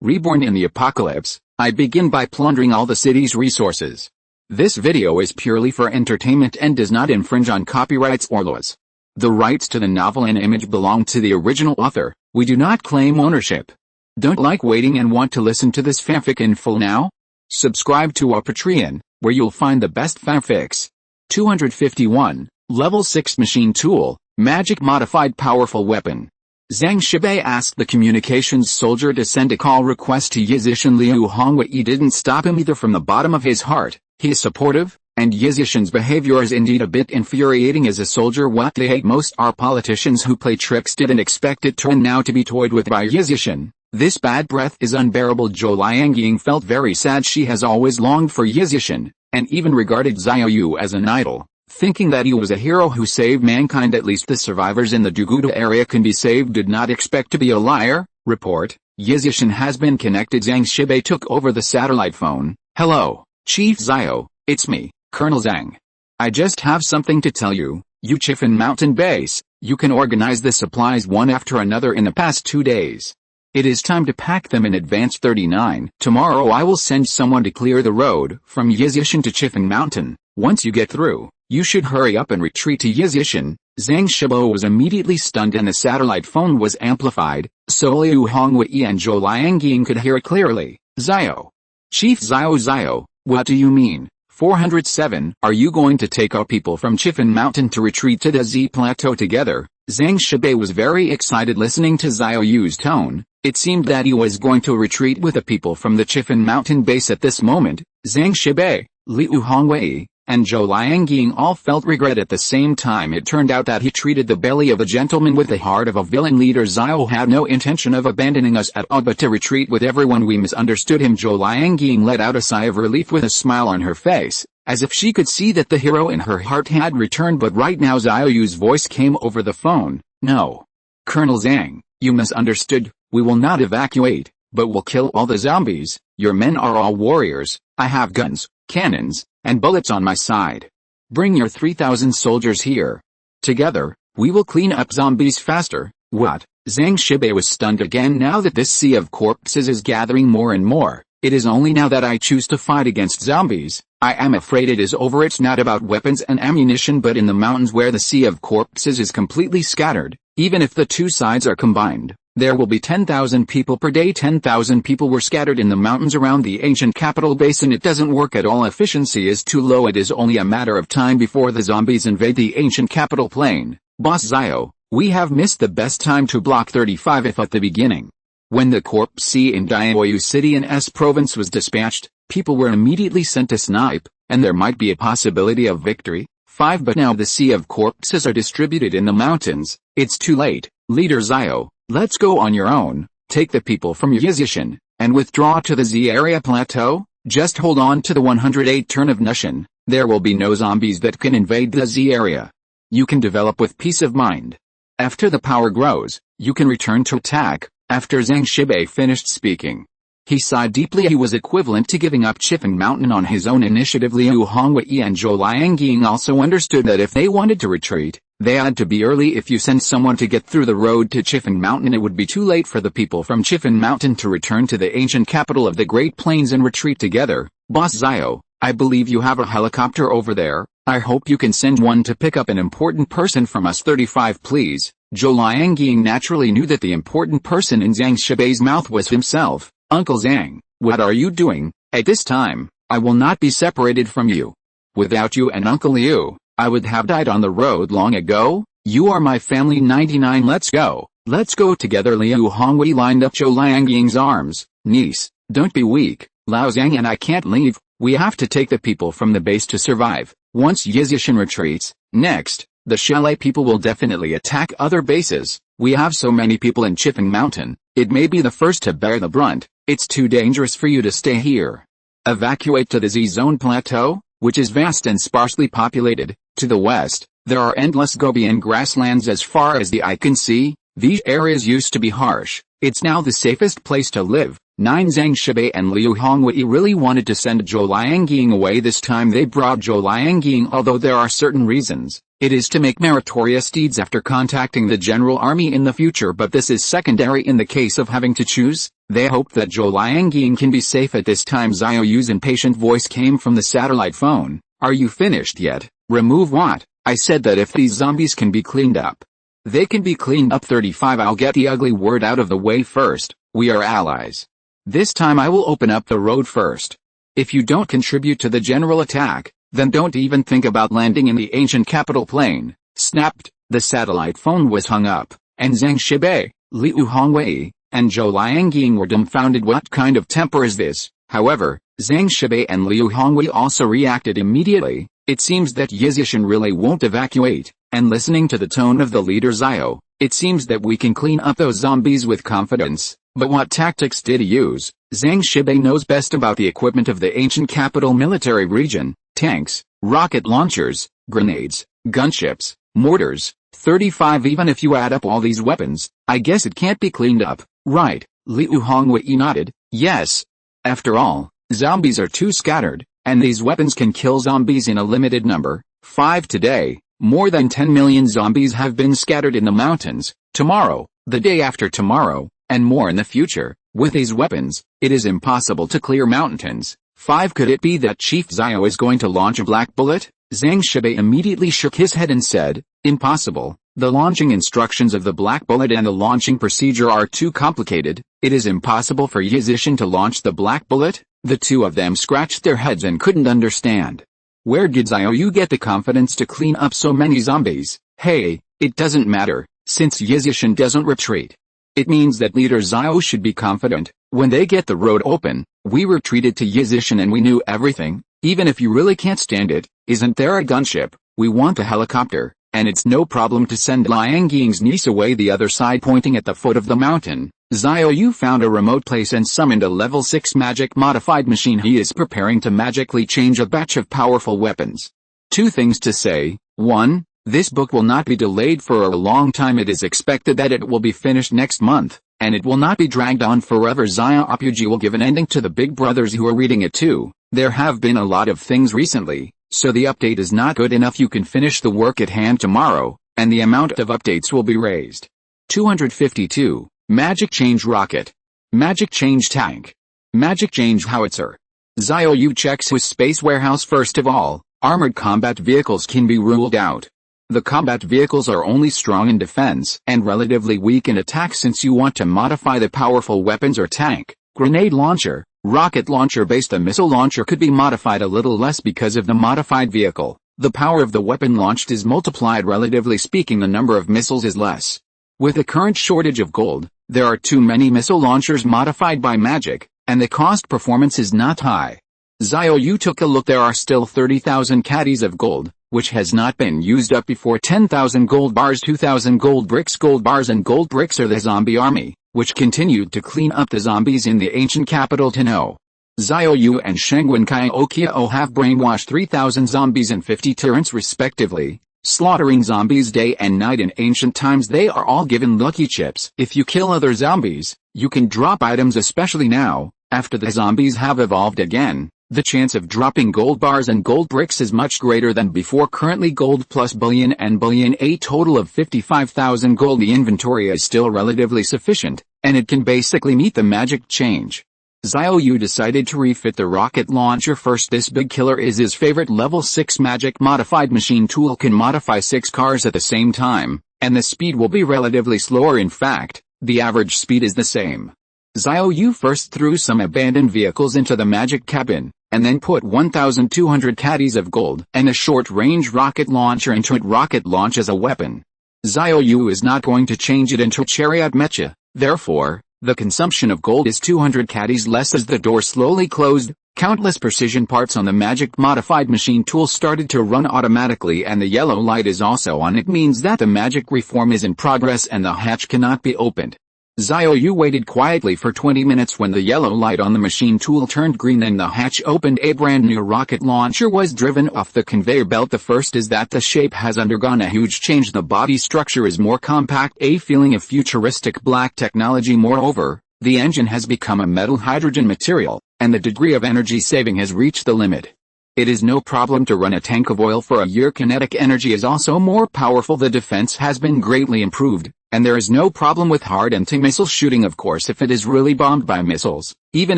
Reborn in the apocalypse, I begin by plundering all the city's resources. This video is purely for entertainment and does not infringe on copyrights or laws. The rights to the novel and image belong to the original author. We do not claim ownership. Don't like waiting and want to listen to this fanfic in full now? Subscribe to our Patreon, where you'll find the best fanfics. 251, Level 6 Machine Tool, Magic Modified Powerful Weapon. Zhang Shibei asked the communications soldier to send a call request to Yizishan. Liu Hongwei didn't stop him either. From the bottom of his heart, he is supportive, and Yizishan's behavior is indeed a bit infuriating as a soldier. What they hate most are politicians who play tricks. Didn't expect it turn now to be toyed with by Yizishan. This bad breath is unbearable. Zhou Liangying felt very sad. She has always longed for Yizishan, and even regarded Xiao Yu as an idol, thinking that he was a hero who saved mankind. At least the survivors in the Duguda area can be saved. Did not expect to be a liar. Report, Yizishan has been connected. Zhang Shibei took over the satellite phone. Hello, Chief Xiao, it's me, Colonel Zhang. I just have something to tell you. Yuchifan Mountain Base, you can organize the supplies one after another in the past 2 days. It is time to pack them in advance. 39. Tomorrow I will send someone to clear the road from Yizishan to Chifan Mountain. Once you get through, you should hurry up and retreat to Yizishan. Zhang Shibei was immediately stunned and the satellite phone was amplified, so Liu Hongwei and Zhou Liangying could hear it clearly. Xiao. Chief Xiao, what do you mean? 407. Are you going to take our people from Chifan Mountain to retreat to the Z Plateau together? Zhang Shibei was very excited listening to Xiao Yu's tone. It seemed that he was going to retreat with the people from the Chifan Mountain base. At this moment, Zhang Shibei, Liu Hongwei, and Zhou Liangying all felt regret at the same time. It turned out that he treated the belly of a gentleman with the heart of a villain. Leader Xiao had no intention of abandoning us at all but to retreat with everyone. We misunderstood him. Zhou Liangying let out a sigh of relief with a smile on her face, as if she could see that the hero in her heart had returned. But right now Xiao Yu's voice came over the phone. No. Colonel Zhang, you misunderstood. We will not evacuate, but will kill all the zombies. Your men are all warriors. I have guns, cannons, and bullets on my side. Bring your 3,000 soldiers here. Together, we will clean up zombies faster. What? Zhang Shibei was stunned again. Now that this sea of corpses is gathering more and more, it is only now that I choose to fight against zombies. I am afraid it is over. It's not about weapons and ammunition, but in the mountains where the sea of corpses is completely scattered, even if the two sides are combined, there will be 10,000 people per day. 10,000 people were scattered in the mountains around the ancient capital basin. It doesn't work at all. Efficiency is too low. It is only a matter of time before the zombies invade the ancient capital plain. Boss Xiao, we have missed the best time to block 35 if at the beginning. When the corpse sea in Diaoyu City in S province was dispatched, people were immediately sent to snipe, and there might be a possibility of victory. 5 But now the sea of corpses are distributed in the mountains. It's too late. Leader Xiao, let's go on your own. Take the people from Yizishan, and withdraw to the Z area plateau. Just hold on to the 108 turn of Nushan. There will be no zombies that can invade the Z area. You can develop with peace of mind. After the power grows, you can return to attack. After Zhang Shibei finished speaking, he sighed deeply. He was equivalent to giving up Chifan Mountain on his own initiative. Liu Hongwei and Zhou Liangying also understood that if they wanted to retreat, they had to be early. If you send someone to get through the road to Chifan Mountain, it would be too late for the people from Chifan Mountain to return to the ancient capital of the Great Plains and retreat together. Boss Xiao, I believe you have a helicopter over there. I hope you can send one to pick up an important person from us. 35 Please. Zhou Liangying naturally knew that the important person in Zhang Shibei's mouth was himself. Uncle Zhang, what are you doing? At this time, I will not be separated from you. Without you and Uncle Liu, I would have died on the road long ago. You are my family. 99 Let's go. Let's go together. Liu Hongwei lined up Zhou Liangying's arms. Niece, don't be weak. Lao Zhang and I can't leave. We have to take the people from the base to survive. Once Yizishan retreats, next, the Chalet people will definitely attack other bases. We have so many people in Chifan Mountain, it may be the first to bear the brunt. It's too dangerous for you to stay here. Evacuate to the Z-Zone Plateau, which is vast and sparsely populated. To the west, there are endless gobi and grasslands as far as the eye can see. These areas used to be harsh. It's now the safest place to live. 9 Zhang Shibei and Liu Hongwei really wanted to send Zhou Liangying away. This time they brought Zhou Liangying, although there are certain reasons. It is to make meritorious deeds after contacting the general army in the future, but this is secondary in the case of having to choose. They hope that Zhou Liangying can be safe at this time. Xiao Yu's impatient voice came from the satellite phone. Are you finished yet? Remove what? I said that if these zombies can be cleaned up. They can be cleaned up. 35. I'll get the ugly word out of the way first. We are allies. This time I will open up the road first. If you don't contribute to the general attack, then don't even think about landing in the ancient capital plane. Snapped. The satellite phone was hung up, and Zhang Shibei, Liu Hongwei, and Zhou Liangying were dumbfounded. What kind of temper is this? However, Zhang Shibei and Liu Hongwei also reacted immediately. It seems that Yizishan really won't evacuate, and listening to the tone of the leader Xiao, it seems that we can clean up those zombies with confidence. But what tactics did he use? Zhang Shibei knows best about the equipment of the ancient capital military region: tanks, rocket launchers, grenades, gunships, mortars. 35. Even if you add up all these weapons, I guess it can't be cleaned up, right? Liu Hongwei nodded. Yes. After all, zombies are too scattered, and these weapons can kill zombies in a limited number. 5. Today, more than 10 million zombies have been scattered in the mountains. Tomorrow, the day after tomorrow, and more in the future. With these weapons, it is impossible to clear mountains. 5. Could it be that Chief Xiao is going to launch a black bullet? Zhang Shibei immediately shook his head and said, impossible. The launching instructions of the black bullet and the launching procedure are too complicated. It is impossible for Yizishan to launch the black bullet. The two of them scratched their heads and couldn't understand. Where did Xiao Yu get the confidence to clean up so many zombies? Hey, it doesn't matter, since Yizishan doesn't retreat. It means that leader Xiao should be confident. When they get the road open, we retreated to Yizishan and we knew everything. Even if you really can't stand it, isn't there a gunship? We want a helicopter, and it's no problem to send Liangying's niece away. The other side, pointing at the foot of the mountain, Xiao Yu found a remote place and summoned a level 6 magic modified machine. He is preparing to magically change a batch of powerful weapons. Two things to say. 1. This book will not be delayed for a long time. It is expected that it will be finished next month, and it will not be dragged on forever. Xiaopuji will give an ending to the big brothers who are reading it too. There have been a lot of things recently, so the update is not good enough. You can finish the work at hand tomorrow, and the amount of updates will be raised. 252. Magic Change Rocket. Magic Change Tank. Magic Change Howitzer. Xiao Yu checks his space warehouse. First of all, armored combat vehicles can be ruled out. The combat vehicles are only strong in defense and relatively weak in attack. Since you want to modify the powerful weapons or tank, grenade launcher, rocket launcher based, a missile launcher could be modified a little less because of the modified vehicle. The power of the weapon launched is multiplied. Relatively speaking, the number of missiles is less. With the current shortage of gold, there are too many missile launchers modified by magic, and the cost performance is not high. Xiao Yu took a look. There are still 30,000 caddies of gold, which has not been used up before. 10,000 gold bars, 2,000 gold bricks. Gold bars and gold bricks are the zombie army, which continued to clean up the zombies in the ancient capital Tenno. Xiao Yu and Shengwen Kaiokio have brainwashed 3,000 zombies and 50 tyrants respectively, slaughtering zombies day and night. In ancient times they are all given lucky chips. If you kill other zombies, you can drop items, especially now, after the zombies have evolved again. The chance of dropping gold bars and gold bricks is much greater than before. Currently gold plus bullion and bullion, a total of 55,000 gold. The inventory is still relatively sufficient, and it can basically meet the magic change. Xiao Yu decided to refit the rocket launcher first. This big killer is his favorite. Level 6 magic modified machine tool can modify 6 cars at the same time, and the speed will be relatively slower. In fact, the average speed is the same. Xiao Yu first threw some abandoned vehicles into the magic cabin, and then put 1,200 caddies of gold and a short-range rocket launcher into it. Rocket launch as a weapon. Xiao Yu is not going to change it into chariot mecha, therefore, the consumption of gold is 200 caddies less. As the door slowly closed, countless precision parts on the magic modified machine tool started to run automatically, and the yellow light is also on. It means that the magic reform is in progress and the hatch cannot be opened. Xiao Yu waited quietly for 20 minutes. When the yellow light on the machine tool turned green and the hatch opened, a brand new rocket launcher was driven off the conveyor belt. The first is that the shape has undergone a huge change. The body structure is more compact, a feeling of futuristic black technology. Moreover, the engine has become a metal hydrogen material, and the degree of energy saving has reached the limit. It is no problem to run a tank of oil for a year. Kinetic energy is also more powerful. The defense has been greatly improved, And there is no problem with hard anti-missile shooting, of course, if it is really bombed by missiles. Even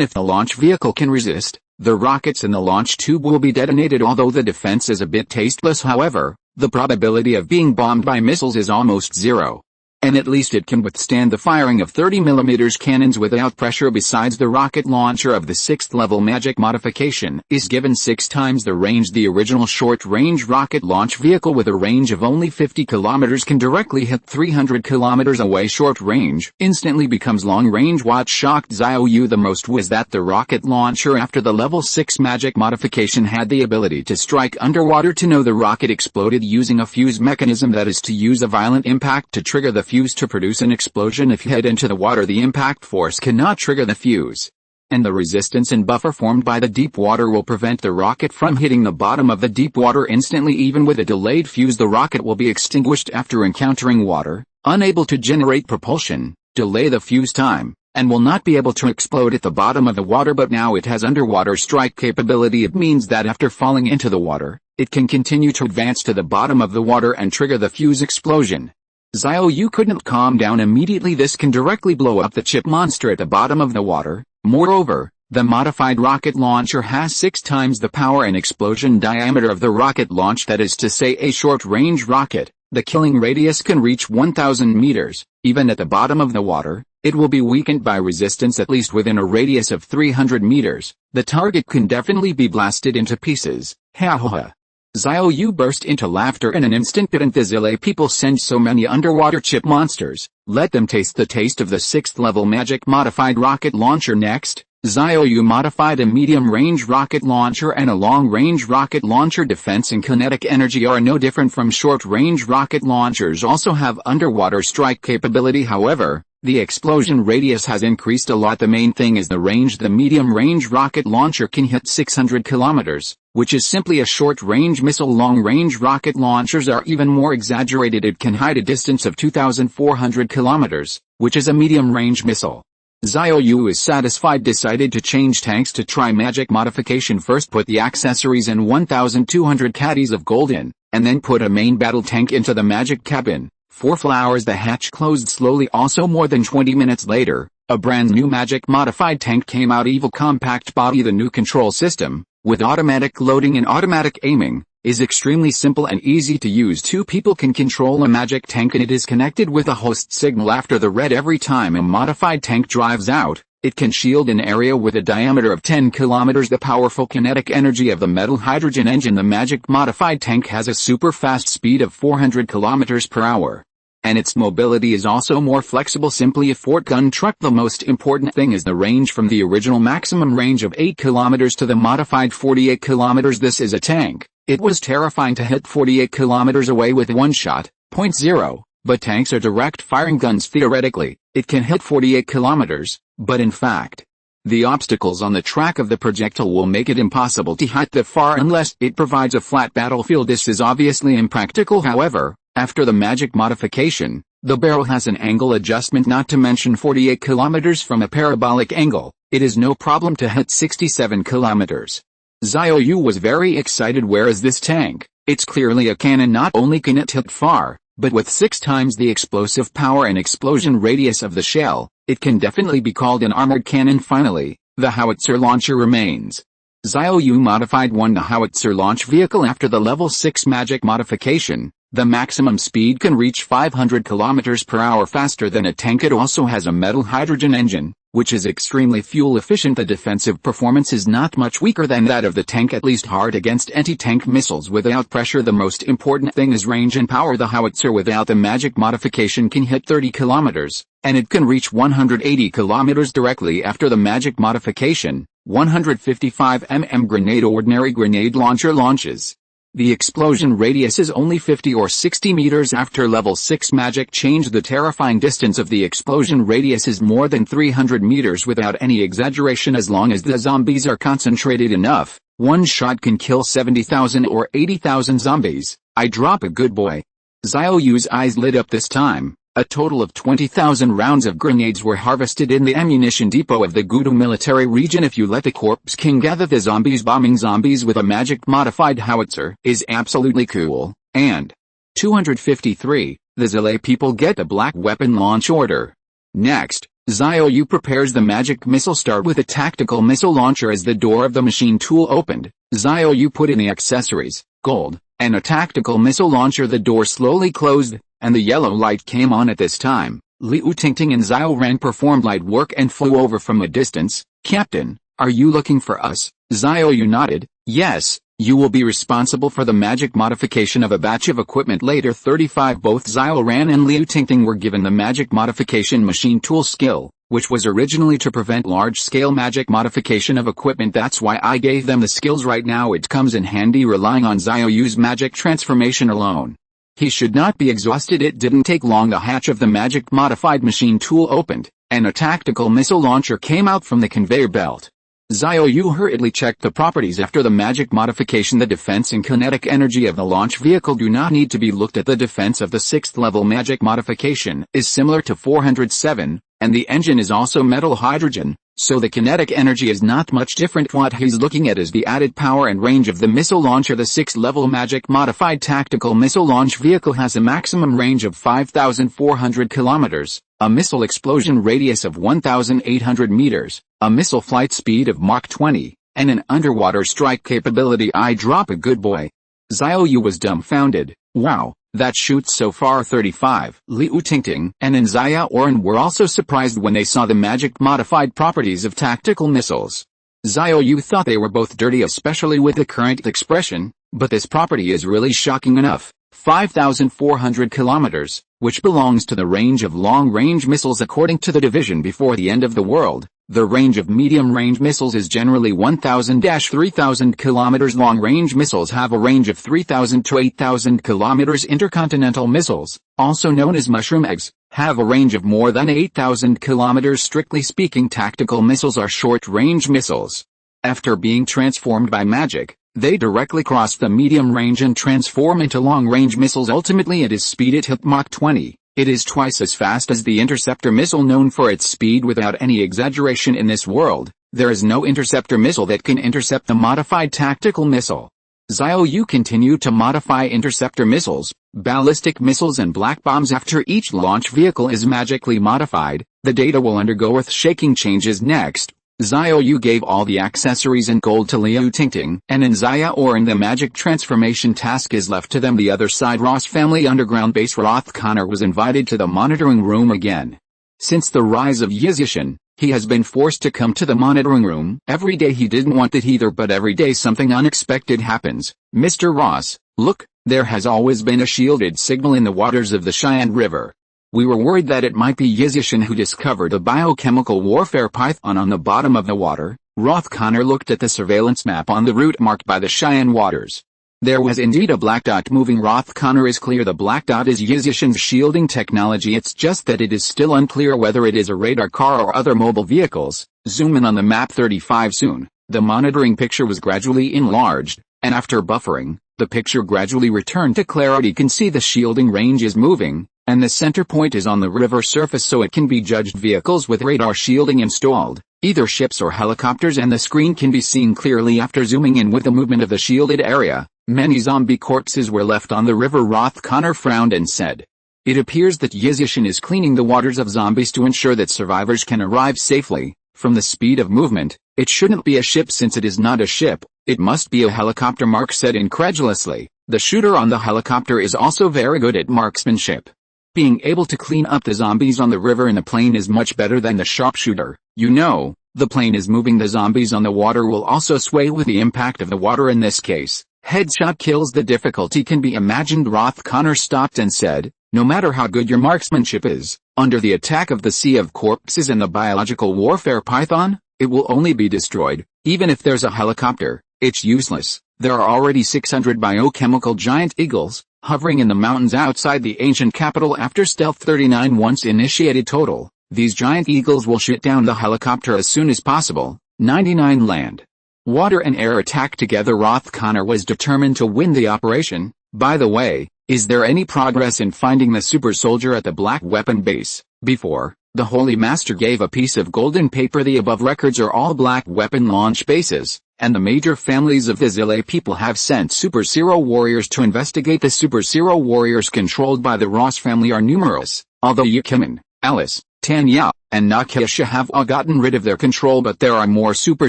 if the launch vehicle can resist, the rockets in the launch tube will be detonated. Although the defense is a bit tasteless, however, the probability of being bombed by missiles is almost zero. And at least it can withstand the firing of 30mm cannons without pressure. Besides, the rocket launcher of the 6th level magic modification is given 6 times the range. The original short-range rocket launch vehicle with a range of only 50 km can directly hit 300 km away. Short range instantly becomes long range. What shocked Xiao Yu the most was that the rocket launcher after the level 6 magic modification had the ability to strike underwater. To know the rocket exploded using a fuse mechanism, that is to use a violent impact to trigger the fuse to produce an explosion. If you head into the water, the impact force cannot trigger the fuse, and the resistance and buffer formed by the deep water will prevent the rocket from hitting the bottom of the deep water instantly. Even with a delayed fuse, the rocket will be extinguished after encountering water, unable to generate propulsion, delay the fuse time, and will not be able to explode at the bottom of the water. But now it has underwater strike capability. It means that after falling into the water, it can continue to advance to the bottom of the water and trigger the fuse explosion. Xiao Yu couldn't calm down immediately. This can directly blow up the chip monster at the bottom of the water. Moreover, the modified rocket launcher has 6 times the power and explosion diameter of the rocket launch, that is to say a short-range rocket. The killing radius can reach 1,000 meters. Even at the bottom of the water, it will be weakened by resistance. At least within a radius of 300 meters, the target can definitely be blasted into pieces. Ha ha ha. Xiao Yu burst into laughter in an instant. Didn't the Zile people send so many underwater chip monsters? Let them taste the taste of the 6th level magic modified rocket launcher. Next, Xiao Yu modified a medium-range rocket launcher and a long-range rocket launcher. Defense and kinetic energy are no different from short-range rocket launchers. Also have underwater strike capability. However, the explosion radius has increased a lot. The main thing is the range. The medium-range rocket launcher can hit 600 kilometers, which is simply a short-range missile. Long-range rocket launchers are even more exaggerated. It can hit a distance of 2,400 kilometers, which is a medium-range missile. Xiao Yu is satisfied, decided to change tanks to try magic modification. First put the accessories and 1,200 caddies of gold in, and then put a main battle tank into the magic cabin. 4 flowers. The hatch closed slowly. Also more than 20 minutes later, a brand new magic modified tank came out. Evil compact body. The new control system, with automatic loading and automatic aiming, is extremely simple and easy to use. 2 people can control a magic tank, and it is connected with a host signal. After the red, every time a modified tank drives out, it can shield an area with a diameter of 10 kilometers. The powerful kinetic energy of the metal hydrogen engine. The magic modified tank has a super fast speed of 400 kilometers per hour. And its mobility is also more flexible. Simply a fort gun truck. The most important thing is the range, from the original maximum range of 8 kilometers to the modified 48 kilometers. This is a tank. It was terrifying to hit 48 kilometers away with one shot. 0. But tanks are direct firing guns. Theoretically, it can hit 48 kilometers, but in fact, the obstacles on the track of the projectile will make it impossible to hit that far unless it provides a flat battlefield. This is obviously impractical. However, after the magic modification, the barrel has an angle adjustment. Not to mention 48 kilometers from a parabolic angle, it is no problem to hit 67 kilometers. Xiao Yu was very excited. Where is this tank? It's clearly a cannon. Not only can it hit far, but with 6 times the explosive power and explosion radius of the shell, it can definitely be called an armored cannon. Finally, the howitzer launcher remains. Xiao Yu modified the howitzer launch vehicle after the level 6 magic modification. The maximum speed can reach 500 kilometers per hour, faster than a tank. It also has a metal hydrogen engine, which is extremely fuel efficient. The defensive performance is not much weaker than that of the tank, at least hard against anti-tank missiles without pressure. The most important thing is range and power. The howitzer without the magic modification can hit 30 kilometers, and it can reach 180 kilometers directly after the magic modification. 155 mm grenade. Ordinary grenade launcher launches. The explosion radius is only 50 or 60 meters. After level 6 magic change, the terrifying distance of the explosion radius is more than 300 meters without any exaggeration. As long as the zombies are concentrated enough, one shot can kill 70,000 or 80,000 zombies. I drop a good boy. Xiao Yu's eyes lit up this time. A total of 20,000 rounds of grenades were harvested in the ammunition depot of the Gudu military region. If you let the Corpse King gather the zombies, bombing zombies with a magic modified howitzer is absolutely cool. And 253. The Zilay people get the black weapon launch order. Next, Xiao Yu prepares the magic missile. Start with a tactical missile launcher. As the door of the machine tool opened, Xiao Yu put in the accessories, gold, and a tactical missile launcher. The door slowly closed, and the yellow light came on. At this time, Liu Tingting and Xiaoran performed light work and flew over from a distance. Captain, are you looking for us? Xiao Yu nodded. Yes, you will be responsible for the magic modification of a batch of equipment later. 35 Both Xiaoran and Liu Tingting were given the magic modification machine tool skill, which was originally to prevent large-scale magic modification of equipment. That's why I gave them the skills. Right now it comes in handy relying on Xiao Yu's magic transformation alone. He should not be exhausted. It didn't take long. The hatch of the magic modified machine tool opened, and a tactical missile launcher came out from the conveyor belt. Xiao Yu hurriedly checked the properties after the magic modification. The defense and kinetic energy of the launch vehicle do not need to be looked at. The defense of the 6th level magic modification is similar to 407, and the engine is also metal hydrogen, so the kinetic energy is not much different. What he's looking at is the added power and range of the missile launcher. The 6th level magic modified tactical missile launch vehicle has a maximum range of 5,400 kilometers, a missile explosion radius of 1,800 meters, a missile flight speed of Mach 20, and an underwater strike capability. I drop a good boy. Xiao Yu was dumbfounded. Wow, that shoots so far. 35 Liu Tingting and An Xiaoran were also surprised when they saw the magic modified properties of tactical missiles. Xiao Yu thought they were both dirty, especially with the current expression, but this property is really shocking enough. 5,400 kilometers, which belongs to the range of long-range missiles according to the division before the end of the world. The range of medium-range missiles is generally 1,000-3,000 kilometers. Long-range missiles have a range of 3,000 to 8,000 kilometers. Intercontinental missiles, also known as mushroom eggs, have a range of more than 8,000 kilometers. Strictly speaking, tactical missiles are short-range missiles. After being transformed by magic, they directly cross the medium range and transform into long-range missiles. Ultimately it is speed at hit Mach 20. It is twice as fast as the interceptor missile, known for its speed. Without any exaggeration, in this world, there is no interceptor missile that can intercept the modified tactical missile. Xiao Yu continued to modify interceptor missiles, ballistic missiles and black bombs. After each launch vehicle is magically modified, the data will undergo earth-shaking changes. Next, Xiao Yu gave all the accessories and gold to Liu Tingting and An Xiaoran. The magic transformation task is left to them. The other side, Ross family underground base. Roth Connor was invited to the monitoring room again. Since the rise of Yizishan, he has been forced to come to the monitoring room. Every day he didn't want it either, but every day something unexpected happens. Mr. Ross, look, there has always been a shielded signal in the waters of the Xian River. We were worried that it might be Yizishan who discovered a biochemical warfare python on the bottom of the water. Roth Connor looked at the surveillance map on the route marked by the Xian waters. There was indeed a black dot moving. Roth Connor is clear the black dot is Yizishan's shielding technology. It's just that it is still unclear whether it is a radar car or other mobile vehicles. Zoom in on the map. 35 Soon, the monitoring picture was gradually enlarged, and after buffering, the picture gradually returned to clarity. Can see the shielding range is moving, and the center point is on the river surface, so it can be judged vehicles with radar shielding installed, either ships or helicopters, and the screen can be seen clearly after zooming in with the movement of the shielded area. Many zombie corpses were left on the river. Roth Connor frowned and said, "It appears that Yizishan is cleaning the waters of zombies to ensure that survivors can arrive safely. From the speed of movement, it shouldn't be a ship. Since it is not a ship, it must be a helicopter," Mark said incredulously. The shooter on the helicopter is also very good at marksmanship. Being able to clean up the zombies on the river in the plane is much better than the sharpshooter. You know, the plane is moving. The zombies on the water will also sway with the impact of the water. In this case, headshot kills. The difficulty can be imagined. Roth Connor stopped and said, "No matter how good your marksmanship is, under the attack of the sea of corpses and the biological warfare python, it will only be destroyed. Even if there's a helicopter, it's useless. There are already 600 biochemical giant eagles hovering in the mountains outside the ancient capital. After Stealth 39 once initiated total, these giant eagles will shoot down the helicopter as soon as possible." 99 Land, water and air attack together. Roth Connor was determined to win the operation. By the way, is there any progress in finding the super soldier at the Black Weapon base? Before, the Holy Master gave a piece of golden paper. The above records are all Black Weapon launch bases. and the major families of the Zile people have sent Super Zero warriors to investigate. The Super Zero warriors controlled by the Ross family are numerous, although Yikimin, Alice, Tanya, and Nakisha have all gotten rid of their control, but there are more super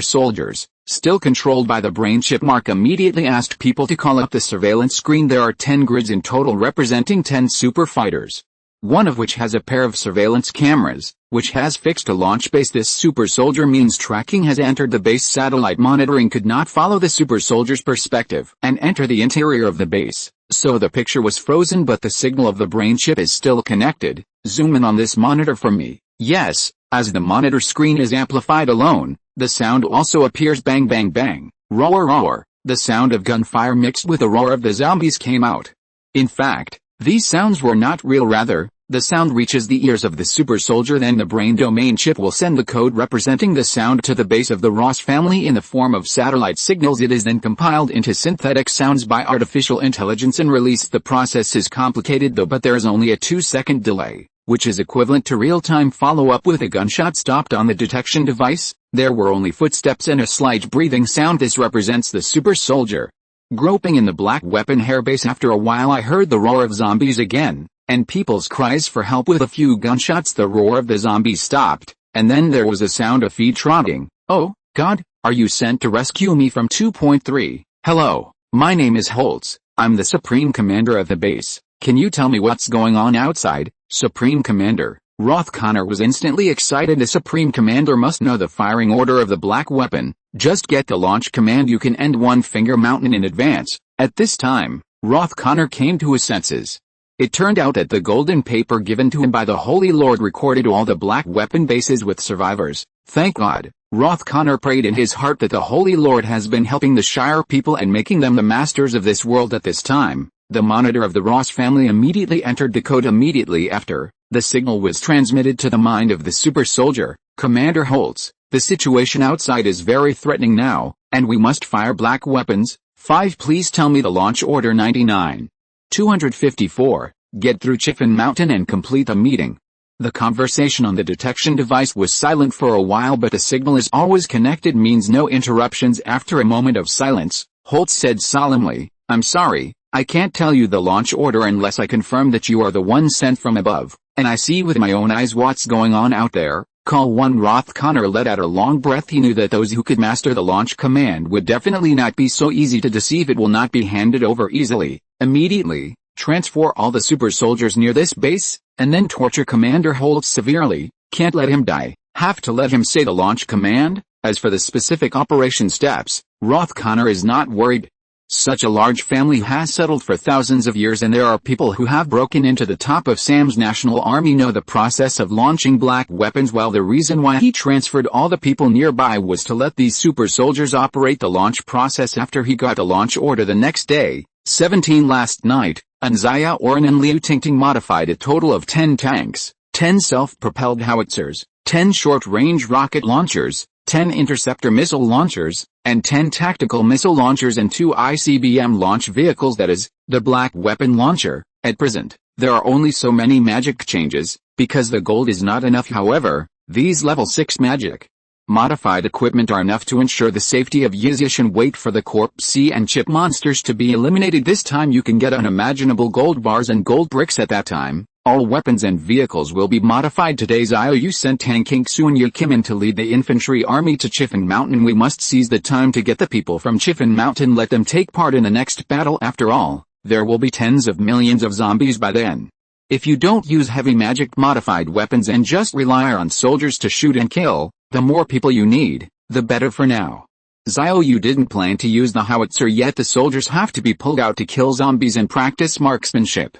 soldiers, still controlled by the brain chip. Mark immediately asked people to call up the surveillance screen. There are 10 grids in total representing 10 super fighters, one of which has a pair of surveillance cameras, which has fixed a launch base. This super soldier means tracking has entered the base. Satellite monitoring could not follow the super soldier's perspective and enter the interior of the base, so the picture was frozen, but the signal of the brain chip is still connected. Zoom in on this monitor for me. Yes, as the monitor screen is amplified alone, the sound also appears. Bang bang bang, roar roar. The sound of gunfire mixed with the roar of the zombies came out. In fact, these sounds were not real, rather, the sound reaches the ears of the super soldier. Then the brain domain chip will send the code representing the sound to the base of the Ross family in the form of satellite signals. It is then compiled into synthetic sounds by artificial intelligence and released. The process is complicated though, but there is only a 2-second delay, which is equivalent to real-time follow-up with a gunshot stopped on the detection device. There were only footsteps and a slight breathing sound. This represents the super soldier groping in the black weapon hairbase. After a while I heard the roar of zombies again, and people's cries for help. With a few gunshots the roar of the zombies stopped, and then there was a sound of feet trotting. Oh, God, are you sent to rescue me from 2.3? Hello, my name is Holtz, I'm the Supreme Commander of the base. Can you tell me what's going on outside? Supreme Commander, Roth Connor was instantly excited. The Supreme Commander must know the firing order of the black weapon. Just get the launch command. You can end One Finger Mountain in advance. At this time, Roth Connor came to his senses. It turned out that the golden paper given to him by the Holy Lord recorded all the black weapon bases with survivors. Thank God, Roth Connor prayed in his heart that the Holy Lord has been helping the Shire people and making them the masters of this world. At this time, the monitor of the Ross family immediately entered the code. Immediately after, the signal was transmitted to the mind of the super soldier. Commander Holtz, the situation outside is very threatening now, and we must fire black weapons. 5. Please tell me the launch order. 99. 254. Get through Chiffin Mountain and complete the meeting. The conversation on the detection device was silent for a while, but the signal is always connected, means no interruptions. After a moment of silence, Holtz said solemnly, I'm sorry, I can't tell you the launch order unless I confirm that you are the one sent from above, and I see with my own eyes what's going on out there. Call 1. Roth Connor let out a long breath. He knew that those who could master the launch command would definitely not be so easy to deceive. It will not be handed over easily. Immediately, transfer all the super soldiers near this base, and then torture Commander Holtz severely. Can't let him die. Have to let him say the launch command. As for the specific operation steps, Roth Connor is not worried. Such a large family has settled for thousands of years, and there are people who have broken into the top of Sam's National Army know the process of launching black weapons. While the reason why he transferred all the people nearby was to let these super soldiers operate the launch process after he got a launch order the next day. 17. Last night, An Xiaoran and Liu Tingting modified a total of 10 tanks, 10 self-propelled howitzers, 10 short-range rocket launchers, 10 interceptor missile launchers, and 10 tactical missile launchers and 2 ICBM launch vehicles, that is, the black weapon launcher. At present, there are only so many magic changes, because the gold is not enough. However, these level 6 magic modified equipment are enough to ensure the safety of Yizish and wait for the corpse sea and chip monsters to be eliminated. This time you can get unimaginable gold bars and gold bricks. At that time, all weapons and vehicles will be modified. Today Xiao Yu sent Han Kexin and Yikimin to lead the infantry army to Chiffin Mountain. We must seize the time to get the people from Chiffin Mountain. Let them take part in the next battle. After all, there will be tens of millions of zombies by then. If you don't use heavy magic modified weapons and just rely on soldiers to shoot and kill, the more people you need, the better. For now, Xiao Yu didn't plan to use the howitzer yet. The soldiers have to be pulled out to kill zombies and practice marksmanship.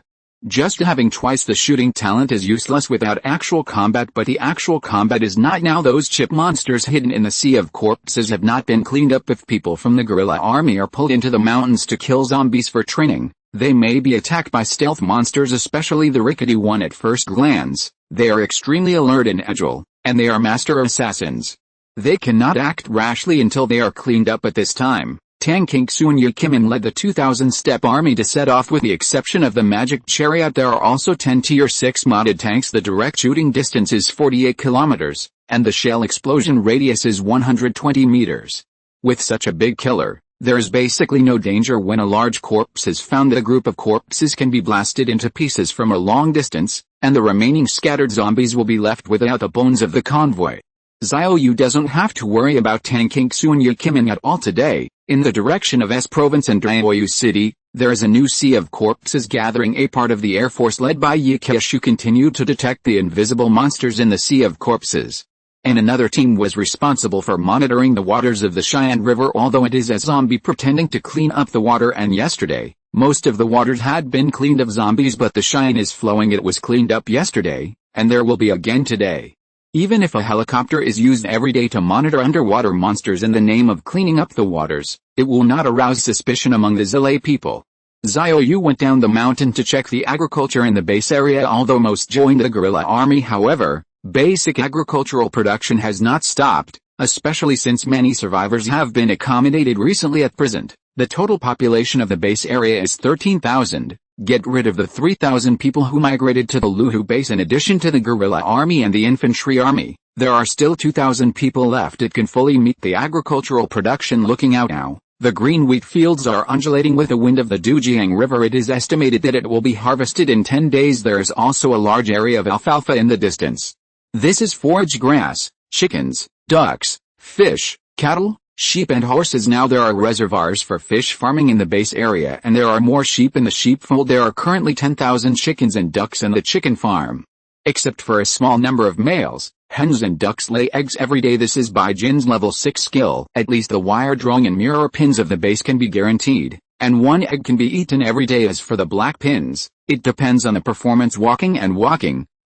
Just having twice the shooting talent is useless without actual combat, but the actual combat is not now. Those chip monsters hidden in the sea of corpses have not been cleaned up. If people from the guerrilla army are pulled into the mountains to kill zombies for training, they may be attacked by stealth monsters, especially the rickety one. At first glance, they are extremely alert and agile, and they are master assassins. They cannot act rashly until they are cleaned up. At this time, Han Kexin and Yikimin led the 2,000-step army to set off. With the exception of the magic chariot, there are also 10 tier 6 modded tanks. The direct shooting distance is 48 kilometers, and the shell explosion radius is 120 meters. With such a big killer, there is basically no danger when a large corpse is found. A group of corpses can be blasted into pieces from a long distance, and the remaining scattered zombies will be left without the bones of the convoy. Xiao Yu doesn't have to worry about tanking Sun Yikimin at all today. In the direction of S Province and Daoyu City, there is a new sea of corpses gathering. A part of the Air Force led by Ye Keshu continued to detect the invisible monsters in the sea of corpses. And another team was responsible for monitoring the waters of the Xian River, although it is a zombie pretending to clean up the water, and yesterday, most of the waters had been cleaned of zombies, but the Xian is flowing. It was cleaned up yesterday, and there will be again today. Even if a helicopter is used every day to monitor underwater monsters in the name of cleaning up the waters, it will not arouse suspicion among the Zilay people. Xiao Yu went down the mountain to check the agriculture in the base area. Although most joined the guerrilla army, however, basic agricultural production has not stopped, especially since many survivors have been accommodated recently. At present, the total population of the base area is 13,000. Get rid of the 3,000 people who migrated to the Luhu base. In addition to the guerrilla army and the infantry army, there are still 2,000 people left. It can fully meet the agricultural production. Looking out now, the green wheat fields are undulating with the wind of the Dujiang River. It is estimated that it will be harvested in 10 days. There is also a large area of alfalfa in the distance. This is forage grass, chickens, ducks, fish, cattle, sheep and horses. Now there are reservoirs for fish farming in the base area, and there are more sheep in the sheepfold. There are currently 10,000 chickens and ducks in the chicken farm. Except for a small number of males, hens and ducks lay eggs every day. This is by Jin's level 6 skill. At least the wire drawing and mirror pins of the base can be guaranteed, and one egg can be eaten every day. As for the black pins, it depends on the performance. Walking.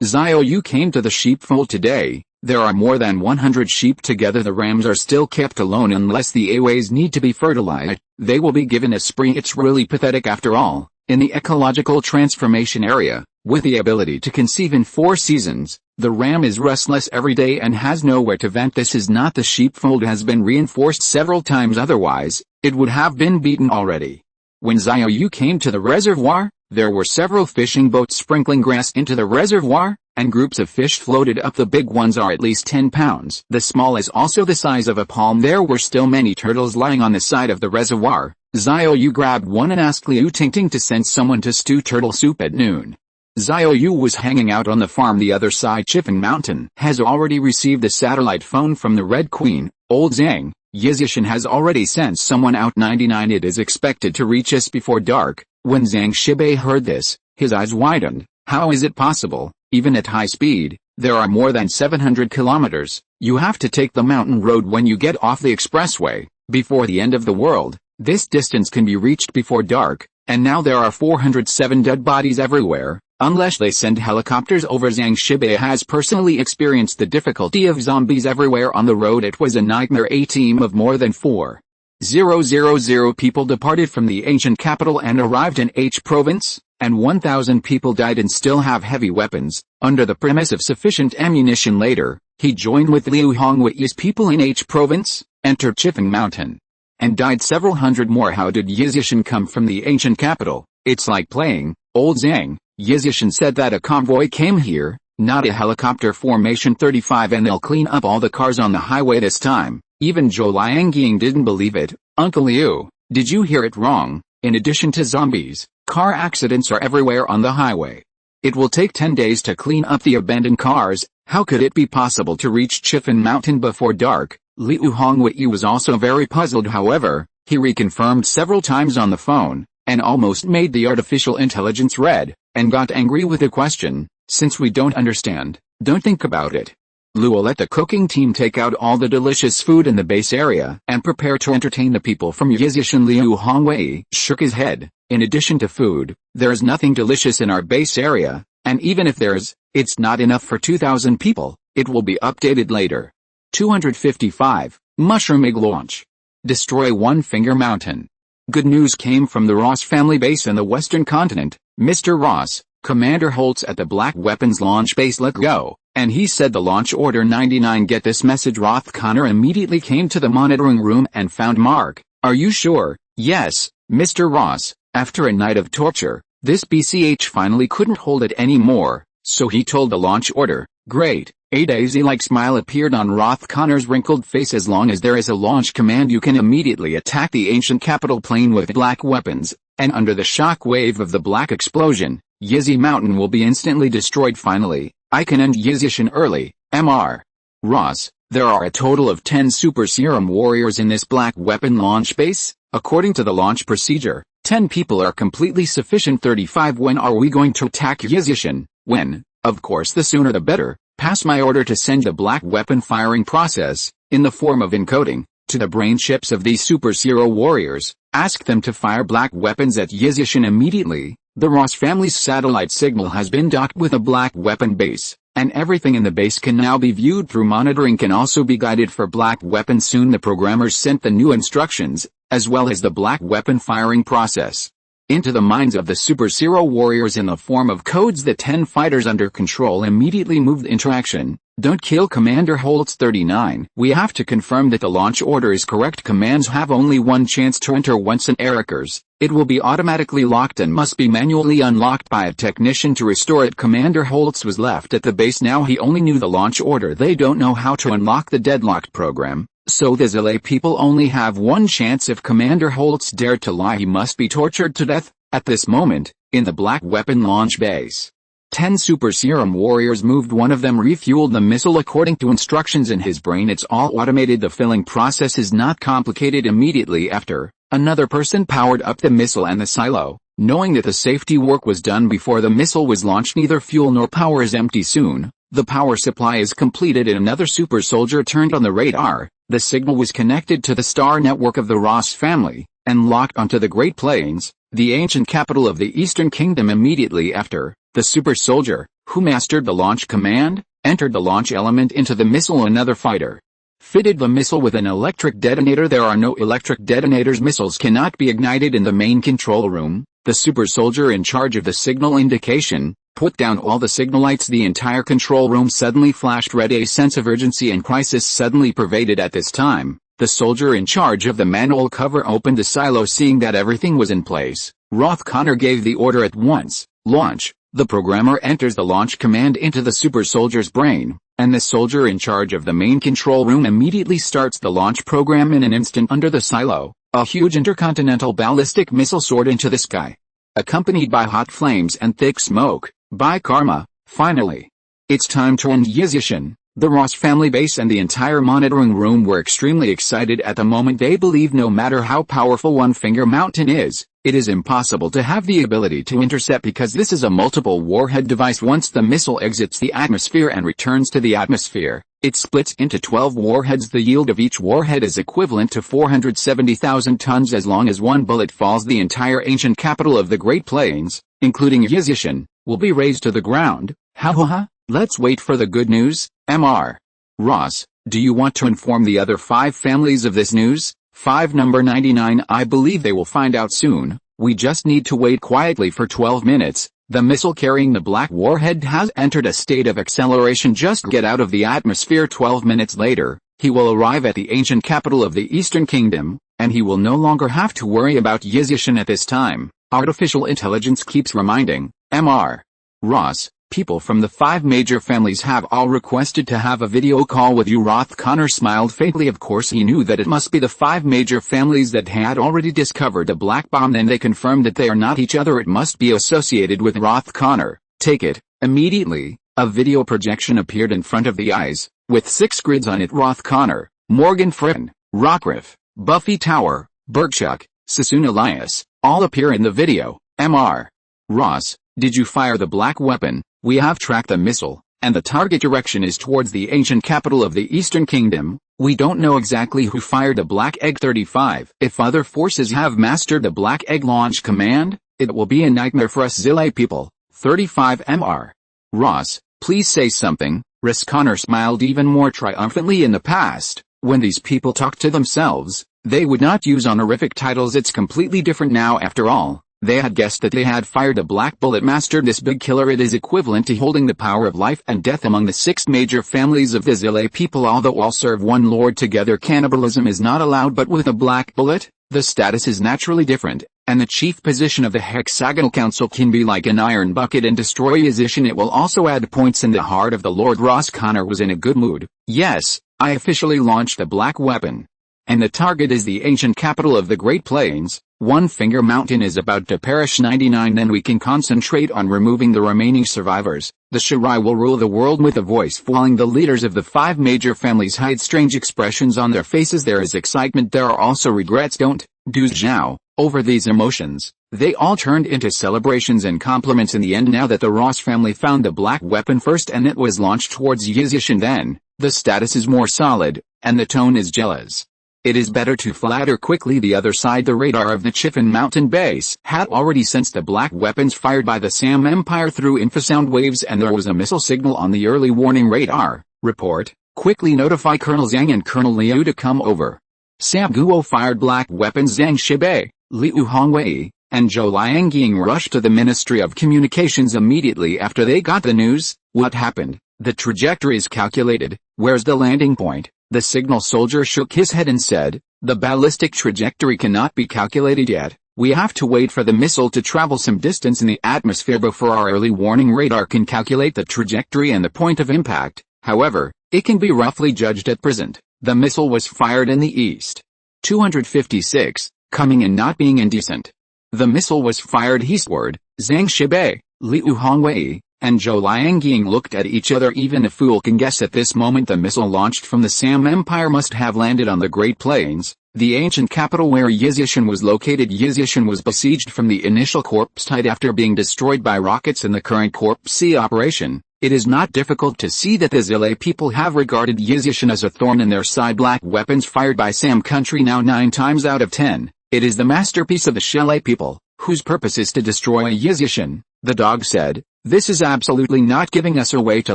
Xiao Yu came to the sheepfold today. There are more than 100 sheep together. The rams are still kept alone unless the aways need to be fertilized. They will be given a spree. It's really pathetic after all. In the ecological transformation area, with the ability to conceive in 4 seasons, the ram is restless every day and has nowhere to vent. This is not the sheepfold. Has been reinforced several times, otherwise, it would have been beaten already. When Xiao Yu came to the reservoir, there were several fishing boats sprinkling grass into the reservoir, and groups of fish floated up. The big ones are at least 10 pounds. The small is also the size of a palm. There were still many turtles lying on the side of the reservoir. Xiao Yu grabbed one and asked Liu Tingting to send someone to stew turtle soup at noon. Xiao Yu was hanging out on the farm the other side. Chifeng Mountain has already received a satellite phone from the Red Queen, Old Zhang. Yizishan has already sent someone out. 99. It is expected to reach us before dark. When Zhang Shibei heard this, his eyes widened. How is it possible? Even at high speed, there are more than 700 kilometers. You have to take the mountain road when you get off the expressway. Before the end of the world, this distance can be reached before dark, and now there are 407 dead bodies everywhere. Unless they send helicopters over. Zhang Shibei has personally experienced the difficulty of zombies everywhere on the road. It was a nightmare. A team of more than 4,000 people departed from the ancient capital and arrived in H province, and 1,000 people died and still have heavy weapons, under the premise of sufficient ammunition. Later, he joined with Liu Hongwei's people in H province, entered Chifeng Mountain, and died several hundred more. How did Yizishan come from the ancient capital? It's like playing Old Zhang. Yizishan said that a convoy came here, not a helicopter. Formation 35, and they'll clean up all the cars on the highway this time. Even Zhou Liangying didn't believe it. Uncle Liu, did you hear it wrong? In addition to zombies, car accidents are everywhere on the highway. It will take 10 days to clean up the abandoned cars. How could it be possible to reach Chifeng Mountain before dark? Liu Hongwei was also very puzzled. However, he reconfirmed several times on the phone, and almost made the artificial intelligence red, and got angry with the question. Since we don't understand, don't think about it. Liu will let the cooking team take out all the delicious food in the base area and prepare to entertain the people from Yizishan. Liu Hongwei shook his head. In addition to food, there is nothing delicious in our base area, and even if there is, it's not enough for 2,000 people. It will be updated later. 255. Mushroom Egg Launch. Destroy One Finger Mountain. Good news came from the Ross family base in the western continent. Mr. Ross, Commander Holtz at the Black Weapons launch base let go, and he said the launch order 99. Get this message. Roth Connor immediately came to the monitoring room and found Mark. Are you sure? Yes, Mr. Ross. After a night of torture, this BCH finally couldn't hold it anymore, so he told the launch order. Great. A daisy-like smile appeared on Roth Connor's wrinkled face. As long as there is a launch command, you can immediately attack the ancient capital plane with black weapons, and under the shock wave of the black explosion, Yizi Mountain will be instantly destroyed. Finally, I can end Yizishan early. Mr. Ross, there are a total of 10 super serum warriors in this black weapon launch base. According to the launch procedure, 10 people are completely sufficient. 35. When are we going to attack Yizishan? When? Of course, the sooner the better. Pass my order to send the black weapon firing process, in the form of encoding, to the brain chips of these super zero warriors. Ask them to fire black weapons at Yizishan immediately. The Ross family's satellite signal has been docked with a black weapon base, and everything in the base can now be viewed through monitoring. Can also be guided for black weapons. Soon the programmers sent the new instructions, as well as the black weapon firing process, into the minds of the super zero warriors in the form of codes. The 10 fighters under control immediately moved into action. Don't kill Commander Holtz. 39. We have to confirm that the launch order is correct. Commands have only one chance to enter. Once an error occurs, it will be automatically locked and must be manually unlocked by a technician to restore it. Commander Holtz was left at the base. Now he only knew the launch order. They don't know how to unlock the deadlocked program, so the Zilay people only have one chance. If Commander Holtz dared to lie, he must be tortured to death. At this moment, in the black weapon launch base, 10 super serum warriors moved. One of them refueled the missile according to instructions in his brain. It's all automated. The filling process is not complicated. Immediately after, another person powered up the missile and the silo, knowing that the safety work was done before the missile was launched. Neither fuel nor power is empty. Soon, the power supply is completed and another super soldier turned on the radar. The signal was connected to the star network of the Ross family, and locked onto the Great Plains, the ancient capital of the Eastern Kingdom. Immediately after, the super soldier, who mastered the launch command, entered the launch element into the missile. Another fighter fitted the missile with an electric detonator. There are no electric detonators. Missiles cannot be ignited in the main control room. The super soldier in charge of the signal indication put down all the signal lights. The entire control room suddenly flashed red. A sense of urgency and crisis suddenly pervaded at this time. The soldier in charge of the manual cover opened the silo. Seeing that everything was in place, Roth Connor gave the order at once. Launch. The programmer enters the launch command into the super soldier's brain, and the soldier in charge of the main control room immediately starts the launch program. In an instant, under the silo, a huge intercontinental ballistic missile soared into the sky, accompanied by hot flames and thick smoke. By karma, finally, it's time to end Yizishan. The Ross family base and the entire monitoring room were extremely excited at the moment. They believed no matter how powerful One Finger Mountain is, it is impossible to have the ability to intercept, because this is a multiple warhead device. Once the missile exits the atmosphere and returns to the atmosphere, it splits into 12 warheads. The yield of each warhead is equivalent to 470,000 tons. As long as one bullet falls, the entire ancient capital of the Great Plains, including Yizishan, will be razed to the ground. Ha ha ha. Let's wait for the good news. Mr. Ross, do you want to inform the other 5 families of this news? 5. Number 99. I believe they will find out soon. We just need to wait quietly for 12 minutes. The missile carrying the black warhead has entered a state of acceleration. Just get out of the atmosphere. 12 minutes later, he will arrive at the ancient capital of the Eastern Kingdom, and he will no longer have to worry about Yizishan at this time. Artificial intelligence keeps reminding Mr. Ross. People from the 5 major families have all requested to have a video call with you. Roth Connor smiled faintly. Of course he knew that it must be the 5 major families that had already discovered the black bomb. Then they confirmed that they are not each other. It must be associated with Roth Connor. Take it. Immediately, a video projection appeared in front of the eyes, with 6 grids on it. Roth Connor, Morgan Freeman, Rockriff, Buffy Tower, Berkshuk, Sassoon Elias, all appear in the video. Mr. Ross, did you fire the black weapon? We have tracked the missile, and the target direction is towards the ancient capital of the Eastern Kingdom. We don't know exactly who fired the Black Egg. 35. If other forces have mastered the Black Egg launch command, it will be a nightmare for us Zilay people. 35. Mr. Ross, please say something. Ross Connor smiled even more triumphantly. In the past, when these people talked to themselves, they would not use honorific titles. It's completely different now. After all, they had guessed that they had fired a black bullet, mastered this big killer. It is equivalent to holding the power of life and death among the 6 major families of the Zilay people. Although all serve one lord together, cannibalism is not allowed, but with a black bullet, the status is naturally different. And the chief position of the Hexagonal Council can be like an iron bucket and destroy Yizishan. It will also add points in the heart of the Lord. Ross Connor was in a good mood. Yes, I officially launched the black weapon. And the target is the ancient capital of the Great Plains. One Finger Mountain is about to perish. 99. Then we can concentrate on removing the remaining survivors. The Shirai will rule the world. With a voice falling, the leaders of the 5 major families hide strange expressions on their faces. There is excitement. There are also regrets. Don't do Zhao. Over these emotions, they all turned into celebrations and compliments in the end. Now that the Ross family found the black weapon first and it was launched towards Yizishan, then the status is more solid, and the tone is jealous. It is better to flatter quickly. The other side, the radar of the Chiffon Mountain base had already sensed the black weapons fired by the Sam Empire through infrasound waves, and there was a missile signal on the early warning radar. Report, quickly notify Colonel Zhang and Colonel Liu to come over. Sam Guo fired black weapons. Zhang Shibei, Liu Hongwei, and Zhou Liangying rushed to the Ministry of Communications immediately after they got the news. What happened? The trajectory is calculated. Where's the landing point? The signal soldier shook his head and said, the ballistic trajectory cannot be calculated yet. We have to wait for the missile to travel some distance in the atmosphere before our early warning radar can calculate the trajectory and the point of impact. However, it can be roughly judged at present. The missile was fired in the east. 256, coming and not being indecent. The missile was fired eastward. Zhang Shibei, Liu Hongwei, and Zhou Liangying looked at each other. Even a fool can guess at this moment the missile launched from the Sam Empire must have landed on the Great Plains, the ancient capital where Yizishan was located. Yizishan was besieged from the initial Corps Tide after being destroyed by rockets in the current Corps C operation. It is not difficult to see that the Zile people have regarded Yizishan as a thorn in their side. Black weapons fired by Sam country. Now 9 times out of 10, it is the masterpiece of the Shele people, whose purpose is to destroy Yizishan. The dog said, this is absolutely not giving us a way to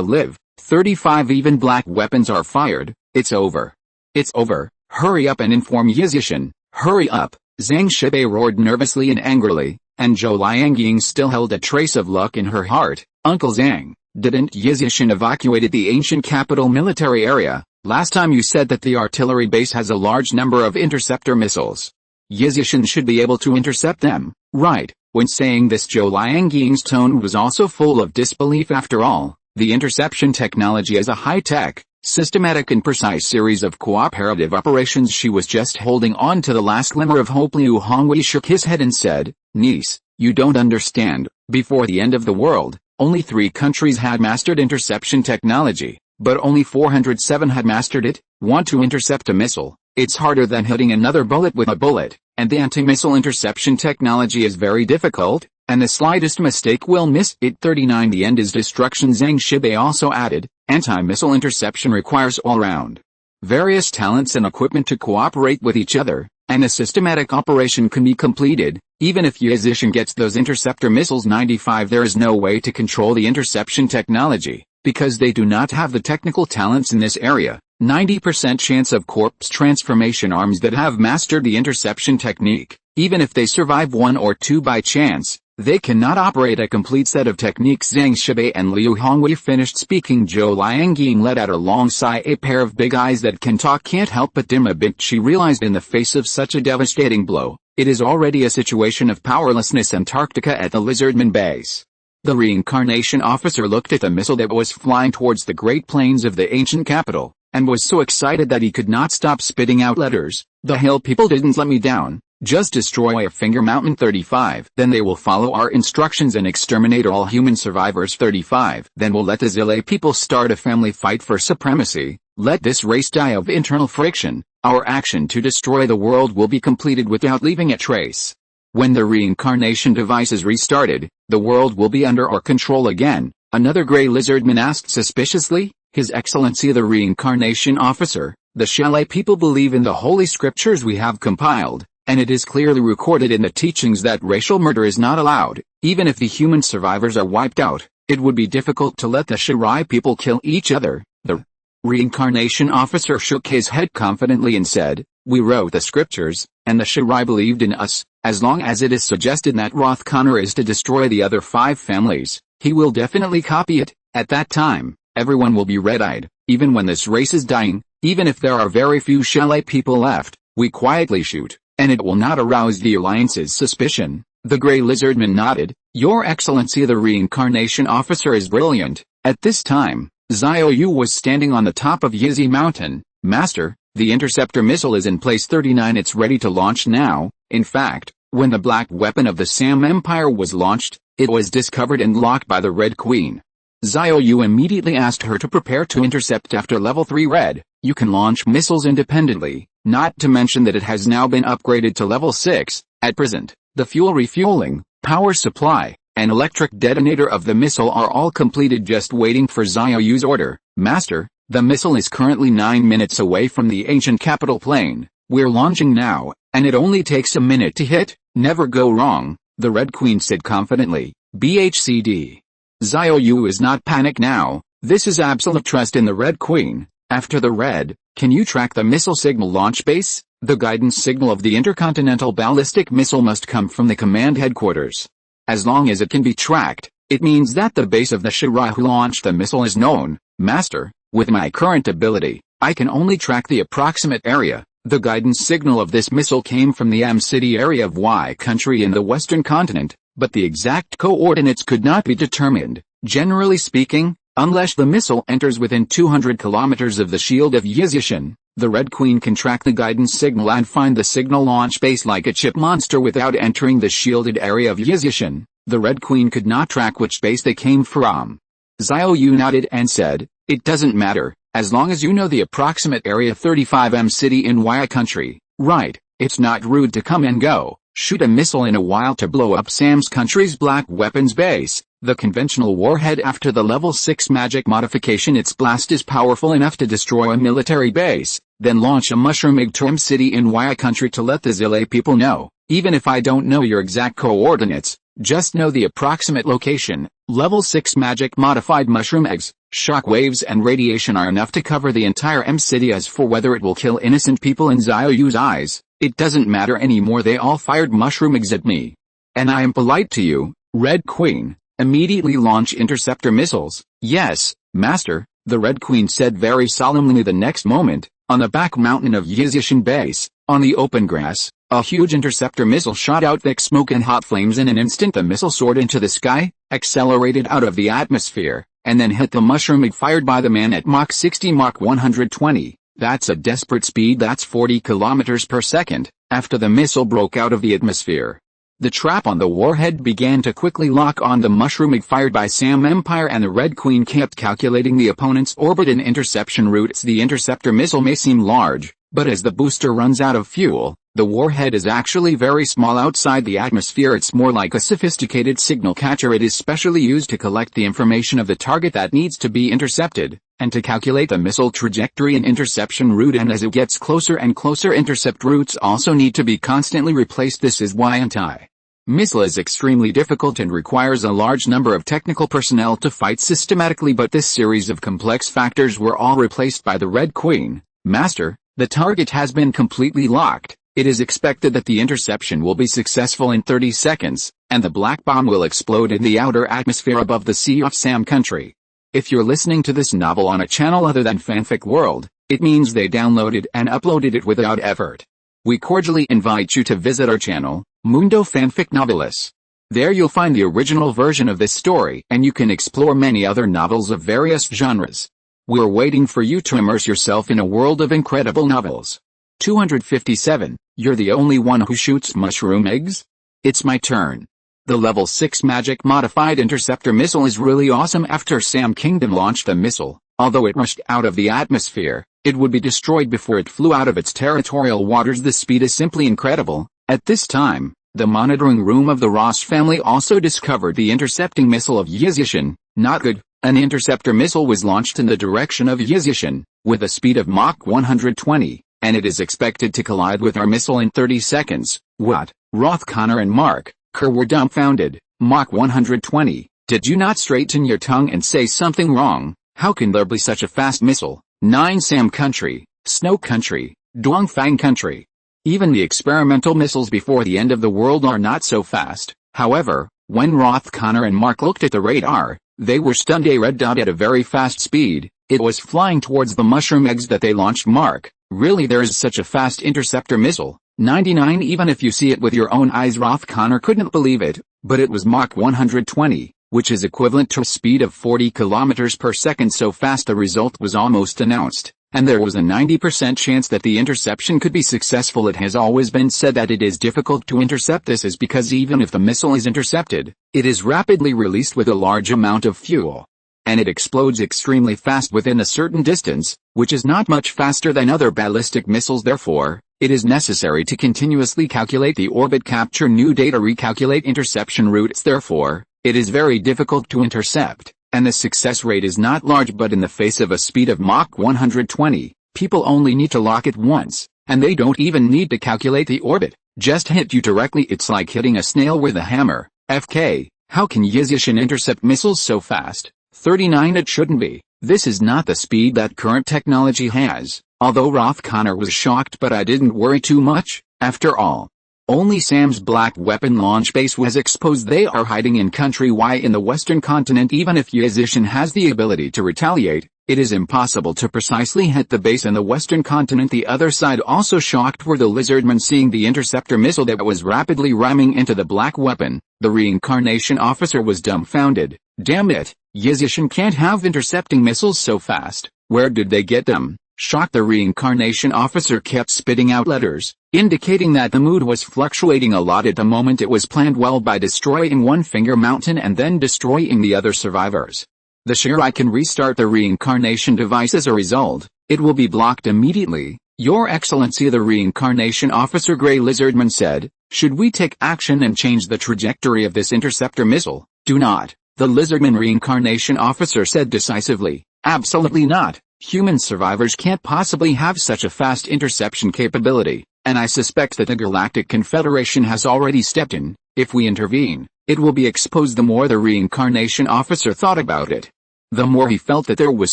live. 35 Even black weapons are fired. It's over. It's over. Hurry up and inform Yizishan. Hurry up. Zhang Shibei roared nervously and angrily, and Zhou Liangying still held a trace of luck in her heart. Uncle Zhang, didn't Yizishan evacuated the ancient capital military area? Last time you said that the artillery base has a large number of interceptor missiles. Yizishan should be able to intercept them, right? When saying this, Zhou Liangying's tone was also full of disbelief. After all, the interception technology is a high-tech, systematic and precise series of cooperative operations. She was just holding on to the last glimmer of hope. Liu Hongwei shook his head and said, niece, you don't understand. Before the end of the world, only 3 countries had mastered interception technology, but only 407 had mastered it. Want to intercept a missile? It's harder than hitting another bullet with a bullet, and the anti-missile interception technology is very difficult, and the slightest mistake will miss it. 39 The end is destruction. Zhang Shibei also added, anti-missile interception requires all-round various talents and equipment to cooperate with each other, and a systematic operation can be completed, even if Yizishan gets those interceptor missiles. 95 There is no way to control the interception technology, because they do not have the technical talents in this area. 90% chance of corpse transformation arms that have mastered the interception technique. Even if they survive 1 or 2 by chance, they cannot operate a complete set of techniques. Zhang Shibei and Liu Hongwei finished speaking. Zhou Liangying let out a long sigh. A pair of big eyes that can talk can't help but dim a bit. She realized in the face of such a devastating blow, it is already a situation of powerlessness. Antarctica at the Lizardman base. The reincarnation officer looked at the missile that was flying towards the Great Plains of the ancient capital, and was so excited that he could not stop spitting out letters. The hill people didn't let me down. Just destroy a Finger Mountain. 35 Then they will follow our instructions and exterminate all human survivors. 35 Then we'll let the Zile people start a family fight for supremacy. Let this race die of internal friction. Our action to destroy the world will be completed without leaving a trace. When the reincarnation device is restarted, the world will be under our control again. Another gray lizardman asked suspiciously. His Excellency the reincarnation officer, the Shele people believe in the holy scriptures we have compiled, and it is clearly recorded in the teachings that racial murder is not allowed. Even if the human survivors are wiped out, it would be difficult to let the Shirai people kill each other. The reincarnation officer shook his head confidently and said, we wrote the scriptures, and the Shirai believed in us. As long as it is suggested that Roth Connor is to destroy the other 5 families, he will definitely copy it. At that time, everyone will be red-eyed. Even when this race is dying, even if there are very few Shele people left, we quietly shoot, and it will not arouse the Alliance's suspicion. The Grey Lizardman nodded. Your Excellency, the reincarnation officer is brilliant. At this time, Xiao Yu was standing on the top of Yizi Mountain. Master, the interceptor missile is in place 39. It's ready to launch now. In fact, when the black weapon of the Sam Empire was launched, it was discovered and locked by the Red Queen. Xiao Yu immediately asked her to prepare to intercept after level 3 Red. You can launch missiles independently, not to mention that it has now been upgraded to level 6. At present, the fuel refueling, power supply, and electric detonator of the missile are all completed, just waiting for Xiao Yu's order. Master, the missile is currently 9 minutes away from the ancient capital plane. We're launching now, and it only takes a minute to hit. Never go wrong, the Red Queen said confidently. BHCD. Xiao Yu is not panic now. This is absolute trust in the Red Queen. After the red, can you track the missile signal launch base? The guidance signal of the intercontinental ballistic missile must come from the command headquarters. As long as it can be tracked, it means that the base of the Shira who launched the missile is known. Master, with my current ability, I can only track the approximate area. The guidance signal of this missile came from the Am City area of Y country in the western continent, but the exact coordinates could not be determined. Generally speaking, unless the missile enters within 200 kilometers of the shield of Yizishan, the Red Queen can track the guidance signal and find the signal launch base like a chip monster without entering the shielded area of Yizishan. The Red Queen could not track which base they came from. Xiao Yu nodded and said, it doesn't matter, as long as you know the approximate area 35M city in Y country. Right, it's not rude to come and go, shoot a missile in a while to blow up Sam's country's black weapons base. The conventional warhead after the level 6 magic modification, its blast is powerful enough to destroy a military base, then launch a mushroom egg to M city in Y country to let the Zile people know. Even if I don't know your exact coordinates, just know the approximate location. Level 6 magic modified mushroom eggs, shock waves and radiation are enough to cover the entire M city. As for whether it will kill innocent people in Xiao Yu's eyes, it doesn't matter anymore. They all fired mushroom eggs at me. And I am polite to you, Red Queen. Immediately launch interceptor missiles. Yes, Master, the Red Queen said very solemnly. The next moment, on the back mountain of Yizishan base, on the open grass, a huge interceptor missile shot out thick smoke and hot flames. In an instant the missile soared into the sky, accelerated out of the atmosphere, and then hit the mushroom egg fired by the man at Mach 60 Mach 120. That's a desperate speed. That's 40 kilometers per second. After the missile broke out of the atmosphere, the trap on the warhead began to quickly lock on the mushroom egg fired by Sam Empire, and the Red Queen kept calculating the opponent's orbit and interception routes. The interceptor missile may seem large, but as the booster runs out of fuel, the warhead is actually very small outside the atmosphere. It's more like a sophisticated signal catcher. It is specially used to collect the information of the target that needs to be intercepted, and to calculate the missile trajectory and interception route. And as it gets closer and closer, intercept routes also need to be constantly replaced. This is why anti-missile is extremely difficult and requires a large number of technical personnel to fight systematically, but this series of complex factors were all replaced by the Red Queen. Master, the target has been completely locked. It is expected that the interception will be successful in 30 seconds, and the black bomb will explode in the outer atmosphere above the Sea of Sam country. If you're listening to this novel on a channel other than Fanfic World, it means they downloaded and uploaded it without effort. We cordially invite you to visit our channel, Mundo Fanfic Novelis. There you'll find the original version of this story, and you can explore many other novels of various genres. We're waiting for you to immerse yourself in a world of incredible novels. 257. You're the only one who shoots mushroom eggs? It's my turn. The level 6 magic modified interceptor missile is really awesome. After Sam Kingdom launched the missile, although it rushed out of the atmosphere, it would be destroyed before it flew out of its territorial waters. The speed is simply incredible. At this time, the monitoring room of the Ross family also discovered the intercepting missile of Yizishan. Not good. An interceptor missile was launched in the direction of Yizishan, with a speed of Mach 120, and it is expected to collide with our missile in 30 seconds. What? Roth, Connor and Mark Kerr were dumbfounded. Mach 120. Did you not straighten your tongue and say something wrong? How can there be such a fast missile? 9 Sam country, Snow country, Dongfang country. Even the experimental missiles before the end of the world are not so fast. However, when Roth, Connor and Mark looked at the radar, they were stunned. A red dot at a very fast speed. It was flying towards the mushroom eggs that they launched. Mark, really, there is such a fast interceptor missile? 99. Even if you see it with your own eyes, Roth Connor couldn't believe it, but it was Mach 120, which is equivalent to a speed of 40 kilometers per second. So fast the result was almost announced, and there was a 90% chance that the interception could be successful. It has always been said that it is difficult to intercept. This is because even if the missile is intercepted, it is rapidly released with a large amount of fuel, and it explodes extremely fast within a certain distance, which is not much faster than other ballistic missiles. Therefore, it is necessary to continuously calculate the orbit, capture new data, recalculate interception routes. Therefore, it is very difficult to intercept, and the success rate is not large. But in the face of a speed of Mach 120, people only need to lock it once, and they don't even need to calculate the orbit, just hit you directly. It's like hitting a snail with a hammer. FK, how can Yizhishin intercept missiles so fast? 39. It shouldn't be. This is not the speed that current technology has. Although Roth Connor was shocked, but I didn't worry too much. After all, only Sam's black weapon launch base was exposed. They are hiding in country Y in the western continent. Even if Yizhishin has the ability to retaliate, it is impossible to precisely hit the base in the western continent. The other side also shocked were the lizardmen, seeing the interceptor missile that was rapidly ramming into the black weapon. The reincarnation officer was dumbfounded. Damn it, Yizhishin can't have intercepting missiles so fast. Where did they get them? Shocked, the reincarnation officer kept spitting out letters, indicating that the mood was fluctuating a lot at the moment. It was planned well by destroying one finger mountain and then destroying the other survivors. The Shirai can restart the reincarnation device. As a result, it will be blocked immediately. Your Excellency, the reincarnation officer Grey Lizardman said, should we take action and change the trajectory of this interceptor missile? Do not, the Lizardman reincarnation officer said decisively. Absolutely not. Human survivors can't possibly have such a fast interception capability, and I suspect that the Galactic Confederation has already stepped in. If we intervene, it will be exposed. The more the reincarnation officer thought about it, the more he felt that there was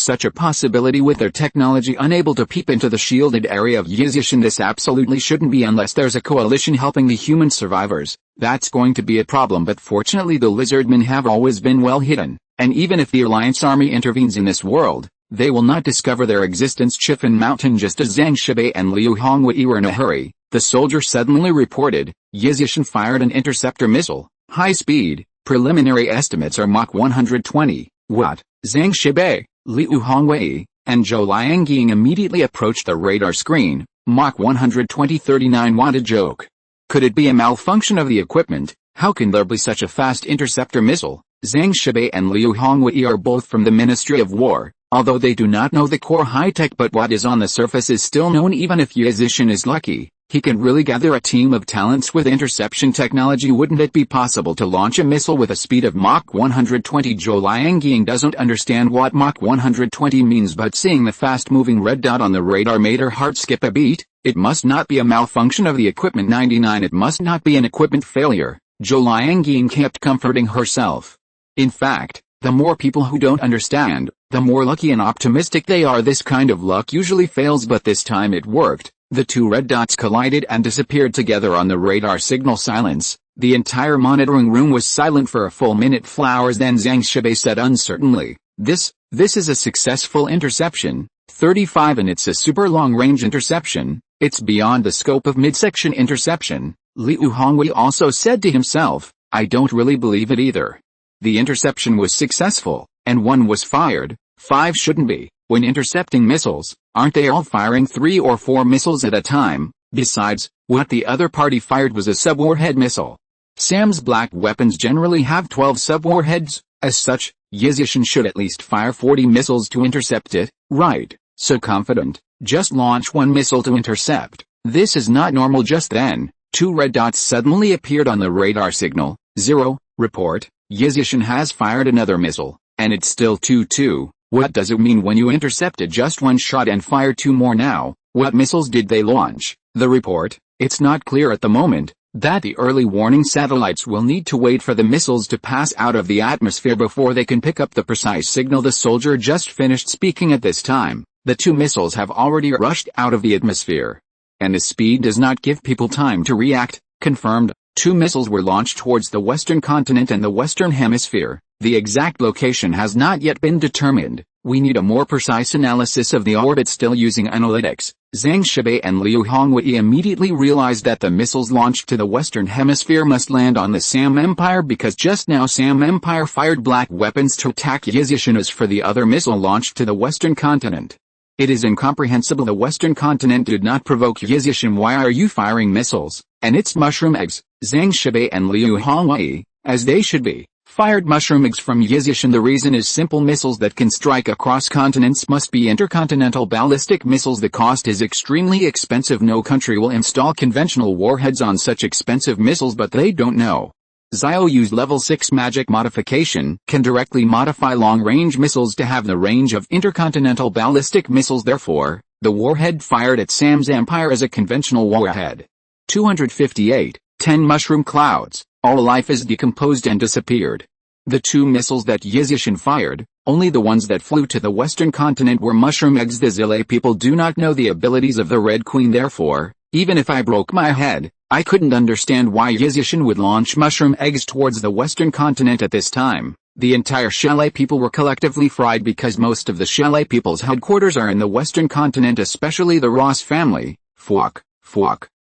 such a possibility with their technology unable to peep into the shielded area of Yizhishin. This absolutely shouldn't be unless there's a coalition helping the human survivors. That's going to be a problem, but fortunately the lizardmen have always been well hidden, and even if the Alliance army intervenes in this world, they will not discover their existence. Chifin Mountain. Just as Zhang Shibei and Liu Hongwei were in a hurry, the soldier suddenly reported, Yizhishin fired an interceptor missile, high speed, preliminary estimates are Mach 120. What? Zhang Shibei, Liu Hongwei, and Zhou Liangying immediately approached the radar screen. Mach 120. 39. What a joke. Could it be a malfunction of the equipment? How can there be such a fast interceptor missile? Zhang Shibei and Liu Hongwei are both from the Ministry of War, although they do not know the core high-tech, but what is on the surface is still known. Even if Yizhishin is lucky, he can really gather a team of talents with interception technology. Wouldn't it be possible to launch a missile with a speed of Mach 120? Zhou Liangying doesn't understand what Mach 120 means, but seeing the fast-moving red dot on the radar made her heart skip a beat. It must not be a malfunction of the equipment. 99. It must not be an equipment failure. Zhou Liangying kept comforting herself. In fact, the more people who don't understand, the more lucky and optimistic they are. This kind of luck usually fails, but this time it worked. The two red dots collided and disappeared together on the radar signal. Silence. The entire monitoring room was silent for a full minute. Flowers. Then Zhang Shibei said uncertainly, This is a successful interception. 35. And it's a super long-range interception. It's beyond the scope of midsection interception. Liu Hongwei also said to himself, I don't really believe it either. The interception was successful, and one was fired. 5 shouldn't be. When intercepting missiles, aren't they all firing 3 or 4 missiles at a time? Besides, what the other party fired was a subwarhead missile. Sam's black weapons generally have 12 subwarheads. As such, Yizhishin should at least fire 40 missiles to intercept it. Right, so confident. Just launch one missile to intercept. This is not normal. Just then, 2 red dots suddenly appeared on the radar signal. 0, report. Yizhishin has fired another missile, and it's still 2-2. What does it mean when you intercepted just one shot and fired 2 more now? What missiles did they launch? The report, it's not clear at the moment. That the early warning satellites will need to wait for the missiles to pass out of the atmosphere before they can pick up the precise signal. The soldier just finished speaking at this time. The 2 missiles have already rushed out of the atmosphere, and the speed does not give people time to react. Confirmed. 2 missiles were launched towards the western continent and the western hemisphere. The exact location has not yet been determined. We need a more precise analysis of the orbit. Still using analytics, Zhang Shibei and Liu Hongwei immediately realized that the missiles launched to the Western Hemisphere must land on the Sam Empire, because just now Sam Empire fired black weapons to attack Yizhishan as for the other missile launched to the Western continent. It is incomprehensible the Western continent did not provoke Yizhishan. Why are you firing missiles? And it's mushroom eggs. Zhang Shibei and Liu Hongwei, as they should be, fired mushroom eggs from Yizhishan. The reason is simple: missiles that can strike across continents must be intercontinental ballistic missiles. The cost is extremely expensive. No country will install conventional warheads on such expensive missiles, but they don't know. Xiao Yu's level 6 magic modification can directly modify long-range missiles to have the range of intercontinental ballistic missiles. Therefore, the warhead fired at Sam's Empire is a conventional warhead. 258. 10 mushroom clouds. All life is decomposed and disappeared. The 2 missiles that Yizhishan fired, only the ones that flew to the Western continent, were mushroom eggs. The Zile people do not know the abilities of the Red Queen. Therefore, even if I broke my head, I couldn't understand why Yizhishan would launch mushroom eggs towards the Western continent at this time. The entire Shelley people were collectively fried because most of the Shelley people's headquarters are in the Western continent, especially the Ross family. Fuck.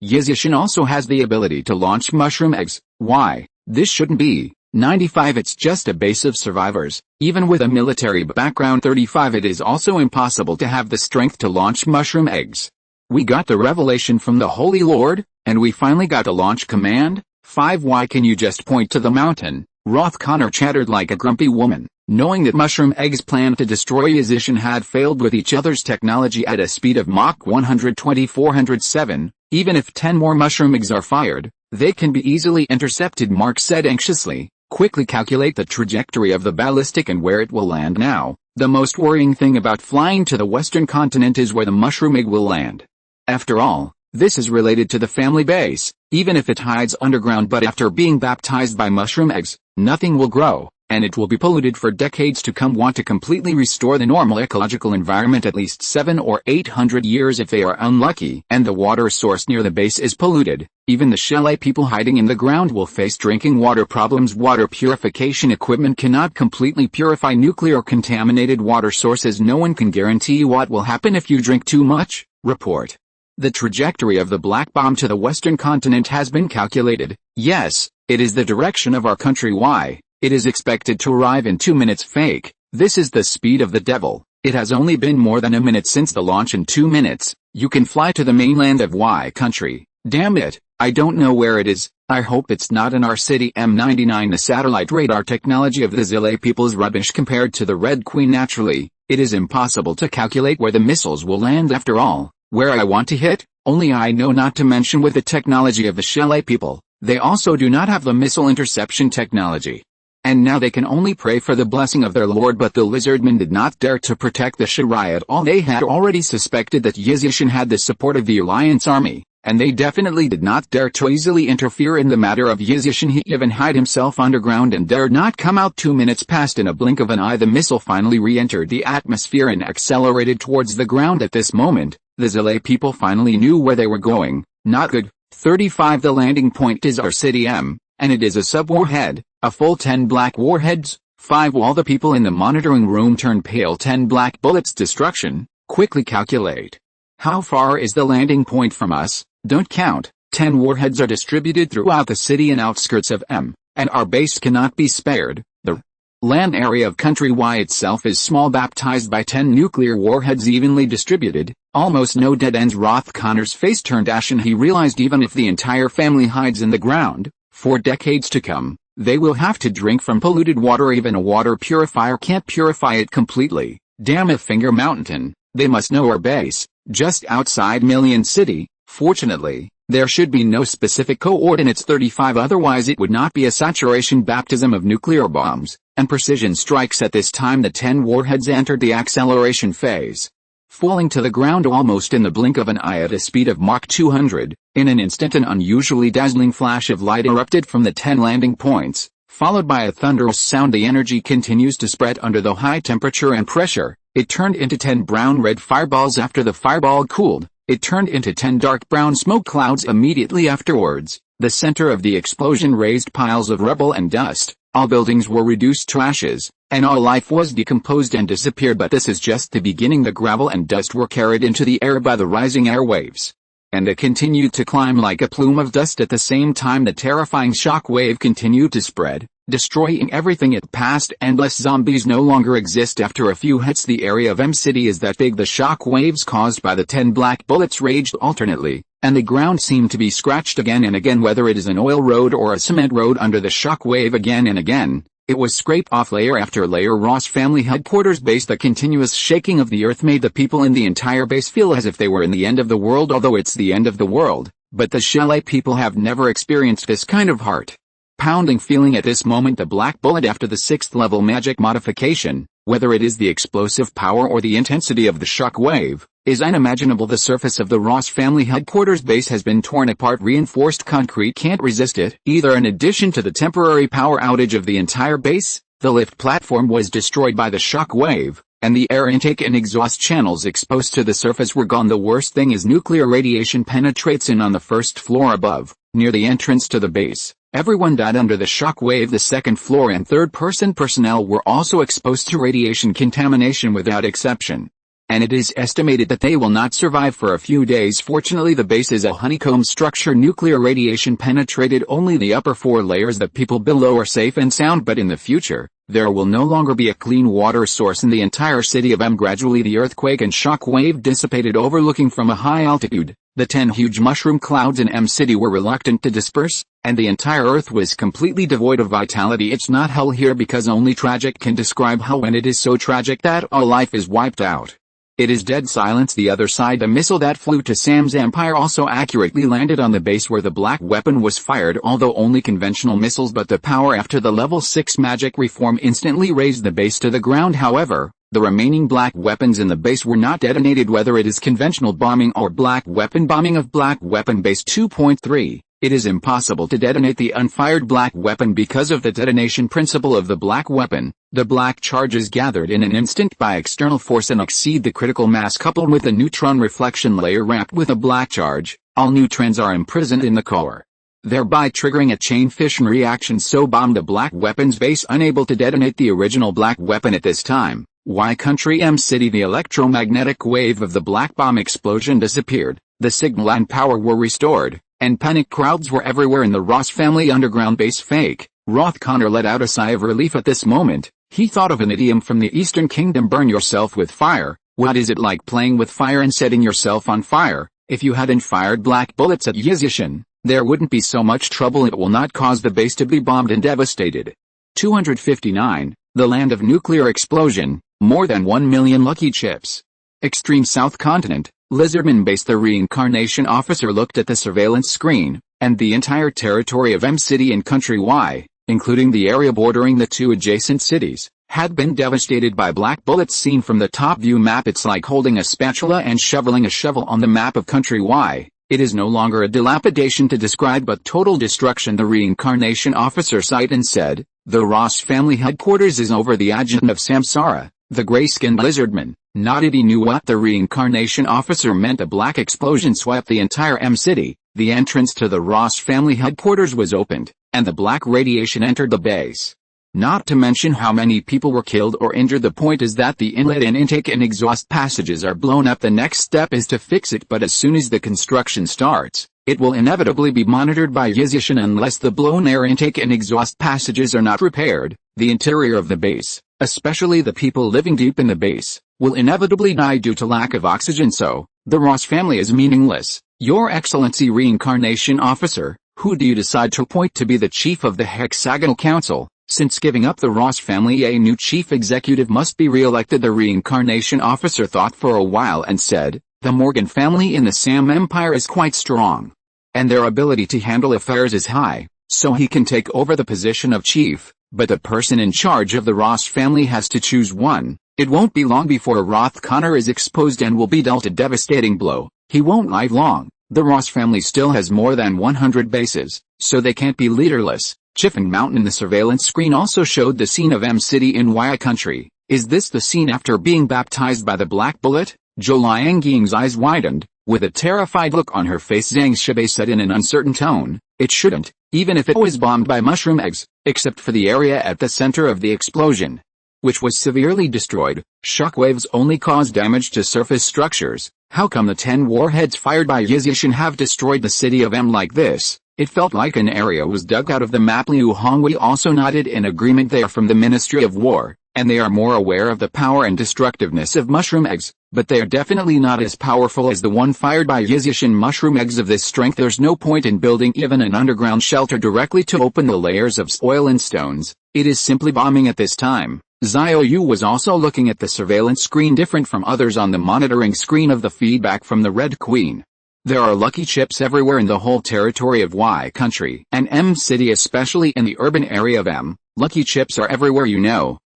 Yizhishan also has the ability to launch mushroom eggs. Why? This shouldn't be. 95. It's just a base of survivors. Even with a military background. 35. It is also impossible to have the strength to launch mushroom eggs. We got the revelation from the Holy Lord, and we finally got a launch command. 5. Why can you just point to the mountain? Roth Connor chattered like a grumpy woman, knowing that mushroom eggs planned to destroy Yizhishan had failed with each other's technology at a speed of Mach 120-407. Even if 10 more mushroom eggs are fired, they can be easily intercepted. Mark said anxiously. Quickly calculate the trajectory of the ballistic and where it will land now. The most worrying thing about flying to the Western continent is where the mushroom egg will land. After all, this is related to the family base, even if it hides underground. But after being baptized by mushroom eggs, nothing will grow, and it will be polluted for decades to come. Want to completely restore the normal ecological environment, at least 700 or 800 years if they are unlucky, and the water source near the base is polluted. Even the Shelley people hiding in the ground will face drinking water problems. Water purification equipment cannot completely purify nuclear contaminated water sources. No one can guarantee what will happen if you drink too much. Report. The trajectory of the black bomb to the Western continent has been calculated. Yes, it is the direction of our country. Why? It is expected to arrive in 2 minutes. Fake. This is the speed of the devil. It has only been more than a minute since the launch. In 2 minutes, you can fly to the mainland of Y country. Damn it, I don't know where it is. I hope it's not in our city. M99. The satellite radar technology of the Zile people is rubbish compared to the Red Queen. Naturally, it is impossible to calculate where the missiles will land. After all, where I want to hit, only I know. Not to mention with the technology of the Shelley people, they also do not have the missile interception technology. And now they can only pray for the blessing of their lord. But the lizardmen did not dare to protect the Shirai at all. They had already suspected that Yizhishan had the support of the Alliance army, and they definitely did not dare to easily interfere in the matter of Yizhishan. He even hid himself underground and dared not come out. 2 minutes passed. In a blink of an eye the missile finally re-entered the atmosphere and accelerated towards the ground. At this moment, the Zile people finally knew where they were going. Not good. 35. The landing point is our city M, and it is a sub-warhead. A full 10 black warheads. 5. All the people in the monitoring room turned pale. 10 black bullets. Destruction. Quickly calculate. How far is the landing point from us? Don't count. 10 warheads are distributed throughout the city and outskirts of M, and our base cannot be spared. The land area of country Y itself is small, baptized by 10 nuclear warheads evenly distributed. Almost no dead ends. Roth Connor's face turned ashen. He realized even if the entire family hides in the ground, for decades to come, they will have to drink from polluted water. Even a water purifier can't purify it completely. Damn it, Finger Mountain. They must know our base, just outside Million City. Fortunately, there should be no specific coordinates. 35. Otherwise it would not be a saturation baptism of nuclear bombs and precision strikes. At this time the 10 warheads entered the acceleration phase, falling to the ground almost in the blink of an eye at a speed of Mach 200. In an instant an unusually dazzling flash of light erupted from the 10 landing points, followed by a thunderous sound. The energy continues to spread under the high temperature and pressure. It turned into 10 brown-red fireballs. After the fireball cooled, it turned into 10 dark brown smoke clouds. Immediately afterwards, the center of the explosion raised piles of rubble and dust. All buildings were reduced to ashes, and all life was decomposed and disappeared, but this is just the beginning. The gravel and dust were carried into the air by the rising air waves, and it continued to climb like a plume of dust. At the same time, the terrifying shock wave continued to spread, destroying everything it passed. Endless zombies no longer exist after a few hits. The area of M City is that big. The shock waves caused by the 10 black bullets raged alternately, and the ground seemed to be scratched again and again, whether it is an oil road or a cement road under the shock wave. Again and again, it was scraped off layer after layer. Ross family headquarters base. The continuous shaking of the earth made the people in the entire base feel as if they were in the end of the world. Although it's the end of the world, but the chalet people have never experienced this kind of heart-pounding feeling at this moment. The black bullet after the 6th level magic modification, whether it is the explosive power or the intensity of the shock wave, is unimaginable. The surface of the Ross family headquarters base has been torn apart. Reinforced concrete can't resist it either. In addition to the temporary power outage of the entire base, the lift platform was destroyed by the shock wave, and the air intake and exhaust channels exposed to the surface were gone. The worst thing is nuclear radiation penetrates in on the first floor above, near the entrance to the base. Everyone died under the shock wave. The second floor and third-person personnel were also exposed to radiation contamination without exception, and it is estimated that they will not survive for a few days. Fortunately, the base is a honeycomb structure. Nuclear radiation penetrated only the upper 4 layers. The people below are safe and sound, but in the future, there will no longer be a clean water source in the entire city of M. Gradually, the earthquake and shock wave dissipated. Overlooking from a high altitude, the 10 huge mushroom clouds in M City were reluctant to disperse, and the entire earth was completely devoid of vitality. It's not hell here because only tragic can describe how when it is so tragic that all life is wiped out. It is dead silence. The other side, a missile that flew to Sam's Empire also accurately landed on the base where the black weapon was fired, although only conventional missiles, but the power after the level 6 magic reform instantly raised the base to the ground. However, the remaining black weapons in the base were not detonated, whether it is conventional bombing or black weapon bombing of Black Weapon Base 2.3. It is impossible to detonate the unfired black weapon because of the detonation principle of the black weapon. The black charges gathered in an instant by external force and exceed the critical mass coupled with a neutron reflection layer wrapped with a black charge. All neutrons are imprisoned in the core, thereby triggering a chain fission reaction. So bomb the black weapons base, unable to detonate the original black weapon at this time. Y Country M City. The electromagnetic wave of the black bomb explosion disappeared, the signal and power were restored, and panic crowds were everywhere in the Ross family underground base. Fake Roth Connor let out a sigh of relief at this moment. He thought of an idiom from the Eastern Kingdom: burn yourself with fire. What is it like playing with fire and setting yourself on fire? If you hadn't fired black bullets at Yizishan, there wouldn't be so much trouble. It will not cause the base to be bombed and devastated. 259. The land of nuclear explosion. More than 1 million lucky chips. Extreme South Continent, Lizardman Base. The reincarnation officer looked at the surveillance screen, and the entire territory of M City and Country Y, including the area bordering the 2 adjacent cities, had been devastated by black bullets. Seen from the top view map, it's like holding a spatula and shoveling a shovel on the map of Country Y. It is no longer a dilapidation to describe, but total destruction. The reincarnation officer sighed and said, "The Ross family headquarters is over." The adjutant of Samsara, the gray-skinned lizardman, nodded. He knew what the reincarnation officer meant. A black explosion swept the entire M City. The entrance to the Ross family headquarters was opened, and the black radiation entered the base. Not to mention how many people were killed or injured. The point is that the inlet and intake and exhaust passages are blown up. The next step is to fix it, but as soon as the construction starts, it will inevitably be monitored by Yizishan unless the blown air intake and exhaust passages are not repaired. The interior of the base, especially the people living deep in the base, will inevitably die due to lack of oxygen. So, the Ross family is meaningless. Your Excellency Reincarnation Officer, who do you decide to appoint to be the chief of the Hexagonal Council? Since giving up the Ross family, a new chief executive must be re-elected. The Reincarnation Officer thought for a while and said, "The Morgan family in the Sam Empire is quite strong, and their ability to handle affairs is high, so he can take over the position of chief, but the person in charge of the Ross family has to choose one. It won't be long before Roth Connor is exposed and will be dealt a devastating blow. He won't live long. The Ross family still has more than 100 bases, so they can't be leaderless." Chiffon Mountain in the surveillance screen also showed the scene of M City in Y Country. Is this the scene after being baptized by the black bullet? Zhou Liangying's eyes widened. With a terrified look on her face, Zhang Shibei said in an uncertain tone, It shouldn't, even if it was bombed by mushroom eggs, except for the area at the center of the explosion, which was severely destroyed. Shockwaves only cause damage to surface structures. How come the 10 warheads fired by Yizhishan have destroyed the city of M like this? It felt like an area was dug out of the map. Liu Hongwei also nodded in agreement. They are from the Ministry of War, and they are more aware of the power and destructiveness of mushroom eggs, but they are definitely not as powerful as the one fired by Yizhishan. Mushroom eggs of this strength, there's no point in building even an underground shelter directly to open the layers of soil and stones. It is simply bombing at this time. Xiao Yu was also looking at the surveillance screen, different from others on the monitoring screen of the feedback from the Red Queen. There are lucky chips everywhere in the whole territory of Y country and M city, especially in the urban area of M. Lucky chips are everywhere.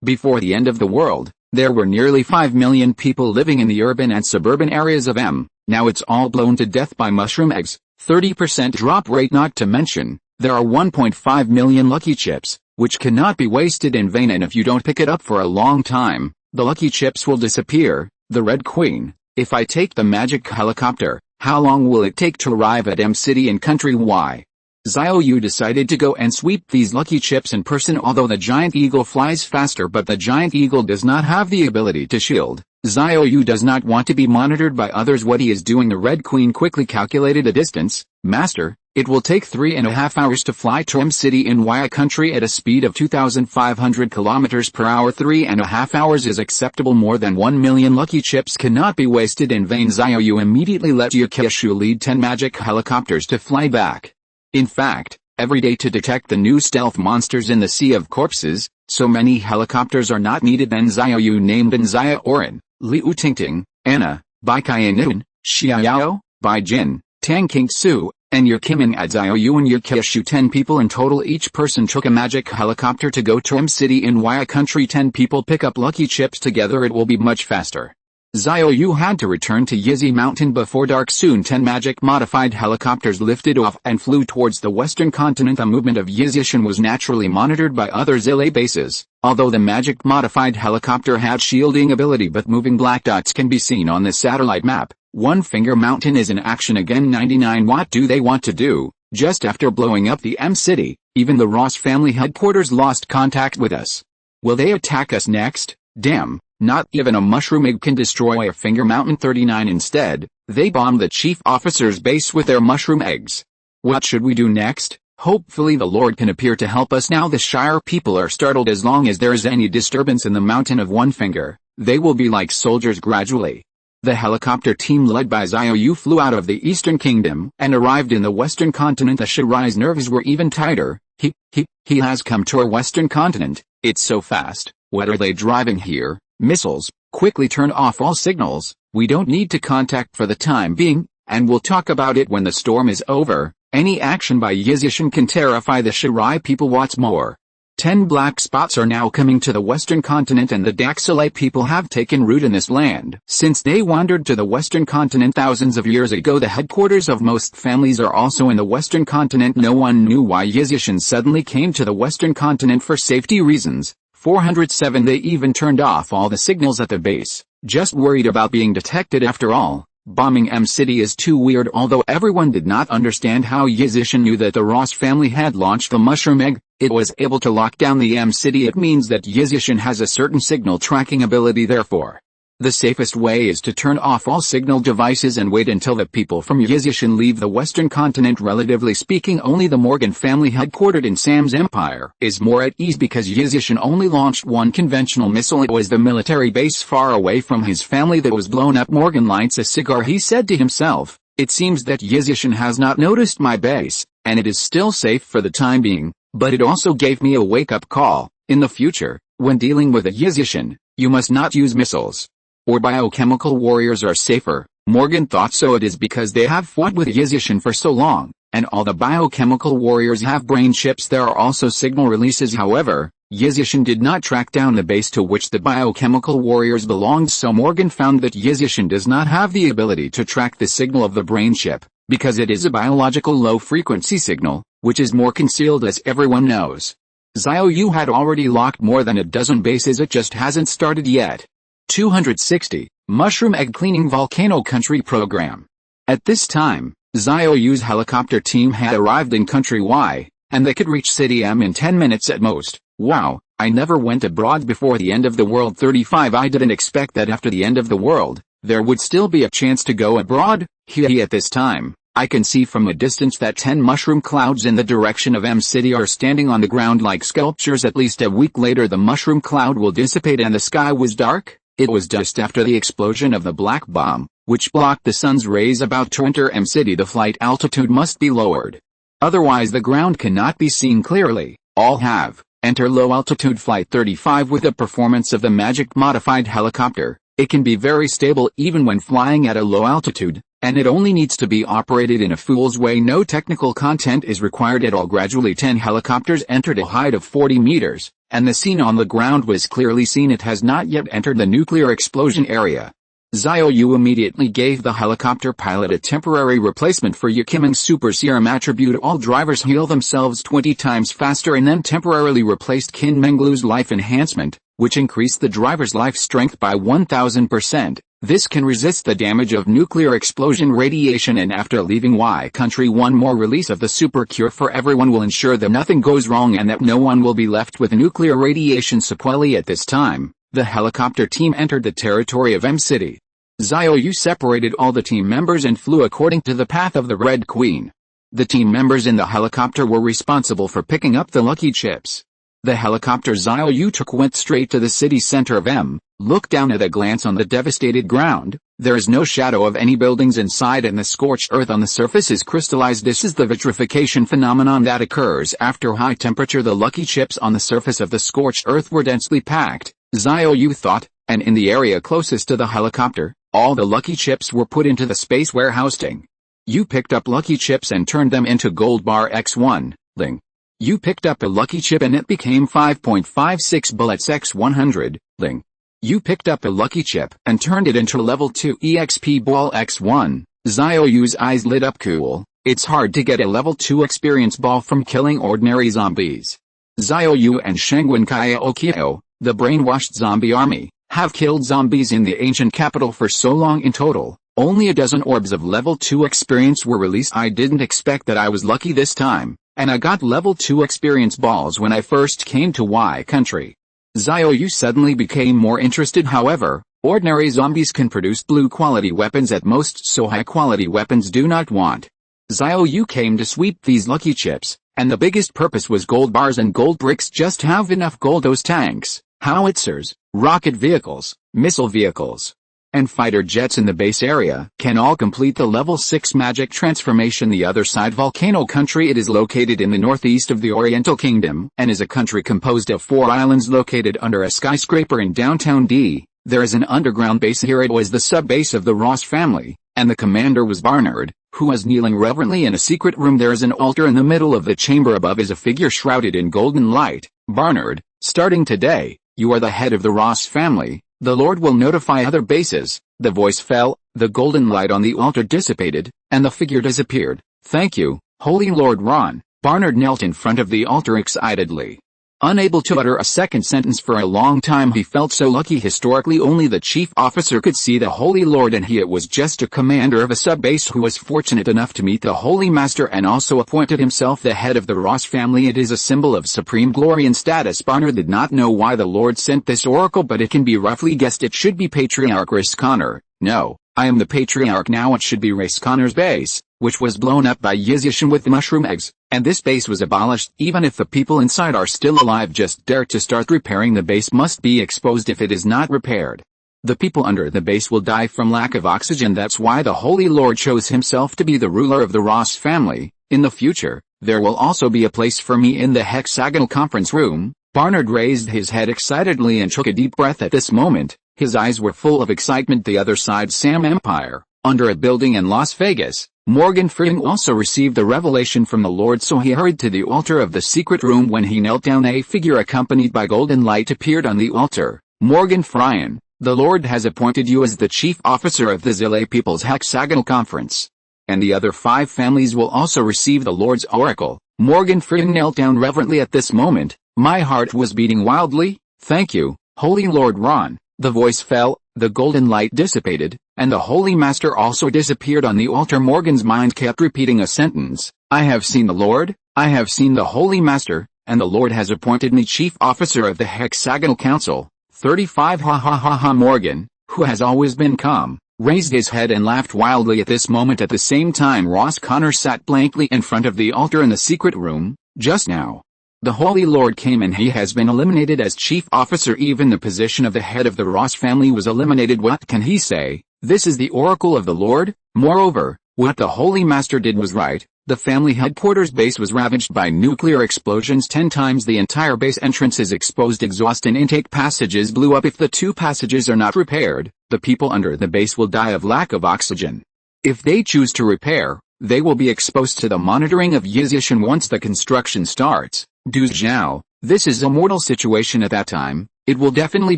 Before the end of the world, there were nearly 5 million people living in the urban and suburban areas of M. Now it's all blown to death by mushroom eggs. 30% drop rate. Not to mention, there are 1.5 million lucky chips, which cannot be wasted in vain, and if you don't pick it up for a long time, the lucky chips will disappear. The Red Queen, if I take the magic helicopter, how long will it take to arrive at M City in country Y? Xiao Yu decided to go and sweep these lucky chips in person. Although the giant eagle flies faster, but the giant eagle does not have the ability to shield, Xiao Yu does not want to be monitored by others. What he is doing. The Red Queen quickly calculated the distance. Master, it will take 3.5 hours to fly to M City in Y country at a speed of 2,500 kilometers per hour. 3.5 hours is acceptable. More than 1 million lucky chips cannot be wasted in vain. Xiao Yu immediately let Yakeshu lead 10 magic helicopters to fly back. In fact, every day to detect the new stealth monsters in the Sea of Corpses, so many helicopters are not needed. Then Xiao Yu named An Xiaoran, Liu Tingting, Anna, Bai Kaianun, Xiao Yu, Bai Jin, Tang Qingsu, and Yerkimin. At Xiao Yu and Yerkeshu, 10 people in total. Each person took a magic helicopter to go to M City in Y country. 10 people pick up lucky chips together. It will be much faster. Xiao Yu had to return to Yizi Mountain before dark. Soon 10 magic modified helicopters lifted off and flew towards the western continent. The movement of Yizhishan was naturally monitored by other Zilay bases, although the magic modified helicopter had shielding ability, but moving black dots can be seen on the satellite map. One Finger Mountain is in action again. 99. What do they want to do? Just after blowing up the M City, even the Ross family headquarters lost contact with us. Will they attack us next? Damn. Not even a mushroom egg can destroy a Finger Mountain. 39. Instead, they bombed the chief officer's base with their mushroom eggs. What should we do next? Hopefully the Lord can appear to help us now. The Shire people are startled. As long as there is any disturbance in the mountain of One Finger, they will be like soldiers gradually. The helicopter team led by Xiao Yu flew out of the Eastern Kingdom and arrived in the Western Continent. The Shirai's nerves were even tighter. He has come to our Western Continent. It's so fast. What are they driving here? Missiles. Quickly turn off all signals. We don't need to contact for the time being, and we'll talk about it when the storm is over. Any action by Yizhishan can terrify the Shirai people. What's more, 10 black spots are now coming to the Western Continent, and the Daxilite people have taken root in this land. Since they wandered to the Western Continent thousands of years ago, the headquarters of most families are also in the Western Continent. No one knew why Yizhishan suddenly came to the Western Continent. For safety reasons. 407. They even turned off all the signals at the base, just worried about being detected. After all, bombing M City is too weird. Although everyone did not understand how Yizhishan knew that the Ross family had launched the mushroom egg, it was able to lock down the M City. It means that Yizhishan has a certain signal tracking ability. Therefore, the safest way is to turn off all signal devices and wait until the people from Yizhishan leave the Western Continent. Relatively speaking, only the Morgan family, headquartered in Sam's empire, is more at ease because Yizhishan only launched one conventional missile. It was the military base far away from his family that was blown up. Morgan lights a cigar. He said to himself, it seems that Yizhishan has not noticed my base, and it is still safe for the time being, but it also gave me a wake-up call. In the future, when dealing with a Yizhishan, you must not use missiles. Or biochemical warriors are safer. Morgan thought so. It is because they have fought with Yizhishan for so long, and all the biochemical warriors have brain chips. There are also signal releases. However, Yizhishan did not track down the base to which the biochemical warriors belonged, so Morgan found that Yizhishan does not have the ability to track the signal of the brain chip, because it is a biological low-frequency signal, which is more concealed, as everyone knows. Xiao Yu had already locked more than a dozen bases. It just hasn't started yet. 260. Mushroom Egg Cleaning Volcano Country Program. At this time, Xiao Yu's helicopter team had arrived in Country Y, and they could reach City M in 10 minutes at most. Wow, I never went abroad before the end of the world 35. I didn't expect that after the end of the world, there would still be a chance to go abroad. At this time, I can see from a distance that 10 mushroom clouds in the direction of M City are standing on the ground like sculptures. At least a week later the mushroom cloud will dissipate and the sky was dark. It was just after the explosion of the black bomb, which blocked the sun's rays about to enter M City. The flight altitude must be lowered. Otherwise the ground cannot be seen clearly. All have. Enter low altitude flight 35 with the performance of the magic modified helicopter. It can be very stable even when flying at a low altitude, and it only needs to be operated in a fool's way. No technical content is required at all. Gradually 10 helicopters entered a height of 40 meters, and the scene on the ground was clearly seen. It has not yet entered the nuclear explosion area. Xiao Yu immediately gave the helicopter pilot a temporary replacement for Yakiming's super serum attribute. All drivers heal themselves 20 times faster, and then temporarily replaced Qin Menglu's life enhancement, which increased the driver's life strength by 1000%. This can resist the damage of nuclear explosion radiation, and after leaving Y Country, one more release of the super cure for everyone will ensure that nothing goes wrong and that no one will be left with nuclear radiation sequelae. At this time, the helicopter team entered the territory of M City. Xiao Yu separated all the team members and flew according to the path of the Red Queen. The team members in the helicopter were responsible for picking up the lucky chips. The helicopter Xiao Yu took went straight to the city center of M. Looked down at a glance on the devastated ground. There is no shadow of any buildings inside, and the scorched earth on the surface is crystallized. This is the vitrification phenomenon that occurs after high temperature. The lucky chips on the surface of the scorched earth were densely packed, Xiao Yu thought, and in the area closest to the helicopter, all the lucky chips were put into the space warehousing. You picked up lucky chips and turned them into gold bar X1, Ling. You picked up a lucky chip and it became 5.56 bullets X100, Ling. You picked up a lucky chip and turned it into level 2 EXP ball X1. Xiao Yu's eyes lit up. Cool. It's hard to get a level 2 experience ball from killing ordinary zombies. Xiao Yu and Shengwen Kaiokio, the brainwashed zombie army, have killed zombies in the ancient capital for so long. In total, only a dozen orbs of level 2 experience were released. I didn't expect that I was lucky this time, and I got level 2 experience balls when I first came to Y Country. Xiao Yu suddenly became more interested. However, ordinary zombies can produce blue quality weapons at most, so high quality weapons do not want. Xiao Yu came to sweep these lucky chips, and the biggest purpose was gold bars and gold bricks. Just have enough gold. Those tanks, howitzers, rocket vehicles, missile vehicles, and fighter jets in the base area can all complete the level 6 magic transformation. The other side, Volcano Country. It is located in the northeast of the Oriental Kingdom and is a country composed of 4 islands located under a skyscraper in downtown D. There is an underground base here. It was the sub-base of the Ross family, and the commander was Barnard, who was kneeling reverently in a secret room. There is an altar in the middle of the chamber. Above is a figure shrouded in golden light. Barnard, starting today, you are the head of the Ross family. The Lord will notify other bases. The voice fell, the golden light on the altar dissipated, and the figure disappeared. Thank you, Holy Lord Ron. Barnard knelt in front of the altar excitedly. Unable to utter a second sentence for a long time. He felt so lucky. Historically, only the chief officer could see the Holy Lord, and he was just a commander of a sub-base who was fortunate enough to meet the Holy Master and also appointed himself the head of the Ross family. It is a symbol of supreme glory and status. Barnard did not know why the Lord sent this oracle, but it can be roughly guessed it should be Patriarch Race Connor. No, I am the Patriarch now. It should be Race Connor's base, which was blown up by Yizishan with the mushroom eggs, and this base was abolished. Even if the people inside are still alive, just dare to start repairing the base must be exposed if it is not repaired. The people under the base will die from lack of oxygen. That's why the Holy Lord chose himself to be the ruler of the Ross family. In the future, there will also be a place for me in the hexagonal conference room. Barnard raised his head excitedly and took a deep breath. At this moment, his eyes were full of excitement. The other side, Sam Empire, under a building in Las Vegas, Morgan Freeman also received a revelation from the Lord, so he hurried to the altar of the secret room. When he knelt down, a figure accompanied by golden light appeared on the altar. Morgan Freeman, the Lord has appointed you as the chief officer of the Zile People's Hexagonal Conference, and the other 5 families will also receive the Lord's oracle. Morgan Freeman knelt down reverently. At this moment, my heart was beating wildly. Thank you, Holy Lord Ron. The voice fell, The golden light dissipated, and the Holy Master also disappeared on the altar. Morgan's mind kept repeating a sentence. I have seen the Lord, I have seen the Holy Master, and the Lord has appointed me chief officer of the Hexagonal Council. 35 Ha ha ha ha. Morgan, who has always been calm, raised his head and laughed wildly at this moment. At the same time Ross Connor sat blankly in front of the altar in the secret room. Just now, the Holy Lord came and he has been eliminated as chief officer. Even the position of the head of the Ross family was eliminated. What can he say? This is the oracle of the Lord. Moreover, what the Holy Master did was right. The family headquarters base was ravaged by nuclear explosions. 10 times the entire base entrance is exposed. Exhaust and intake passages blew up. If the 2 passages are not repaired, the people under the base will die of lack of oxygen. If they choose to repair, they will be exposed to the monitoring of Yizishan once the construction starts. Du Zhao, this is a mortal situation at that time. It will definitely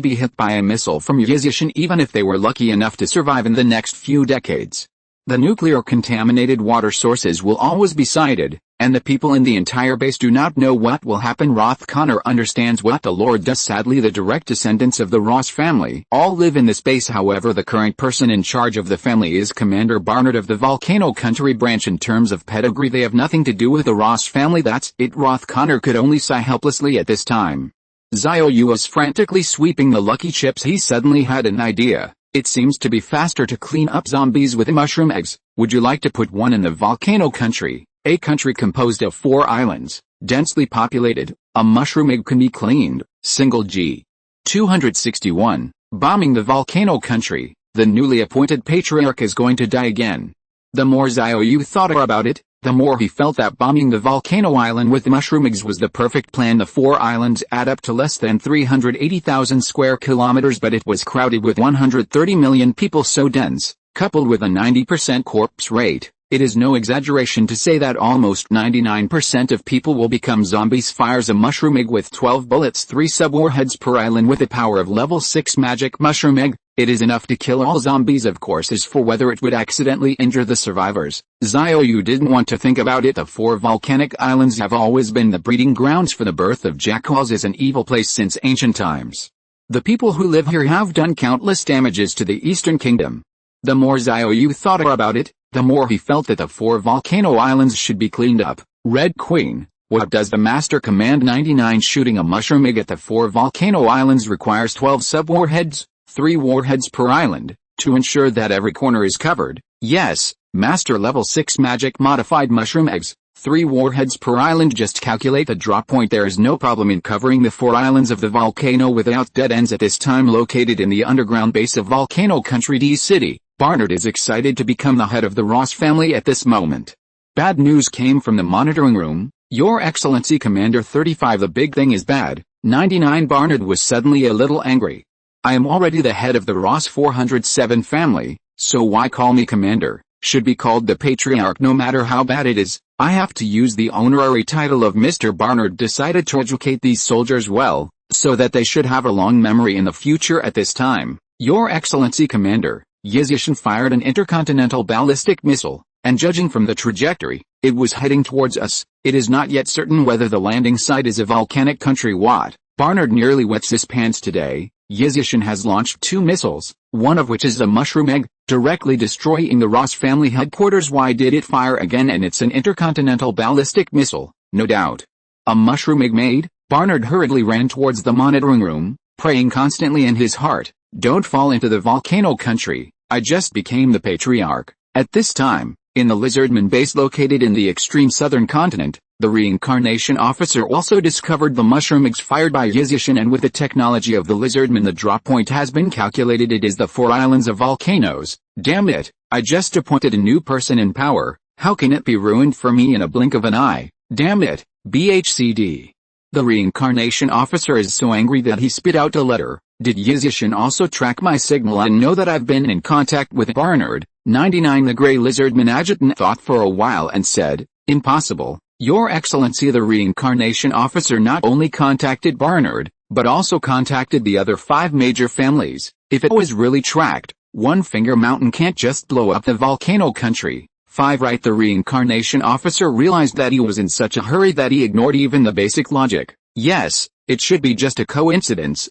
be hit by a missile from Yizishan even if they were lucky enough to survive in the next few decades. The nuclear contaminated water sources will always be sighted, and the people in the entire base do not know what will happen. Roth Connor understands what the Lord does. Sadly, the direct descendants of the Ross family all live in this base. However, the current person in charge of the family is Commander Barnard of the Volcano Country branch. In terms of pedigree, they have nothing to do with the Ross family. That's it. Roth Connor could only sigh helplessly at this time. Xiao Yu was frantically sweeping the lucky chips. He suddenly had an idea. It seems to be faster to clean up zombies with mushroom eggs. Would you like to put one in the Volcano Country, a country composed of 4 islands, densely populated? A mushroom egg can be cleaned. Single G. 261. Bombing the Volcano Country. The newly appointed patriarch is going to die again. The more Xiao Yu thought about it, the more he felt that bombing the volcano island with mushroom eggs was the perfect plan. The 4 islands add up to less than 380,000 square kilometers, but it was crowded with 130 million people. So dense, coupled with a 90% corpse rate, it is no exaggeration to say that almost 99% of people will become zombies. Fires a mushroom egg with 12 bullets, 3 sub-warheads per island with the power of level 6 magic mushroom egg. It is enough to kill all zombies. Of course, as for whether it would accidentally injure the survivors, Xiao Yu didn't want to think about it. The 4 volcanic islands have always been the breeding grounds for the birth of jackals. Is an evil place since ancient times. The people who live here have done countless damages to the Eastern Kingdom. The more Xiao Yu thought about it, the more he felt that the 4 volcano islands should be cleaned up. Red Queen, what does the Master command? 99. Shooting a mushroom egg at the 4 volcano islands requires 12 sub-warheads, 3 warheads per island, to ensure that every corner is covered. Yes, Master level 6 magic modified mushroom eggs, 3 warheads per island. Just calculate the drop point. There is no problem in covering the 4 islands of the volcano without dead ends. At this time located in the underground base of Volcano Country D City, Barnard is excited to become the head of the Ross family at this moment. Bad news came from the monitoring room. Your Excellency Commander 35, the big thing is bad. 99. Barnard was suddenly a little angry. I am already the head of the Ross 407 family, so why call me Commander? Should be called the Patriarch. No matter how bad it is, I have to use the honorary title of Mr. Barnard. Decided to educate these soldiers well, so that they should have a long memory in the future. At this time, Your Excellency Commander, Yizishan fired an intercontinental ballistic missile, and judging from the trajectory, it was heading towards us. It is not yet certain whether the landing site is a volcanic country. What? Barnard nearly wets his pants today. Yizishan has launched 2 missiles, one of which is a mushroom egg, directly destroying the Ross family headquarters. Why did it fire again? And it's an intercontinental ballistic missile, no doubt. A mushroom egg made? Barnard hurriedly ran towards the monitoring room, praying constantly in his heart, don't fall into the volcano country. I just became the Patriarch. At this time, in the Lizardman base located in the extreme southern continent, the reincarnation officer also discovered the mushroom eggs fired by Yizishan, and with the technology of the Lizardman the drop point has been calculated. It is the 4 islands of volcanoes. Damn it, I just appointed a new person in power. How can it be ruined for me in a blink of an eye? Damn it, BHCD. The reincarnation officer is so angry that he spit out a letter. Did Yizishan also track my signal and know that I've been in contact with Barnard? 99. The Grey Lizardman adjutant thought for a while and said, impossible. Your Excellency, the reincarnation officer not only contacted Barnard, but also contacted the other 5 major families. If it was really tracked, One Finger Mountain can't just blow up the volcano country. 5. Right. The reincarnation officer realized that he was in such a hurry that he ignored even the basic logic. Yes, it should be just a coincidence.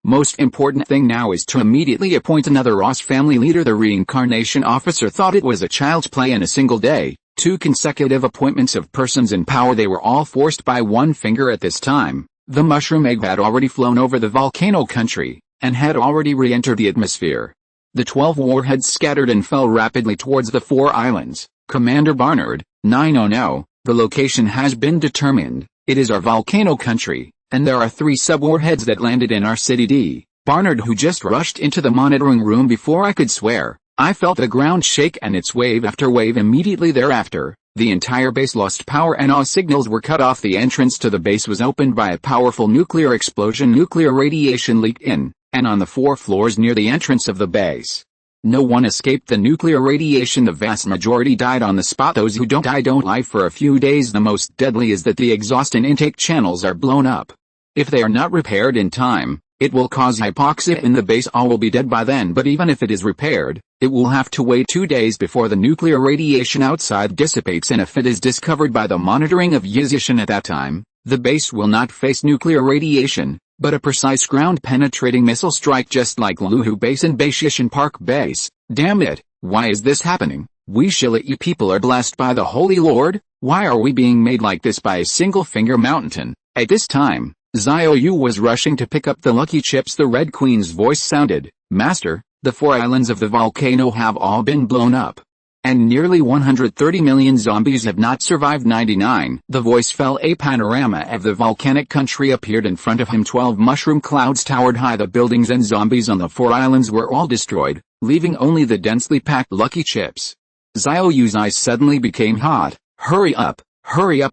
Most important thing now is to immediately appoint another Ross family leader. The reincarnation officer thought it was a child's play in a single day. 2 consecutive appointments of persons in power. They were all forced by one finger at this time. The mushroom egg had already flown over the volcano country, and had already re-entered the atmosphere. The 12 warheads scattered and fell rapidly towards the 4 islands. Commander Barnard, 900, the location has been determined. It is our volcano country, and there are 3 sub-warheads that landed in our city. D. Barnard, who just rushed into the monitoring room before I could swear. I felt the ground shake and its wave after wave. Immediately thereafter, the entire base lost power and all signals were cut off. The entrance to the base was opened by a powerful nuclear explosion. Nuclear radiation leaked in, and on the 4 floors near the entrance of the base. No one escaped the nuclear radiation. The vast majority died on the spot. Those who don't die don't live for a few days. The most deadly is that the exhaust and intake channels are blown up. If they are not repaired in time, it will cause hypoxia in the base. All will be dead by then. But even if it is repaired, it will have to wait 2 days before the nuclear radiation outside dissipates, and if it is discovered by the monitoring of Yizishan at that time, the base will not face nuclear radiation, but a precise ground-penetrating missile strike, just like Luhu Base and Baishishan Park Base. Damn it, why is this happening? We Shilai people are blessed by the Holy Lord. Why are we being made like this by a single finger mountain? At this time, Xiao Yu was rushing to pick up the lucky chips. The Red Queen's voice sounded, Master, the 4 islands of the volcano have all been blown up, and nearly 130 million zombies have not survived. 99. The voice fell. A panorama of the volcanic country appeared in front of him. 12 mushroom clouds towered high. The buildings and zombies on the 4 islands were all destroyed, leaving only the densely packed lucky chips. Xiao Yu's eyes suddenly became hot. Hurry up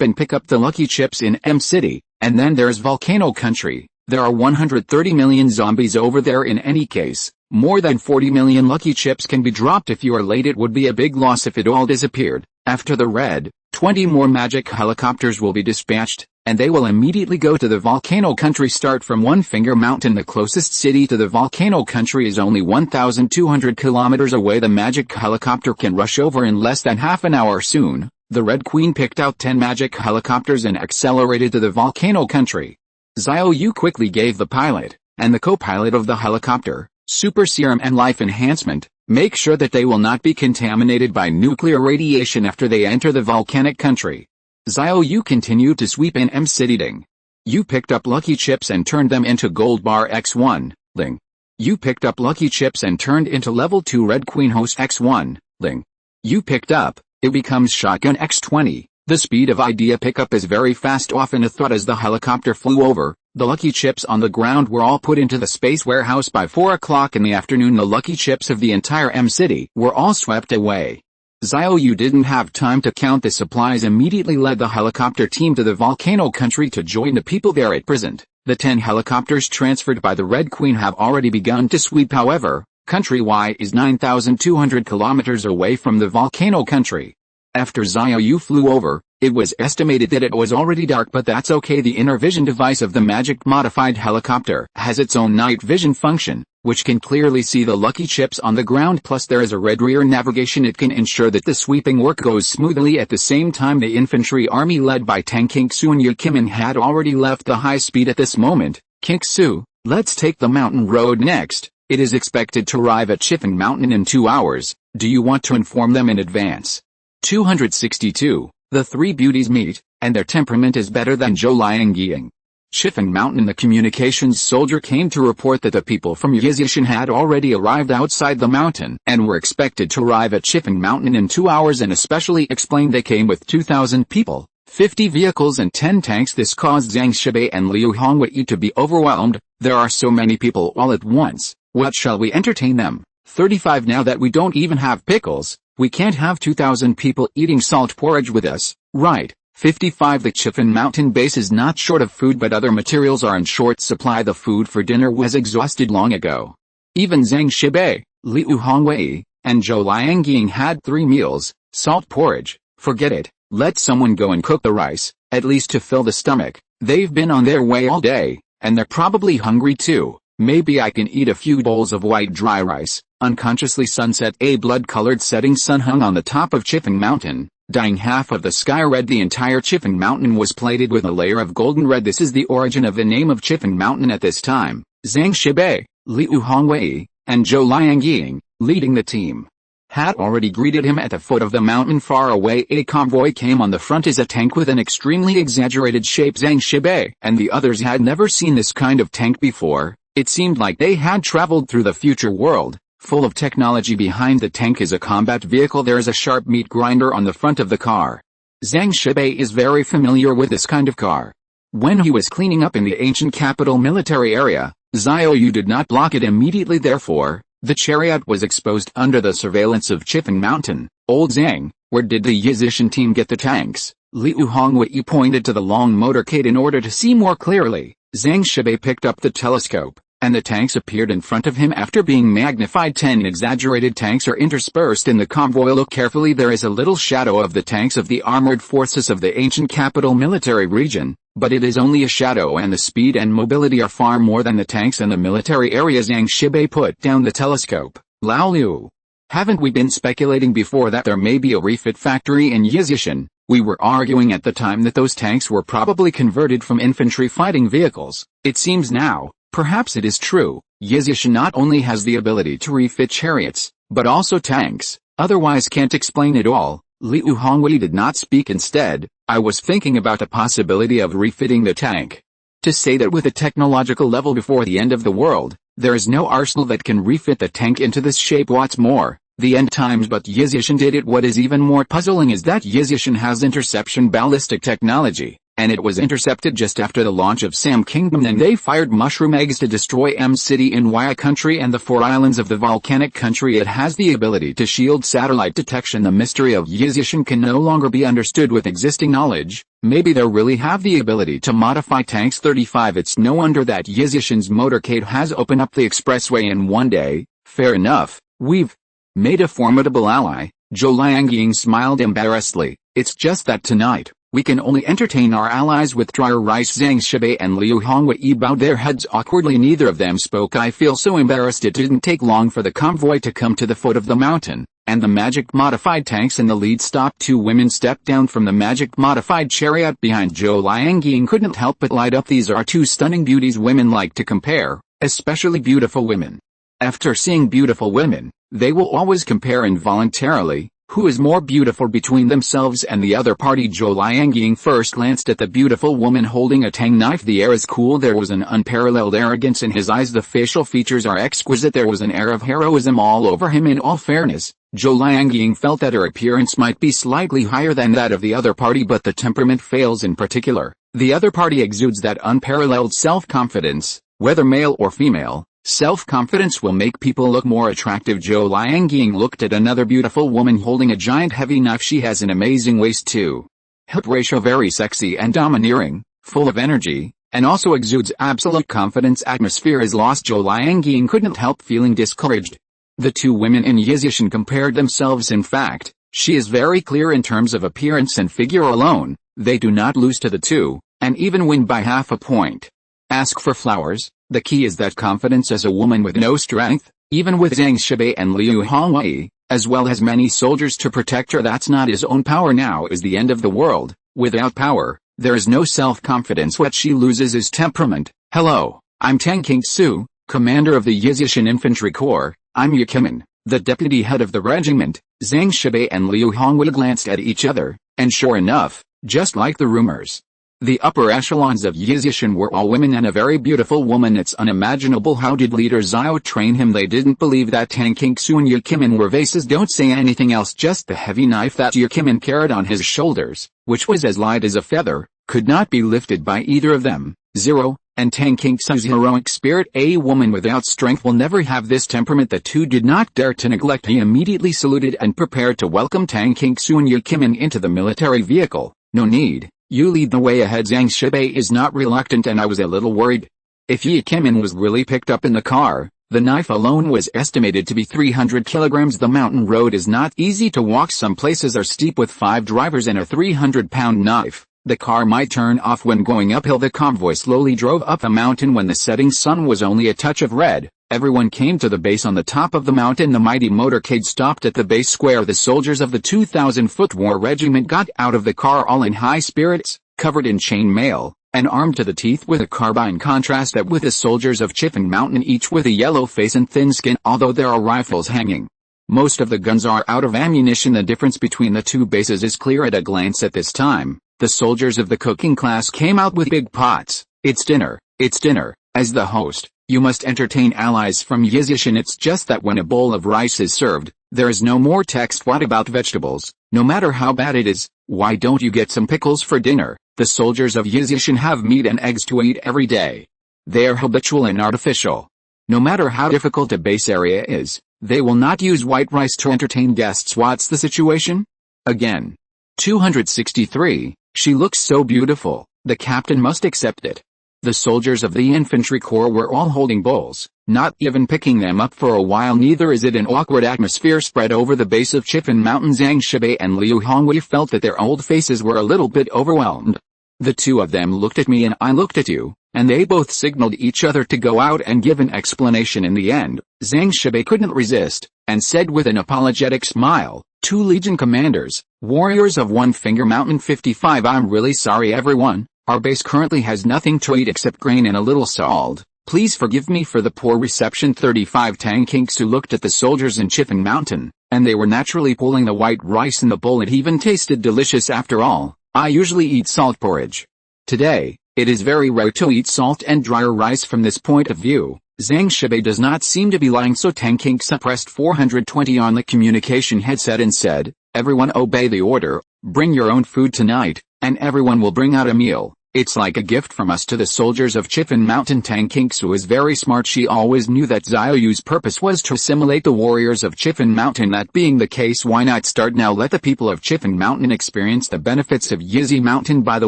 and pick up the lucky chips in M City, and then there's volcano country. There are 130 million zombies over there. In any case, more than 40 million lucky chips can be dropped. If you are late, it would be a big loss if it all disappeared. After the red, 20 more magic helicopters will be dispatched, and they will immediately go to the volcano country. Start from One Finger Mountain. The closest city to the volcano country is only 1,200 kilometers away. The magic helicopter can rush over in less than half an hour. Soon, the Red Queen picked out 10 magic helicopters and accelerated to the volcano country. Xiao Yu quickly gave the pilot, and the co-pilot of the helicopter, super serum and life enhancement. Make sure that they will not be contaminated by nuclear radiation after they enter the volcanic country. Xiao Yu continued to sweep in M City. Ding. You picked up lucky chips and turned them into gold bar X1, Ling. You picked up lucky chips and turned into level 2 Red Queen host X1, Ling. You picked up, it becomes shotgun X20. The speed of idea pickup is very fast. Off in a thought as the helicopter flew over, the lucky chips on the ground were all put into the space warehouse. By 4 o'clock in the afternoon, the lucky chips of the entire M City were all swept away. Xiao Yu didn't have time to count the supplies. Immediately led the helicopter team to the volcano country to join the people there. At present, the 10 helicopters transferred by the Red Queen have already begun to sweep. However, country Y is 9,200 kilometers away from the volcano country. After Xiao Yu flew over, it was estimated that it was already dark, but that's okay. The inner vision device of the magic modified helicopter has its own night vision function, which can clearly see the lucky chips on the ground. Plus there is a red rear navigation. It can ensure that the sweeping work goes smoothly. At the same time, the infantry army led by Tang Kingsu and Yu Kimin had already left the high speed. At this moment, Kingsu, let's take the mountain road next. It is expected to arrive at Chifeng Mountain in 2 hours. Do you want to inform them in advance? 262. The 3 beauties meet, and their temperament is better than Zhou Liangying. Chifeng Mountain. The communications soldier came to report that the people from Yizishan had already arrived outside the mountain and were expected to arrive at Chifeng Mountain in 2 hours, and especially explained they came with 2,000 people, 50 vehicles and 10 tanks. This caused Zhang Shibei and Liu Hongwei to be overwhelmed. There are so many people all at once. What shall we entertain them? 35. Now that we don't even have pickles, we can't have 2,000 people eating salt porridge with us, right? 55. The Chifeng Mountain base is not short of food, but other materials are in short supply. The food for dinner was exhausted long ago. Even Zhang Shibei, Liu Hongwei, and Zhou Liangying had 3 meals. Salt porridge, forget it. Let someone go and cook the rice, at least to fill the stomach. They've been on their way all day, and they're probably hungry too. Maybe I can eat a few bowls of white dry rice. Unconsciously sunset. A blood-colored setting sun hung on the top of Chifeng Mountain, dyeing half of the sky red. The entire Chifeng Mountain was plated with a layer of golden red. This is the origin of the name of Chifeng Mountain at this time. Zhang Shibei, Liu Hongwei, and Zhou Liangying, leading the team, had already greeted him at the foot of the mountain far away. A convoy came on the front as a tank with an extremely exaggerated shape. Zhang Shibei and the others had never seen this kind of tank before. It seemed like they had traveled through the future world, full of technology. Behind the tank is a combat vehicle. There is a sharp meat grinder on the front of the car. Zhang Shibei is very familiar with this kind of car. When he was cleaning up in the ancient capital military area, Xiao Yu did not block it immediately. Therefore, the chariot was exposed under the surveillance of Chifeng Mountain. Old Zhang, where did the Yizishan team get the tanks? Liu Hongwei pointed to the long motorcade in order to see more clearly. Zhang Shibei picked up the telescope, and the tanks appeared in front of him after being magnified. 10 exaggerated tanks are interspersed in the convoy. Look carefully, there is a little shadow of the tanks of the armored forces of the ancient capital military region, but it is only a shadow, and the speed and mobility are far more than the tanks in the military area. Zhang Shibei put down the telescope. Lao Liu, haven't we been speculating before that there may be a refit factory in Yizishan? We were arguing at the time that those tanks were probably converted from infantry fighting vehicles. It seems now, perhaps it is true. Yizishan not only has the ability to refit chariots, but also tanks. Otherwise can't explain it all. Liu Hongwei did not speak. Instead, I was thinking about the possibility of refitting the tank. To say that with a technological level before the end of the world, there is no arsenal that can refit the tank into this shape. What's more, the end times but Yizishan did it. What is even more puzzling is that Yizishan has interception ballistic technology, and it was intercepted just after the launch of Sam Kingdom. Then they fired mushroom eggs to destroy M City in Waya country and the 4 islands of the volcanic country. It has the ability to shield satellite detection. The mystery of Yizishan can no longer be understood with existing knowledge. Maybe they really have the ability to modify tanks. 35 It's no wonder that Yizishan's motorcade has opened up the expressway in one day. Fair enough, we've made a formidable ally. Zhou Liangying smiled embarrassedly. It's just that tonight, we can only entertain our allies with drier rice. Zhang Shibei and Liu Hongwei bowed their heads awkwardly. Neither of them spoke. I feel so embarrassed. It didn't take long for the convoy to come to the foot of the mountain, and the magic modified tanks in the lead stopped. 2 women stepped down from the magic modified chariot behind Zhou Liangying. Couldn't help but light up. These are 2 stunning beauties. Women like to compare, especially beautiful women. After seeing beautiful women, they will always compare involuntarily. Who is more beautiful between themselves and the other party? Zhou Liangying first glanced at the beautiful woman holding a tang knife. The air is cool. There was an unparalleled arrogance in his eyes. The facial features are exquisite. There was an air of heroism all over him. In all fairness, Zhou Liangying felt that her appearance might be slightly higher than that of the other party, but the temperament fails. In particular, the other party exudes that unparalleled self-confidence. Whether male or female, self-confidence will make people look more attractive. Zhou Liangying looked at another beautiful woman holding a giant heavy knife. She has an amazing waist too. Hip ratio very sexy and domineering, full of energy, and also exudes absolute confidence. Atmosphere is lost. Zhou Liangying couldn't help feeling discouraged. The 2 women in Yizishan compared themselves. In fact, she is very clear in terms of appearance and figure alone. They do not lose to the 2, and even win by half a point. Ask for flowers. The key is that confidence as a woman with no strength, even with Zhang Shibei and Liu Hongwei, as well as many soldiers to protect her. That's not his own power. Now is the end of the world. Without power, there is no self-confidence. What she loses is temperament. Hello, I'm Tang Kingsu, commander of the Yizishan Infantry Corps. I'm Yu Kimin, the deputy head of the regiment. Zhang Shibei and Liu Hongwei glanced at each other, and sure enough, just like the rumors, the upper echelons of Yizishan were all women and a very beautiful woman. It's unimaginable. How did leader Xiao train him? They didn't believe that Tang Kingsu and Yu Kimin were vases. Don't say anything else. Just the heavy knife that Yu Kimin carried on his shoulders, which was as light as a feather, could not be lifted by either of them. 0. And Tang Kingsu's heroic spirit. A woman without strength will never have this temperament. The 2 did not dare to neglect. He immediately saluted and prepared to welcome Tang Kingsu and Yu Kimin into the military vehicle. No need. You lead the way ahead. Zhang Shibei is not reluctant, and I was a little worried. If Yu Kimin was really picked up in the car, the knife alone was estimated to be 300 kilograms. The mountain road is not easy to walk. Some places are steep with 5 drivers and a 300-pound knife. The car might turn off when going uphill. The convoy slowly drove up the mountain. When the setting sun was only a touch of red, everyone came to the base on the top of the mountain. The mighty motorcade stopped at the base square. The soldiers of the 2,000-foot war regiment got out of the car all in high spirits, covered in chain mail. and armed to the teeth with a carbine. Contrast that with the soldiers of Chiffon Mountain, each with a yellow face and thin skin, although there are rifles hanging. Most of the guns are out of ammunition. The difference between the two bases is clear at a glance at this time. The soldiers of the cooking class came out with big pots. It's dinner, it's dinner. As the host, you must entertain allies from Yizishan. It's just that when a bowl of rice is served, there is no more text. What about vegetables? No matter how bad it is, why don't you get some pickles for dinner? The soldiers of Yizishan have meat and eggs to eat every day. They are habitual and artificial. No matter how difficult a base area is, they will not use white rice to entertain guests. What's the situation? Again. 263. She looks so beautiful, the captain must accept it. The soldiers of the infantry corps were all holding bowls, not even picking them up for a while. Neither is it an awkward atmosphere spread over the base of Chiffon Mountain. Zhang Shibei and Liu Hongwei felt that their old faces were a little bit overwhelmed. The two of them looked at me and I looked at you, and they both signaled each other to go out and give an explanation. In the end, Zhang Shibei couldn't resist, and said with an apologetic smile, "Two Legion commanders, warriors of One Finger Mountain 55. I'm really sorry everyone. Our base currently has nothing to eat except grain and a little salt. Please forgive me for the poor reception." 35. Tang Kingsu looked at the soldiers in Chiffon Mountain, and they were naturally pulling the white rice in the bowl. It even tasted delicious. After all, I usually eat salt porridge. Today, it is very rare to eat salt and drier rice. From this point of view, Zhang Shibei does not seem to be lying. So Tang Kingsu pressed 420 on the communication headset and said, "Everyone obey the order, bring your own food tonight, and everyone will bring out a meal. It's like a gift from us to the soldiers of Chiffon Mountain." Tang Kingsu is very smart. She always knew that Xiao Yu's purpose was to assimilate the warriors of Chiffon Mountain. That being the case, why not start now? Let the people of Chiffon Mountain experience the benefits of Yizi Mountain. By the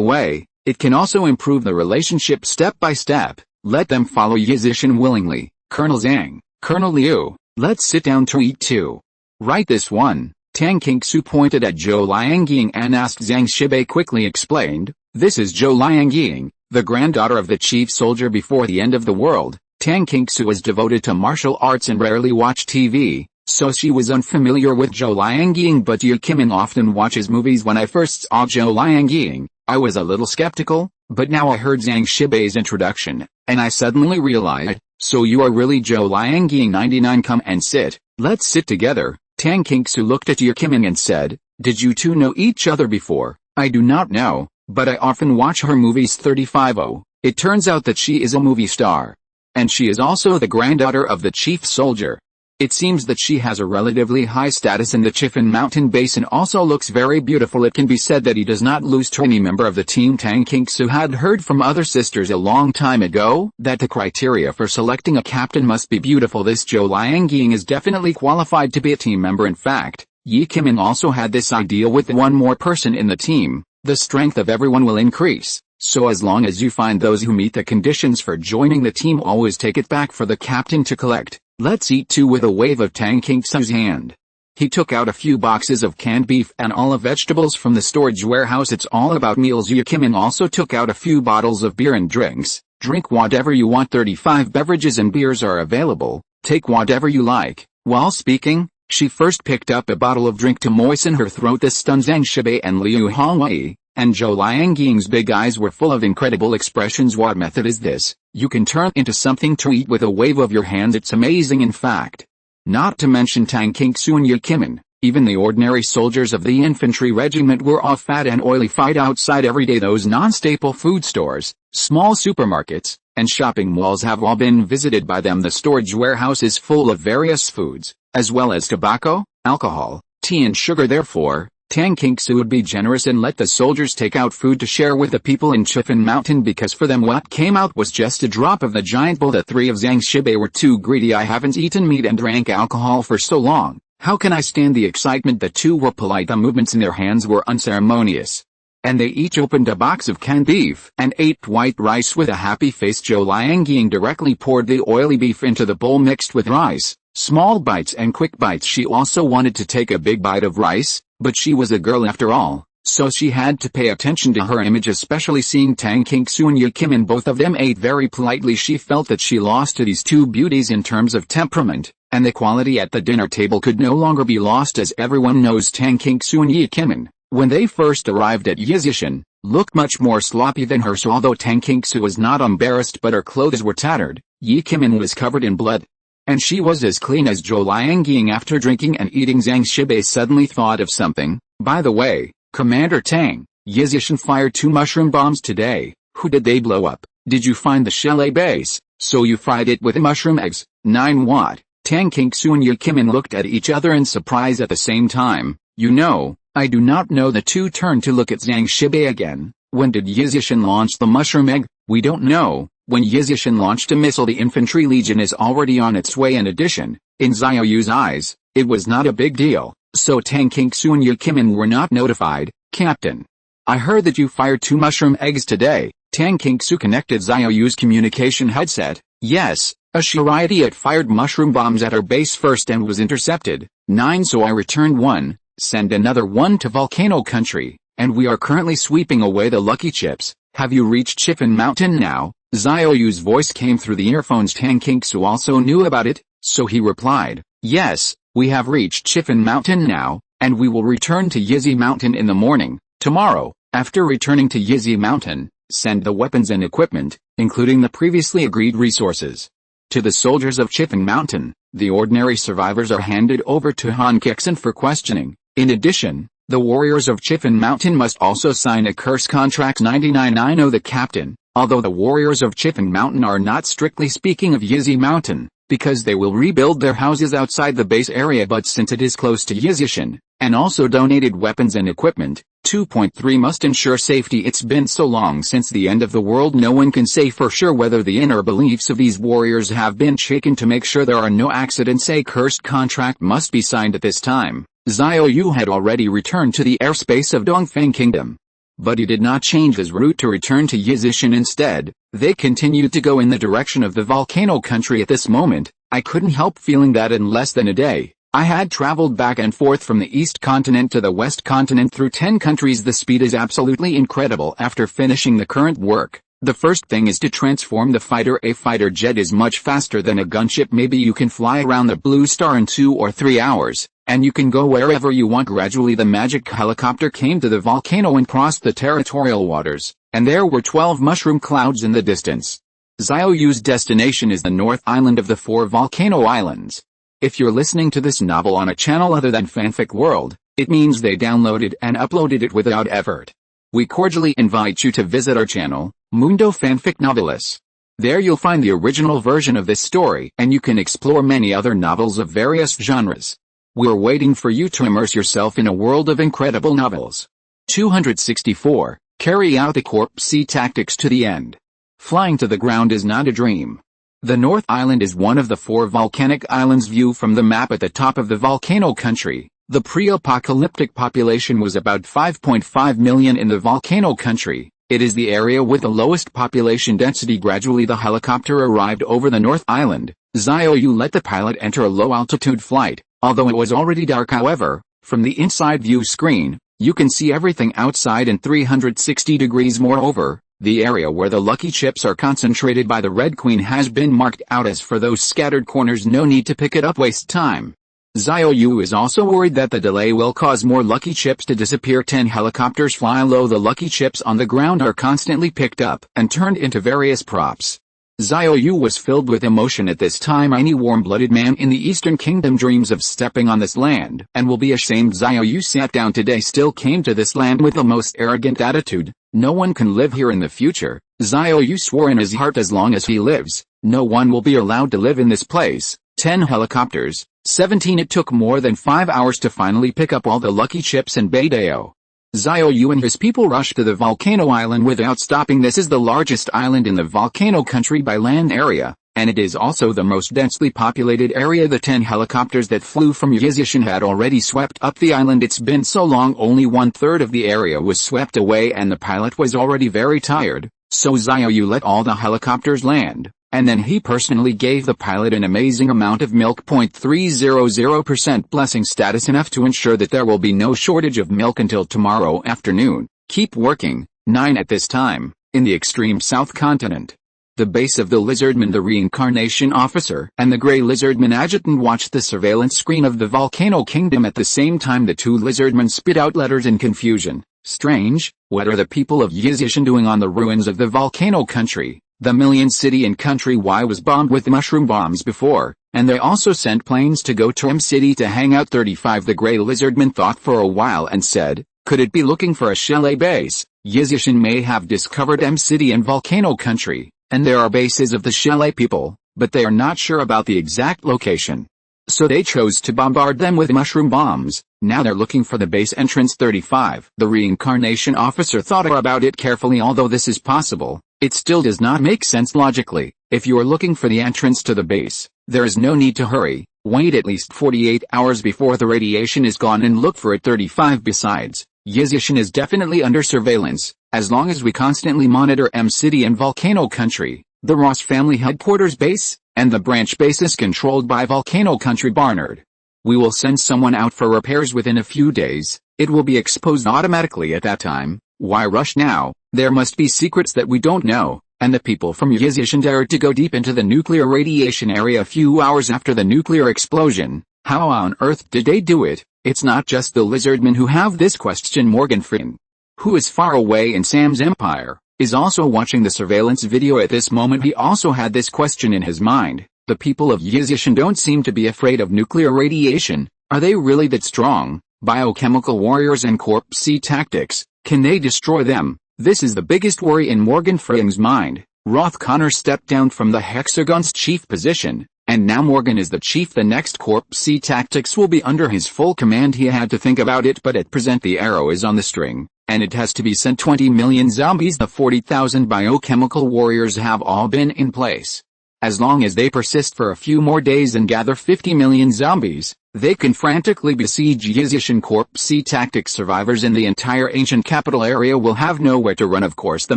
way, it can also improve the relationship step by step. Let them follow Yizishan willingly. Colonel Zhang, Colonel Liu, let's sit down to eat too. Right this one. Tang Kingsu pointed at Zhou Liangying and asked. Zhang Shibei quickly explained, "This is Zhou Liangying, the granddaughter of the chief soldier before the end of the world." Tang Kingsu was devoted to martial arts and rarely watched TV, so she was unfamiliar with Zhou Liangying, but Yu Kimin often watches movies. When I first saw Zhou Liangying, I was a little skeptical, but now I heard Zhang Shibei's introduction, and I suddenly realized, so you are really Zhou Liangying 99. Come and sit, let's sit together. Tang Kingsu looked at Yu Kimin and said, "Did you two know each other before?" "I do not know, but I often watch her movies." 35. Oh, it turns out that she is a movie star. And she is also the granddaughter of the chief soldier. It seems that she has a relatively high status in the Chiffon Mountain base and also looks very beautiful. It can be said that he does not lose to any member of the team. Tang Kingsu had heard from other sisters a long time ago that the criteria for selecting a captain must be beautiful. This Zhou Liangying is definitely qualified to be a team member. In fact, Yi Kimin also had this ideal. With one more person in the team, the strength of everyone will increase. So as long as you find those who meet the conditions for joining the team, always take it back for the captain to collect. Let's eat too. With a wave of Tang Kingsu's hand, he took out a few boxes of canned beef and olive vegetables from the storage warehouse. It's all about meals. Yu Kimin also took out a few bottles of beer and drinks. Drink whatever you want. 35 beverages and beers are available. Take whatever you like. While speaking, she first picked up a bottle of drink to moisten her throat. This stunned Zhang Shibei and Liu Hongwei, and Zhou Liangying's big eyes were full of incredible expressions. What method is this? You can turn into something to eat with a wave of your hands. It's amazing. In fact, not to mention Tang Kingsu and Yu Kimin, even the ordinary soldiers of the infantry regiment were all fat and oily. Fight outside every day. Those non-staple food stores, small supermarkets, and shopping malls have all been visited by them. The storage warehouse is full of various foods, as well as tobacco, alcohol, tea and sugar. Therefore, Tang Kingsu would be generous and let the soldiers take out food to share with the people in Chiffon Mountain, because for them what came out was just a drop of the giant bowl. The three of Zhang Shibei were too greedy. I haven't eaten meat and drank alcohol for so long. How can I stand the excitement? The two were polite. The movements in their hands were unceremonious. And they each opened a box of canned beef and ate white rice with a happy face. Zhou Liangying directly poured the oily beef into the bowl mixed with rice. Small bites and quick bites. She also wanted to take a big bite of rice, but she was a girl after all, so she had to pay attention to her image, especially seeing Tang Kingsu and Yu Kimin. Both of them ate very politely. She felt that she lost to these two beauties in terms of temperament, and the quality at the dinner table could no longer be lost, as everyone knows Tang Kingsu and Yu Kimin When they first arrived at Yizishan, looked much more sloppy than her, so although Tang Qingsu was not embarrassed but her clothes were tattered, Yi Qimin was covered in blood. And she was as clean as Zhou Liangying after drinking and eating. Zhang Shibei suddenly thought of something. By the way, Commander Tang, Yizishan fired 2 mushroom bombs today. Who did they blow up? Did you find the chalet base? So you fried it with mushroom eggs? 9 what? Tang Qingsu and Yi Qimin looked at each other in surprise at the same time. You know, I do not know. The two turned to look at Zhang Shibei again. When did Yizishan launch the mushroom egg? We don't know. When Yizishan launched a missile, the infantry legion is already on its way. In addition, in Xiao Yu's eyes, it was not a big deal, so Tang Qingsu and Yi Qimin were not notified. Captain, I heard that you fired 2 mushroom eggs today. Tang Qingsu connected Xiao Yu's communication headset. Yes, a Shirai fired mushroom bombs at our base first and was intercepted. 9 so I returned 1, send another 1 to Volcano Country, and we are currently sweeping away the lucky chips. Have you reached Chiffon Mountain now? Xiao Yu's voice came through the earphones. Tang Qingsu also knew about it, so he replied, yes, we have reached Chiffon Mountain now, and we will return to Yizi Mountain in the morning, tomorrow. After returning to Yizi Mountain, send the weapons and equipment, including the previously agreed resources, to the soldiers of Chiffon Mountain. The ordinary survivors are handed over to Han Kexin for questioning. In addition, the warriors of Chiffon Mountain must also sign a curse contract. 99 I know the captain. Although the warriors of Chiffon Mountain are not strictly speaking of Yizi Mountain, because they will rebuild their houses outside the base area, but since it is close to Yizishan, and also donated weapons and equipment, 2.3 must ensure safety. It's been so long since the end of the world, no one can say for sure whether the inner beliefs of these warriors have been shaken to make sure there are no accidents. A cursed contract must be signed at this time. Xiao Yu had already returned to the airspace of Dongfeng Kingdom, but he did not change his route to return to Yizishan. Instead, they continued to go in the direction of the Volcano Country. At this moment, I couldn't help feeling that in less than a day, I had traveled back and forth from the East Continent to the West Continent through 10 countries. The speed is absolutely incredible. After finishing the current work, the first thing is to transform the fighter. A fighter jet is much faster than a gunship. Maybe you can fly around the Blue Star in 2 or 3 hours, and you can go wherever you want. Gradually the magic helicopter came to the volcano and crossed the territorial waters, and there were 12 mushroom clouds in the distance. Xiao Yu's destination is the North Island of the 4 volcano islands. If you're listening to this novel on a channel other than Fanfic World, it means they downloaded and uploaded it without effort. We cordially invite you to visit our channel, Mundo Fanfic Novelis. There you'll find the original version of this story, and you can explore many other novels of various genres. We're waiting for you to immerse yourself in a world of incredible novels. 264. Carry out the Corp C tactics to the end. Flying to the ground is not a dream. The North Island is one of the 4 volcanic islands. View from the map at the top of the volcano country. The pre-apocalyptic population was about 5.5 million in the volcano country. It is the area with the lowest population density. Gradually the helicopter arrived over the North Island. Xiao Yu let the pilot enter a low-altitude flight. Although it was already dark, however, from the inside view screen, you can see everything outside in 360 degrees. Moreover, the area where the lucky chips are concentrated by the Red Queen has been marked out. As for those scattered corners, no need to pick it up, waste time. Xiao Yu is also worried that the delay will cause more lucky chips to disappear. 10 helicopters fly low. The lucky chips on the ground are constantly picked up and turned into various props. Xiao Yu was filled with emotion at this time. Any warm-blooded man in the Eastern Kingdom dreams of stepping on this land and will be ashamed. Xiao Yu sat down today, still came to this land with the most arrogant attitude. No one can live here in the future. Xiao Yu swore in his heart, as long as he lives, no one will be allowed to live in this place. 10 helicopters, 17. It took more than 5 hours to finally pick up all the lucky chips in Beidao. Xiao Yu and his people rushed to the volcano island without stopping. This is the largest island in the volcano country by land area, and it is also the most densely populated area. The 10 helicopters that flew from Yizishan had already swept up the island. It's been so long, only 1/3 of the area was swept away and the pilot was already very tired, so Xiao Yu let all the helicopters land, and then he personally gave the pilot an amazing amount of milk, 0.300% blessing status, enough to ensure that there will be no shortage of milk until tomorrow afternoon. Keep working. 9. At this time, in the extreme south continent, The base of the Lizardman, the reincarnation officer, and the Grey Lizardman adjutant watched the surveillance screen of the Volcano Kingdom at the same time. The two Lizardmen spit out letters in confusion. Strange, what are the people of Yizishan doing on the ruins of the Volcano Country? The Million City and Country Y was bombed with mushroom bombs before, and they also sent planes to go to M City to hang out. 35 The Grey Lizardman thought for a while and said, could it be looking for a chalet base? Yizishan may have discovered M City and Volcano Country, and there are bases of the chalet people, but they are not sure about the exact location. So they chose to bombard them with mushroom bombs. Now they're looking for the base entrance. 35 The reincarnation officer thought about it carefully. Although this is possible, it still does not make sense logically. If you are looking for the entrance to the base, there is no need to hurry. Wait at least 48 hours before the radiation is gone and look for it. 35 Besides, Yizishan is definitely under surveillance. As long as we constantly monitor M City and Volcano Country, the Ross family headquarters base, and the branch bases controlled by Volcano Country Barnard, we will send someone out for repairs within a few days. It will be exposed automatically at that time. Why rush now? There must be secrets that we don't know, and the people from Yizishan dared to go deep into the nuclear radiation area a few hours after the nuclear explosion. How on earth did they do it? It's not just the Lizardmen who have this question. Morgan Freeman, who is far away in Sam's empire, is also watching the surveillance video at this moment. He also had this question in his mind. The people of Yizishan don't seem to be afraid of nuclear radiation. Are they really that strong? Biochemical warriors and Corp C tactics, can they destroy them? This is the biggest worry in Morgan Freeman's mind. Roth Connor stepped down from the Hexagon's chief position, and now Morgan is the chief. The next Corp C tactics will be under his full command. He had to think about it, but at present the arrow is on the string, and it has to be sent. 20 million zombies. The 40,000 biochemical warriors have all been in place. As long as they persist for a few more days and gather 50 million zombies, they can frantically besiege Yizishan. Corp C tactics survivors in the entire ancient capital area will have nowhere to run. Of course, the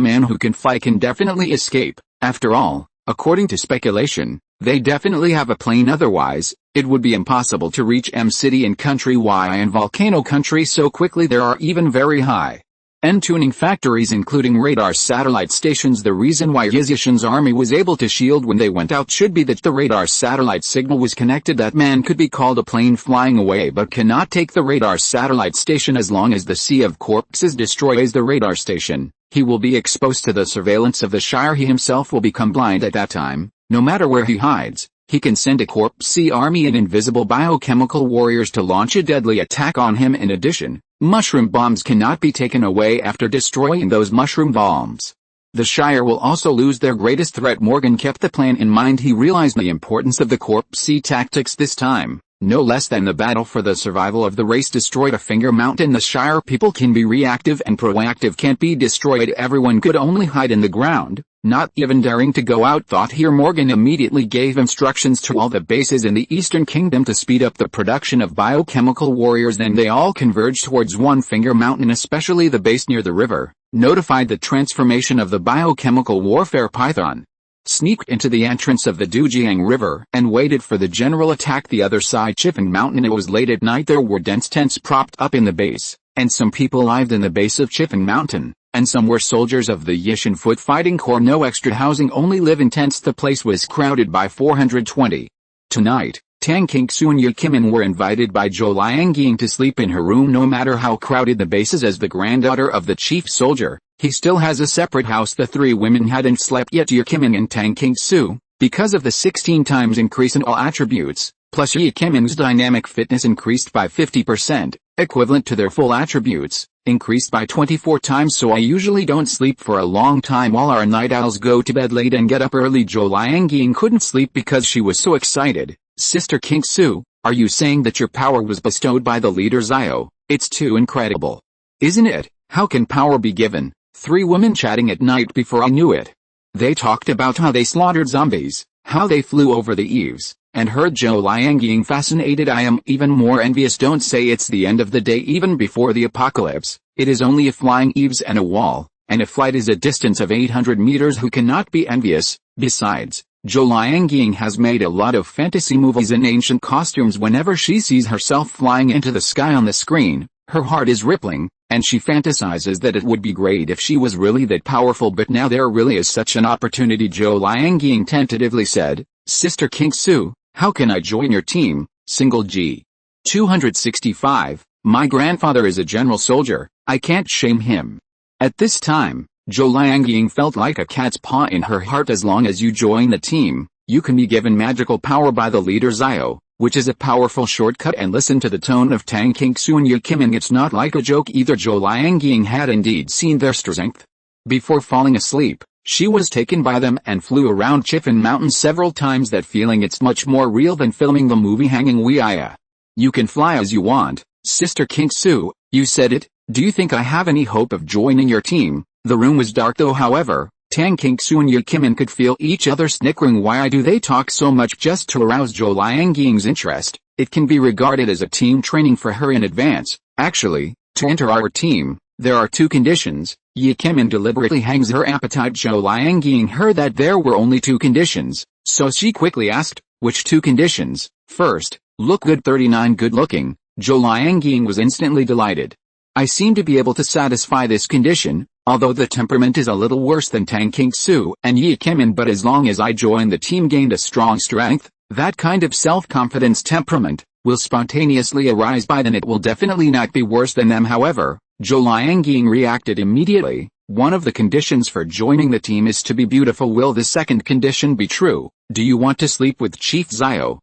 man who can fly can definitely escape. After all, according to speculation, they definitely have a plane. Otherwise, it would be impossible to reach M City and Country Y and Volcano Country so quickly. There are even very high end tuning factories including radar satellite stations. The reason why Yizishan's army was able to shield when they went out should be that the radar satellite signal was connected. That man could be called a plane flying away but cannot take the radar satellite station. As long as the Sea of Corpses destroys the radar station, he will be exposed to the surveillance of the Shire. He himself will become blind at that time. No matter where he hides, he can send a Corp C army and invisible biochemical warriors to launch a deadly attack on him. In addition, mushroom bombs cannot be taken away after destroying those mushroom bombs. The Shire will also lose their greatest threat. Morgan kept the plan in mind. He realized the importance of the Corp C tactics this time, no less than the battle for the survival of the race. Destroyed a finger mountain. The Shire people can be reactive and proactive. Can't be destroyed. Everyone could only hide in the ground, not even daring to go out. Thought here. Morgan immediately gave instructions to all the bases in the Eastern Kingdom to speed up the production of biochemical warriors. Then they all converged towards One Finger Mountain, especially the base near the river. Notified the transformation of the biochemical warfare python. Sneaked into the entrance of the Dujiang River and waited for the general attack. The other side, Chifeng Mountain. It was late at night. There were dense tents propped up in the base, and some people lived in the base of Chifeng Mountain, and some were soldiers of the Yishan Foot Fighting Corps. No extra housing, only live in tents. The place was crowded by 420. Tonight, Tang Kingsu and Yu Kimin were invited by Zhou Liangying to sleep in her room. No matter how crowded the base is, as the granddaughter of the chief soldier, he still has a separate house. The three women hadn't slept yet. Yu Kimin and Tang Kingsu, because of the 16 times increase in all attributes, plus Yu Kimin's dynamic fitness increased by 50%, equivalent to their full attributes, increased by 24 times. So I usually don't sleep for a long time. All our night owls go to bed late and get up early. Zhou Liangying couldn't sleep because she was so excited. Sister Kingsu, are you saying that your power was bestowed by the leader Xiao? It's too incredible, isn't it? How can power be given? Three women chatting at night. Before I knew it, they talked about how they slaughtered zombies, how they flew over the eaves, and heard Zhou Liangying fascinated. I am even more envious. Don't say it's the end of the day. Even before the apocalypse, it is only a flying eaves and a wall, and a flight is a distance of 800 meters. Who cannot be envious? Besides, Zhou Liangying has made a lot of fantasy movies in ancient costumes. Whenever she sees herself flying into the sky on the screen, her heart is rippling, and she fantasizes that it would be great if she was really that powerful, but now there really is such an opportunity. Zhou Liangying tentatively said, Sister Kingsu, how can I join your team? Single G. 265, my grandfather is a general soldier, I can't shame him. At this time, Zhou Liangying felt like a cat's paw in her heart. As long as you join the team, you can be given magical power by the leader Xiao, which is a powerful shortcut. And listen to the tone of Tang Kingsu and Ye Qimin. It's not like a joke either. Zhou Liangying had indeed seen their strength. Before falling asleep, she was taken by them and flew around Chifan Mountain several times. That feeling, it's much more real than filming the movie Hanging Weiya. You can fly as you want, Sister Kingsu, you said it. Do you think I have any hope of joining your team? The room was dark though. However, Tang Kingsu and Ye Qimin could feel each other snickering. Why do they talk so much just to arouse Zhou Liangying's interest? It can be regarded as a team training for her in advance. Actually, to enter our team, there are 2 conditions. Ye Qimin deliberately hangs her appetite. Zhou Liangying heard that there were only 2 conditions, so she quickly asked, which 2 conditions? First, look good. 39 good looking. Zhou Liangying was instantly delighted. I seem to be able to satisfy this condition, although the temperament is a little worse than Tang Kingsu and Ye Qimin, but as long as I join the team, gained a strong strength, that kind of self-confidence temperament will spontaneously arise. By then it will definitely not be worse than them. However, Zhou Liangying reacted immediately. One of the conditions for joining the team is to be beautiful. Will the second condition be true? Do you want to sleep with Chief Xiao?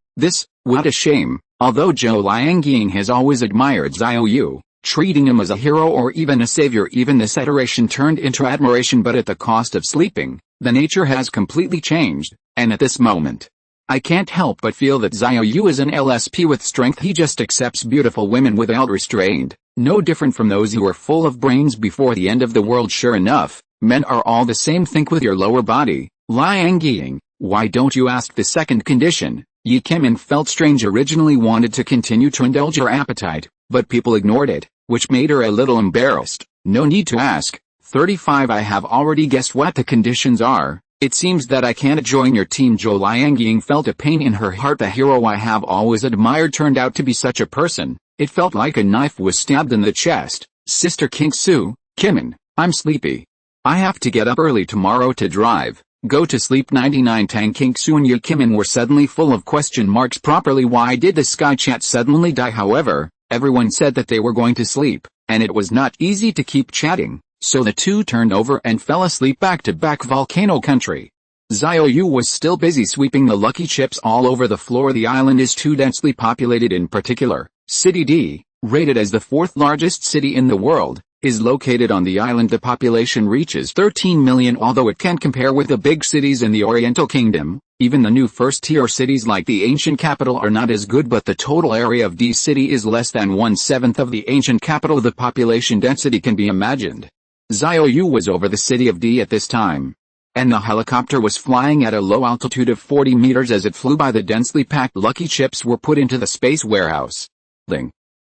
What a shame. Although Zhou Liangying has always admired Xiao Yu, treating him as a hero or even a savior, even this adoration turned into admiration, but at the cost of sleeping. The nature has completely changed, and at this moment, I can't help but feel that Xiao Yu is an LSP with strength. He just accepts beautiful women without restraint, no different from those who are full of brains before the end of the world. Sure enough, men are all the same. Think with your lower body. Liangying, why don't you ask the second condition? Ye Qimin felt strange. Originally wanted to continue to indulge her appetite, but people ignored it, which made her a little embarrassed. No need to ask. 35 I have already guessed what the conditions are. It seems that I can't join your team. Zhou Liangying felt a pain in her heart. The hero I have always admired turned out to be such a person. It felt like a knife was stabbed in the chest. Sister Kingsu, Qimin, I'm sleepy. I have to get up early tomorrow to drive. Go to sleep. 99 Tang Kingsu and Ye Qimin were suddenly full of question marks. Properly, why did the sky chat suddenly die? However, everyone said that they were going to sleep, and it was not easy to keep chatting, so the 2 turned over and fell asleep back to back. Volcano country. Xiao Yu was still busy sweeping the lucky chips all over the floor. The island is too densely populated. In particular, City D, rated as the 4th largest city in the world, is located on the island. The population reaches 13 million. Although it can't compare with the big cities in the Oriental Kingdom, even the new first-tier cities like the ancient capital are not as good, but the total area of D city is less than 1/7 of the ancient capital. The population density can be imagined. Xiao Yu was over the city of D at this time, and the helicopter was flying at a low altitude of 40 meters. As it flew by, the densely packed lucky chips were put into the space warehouse.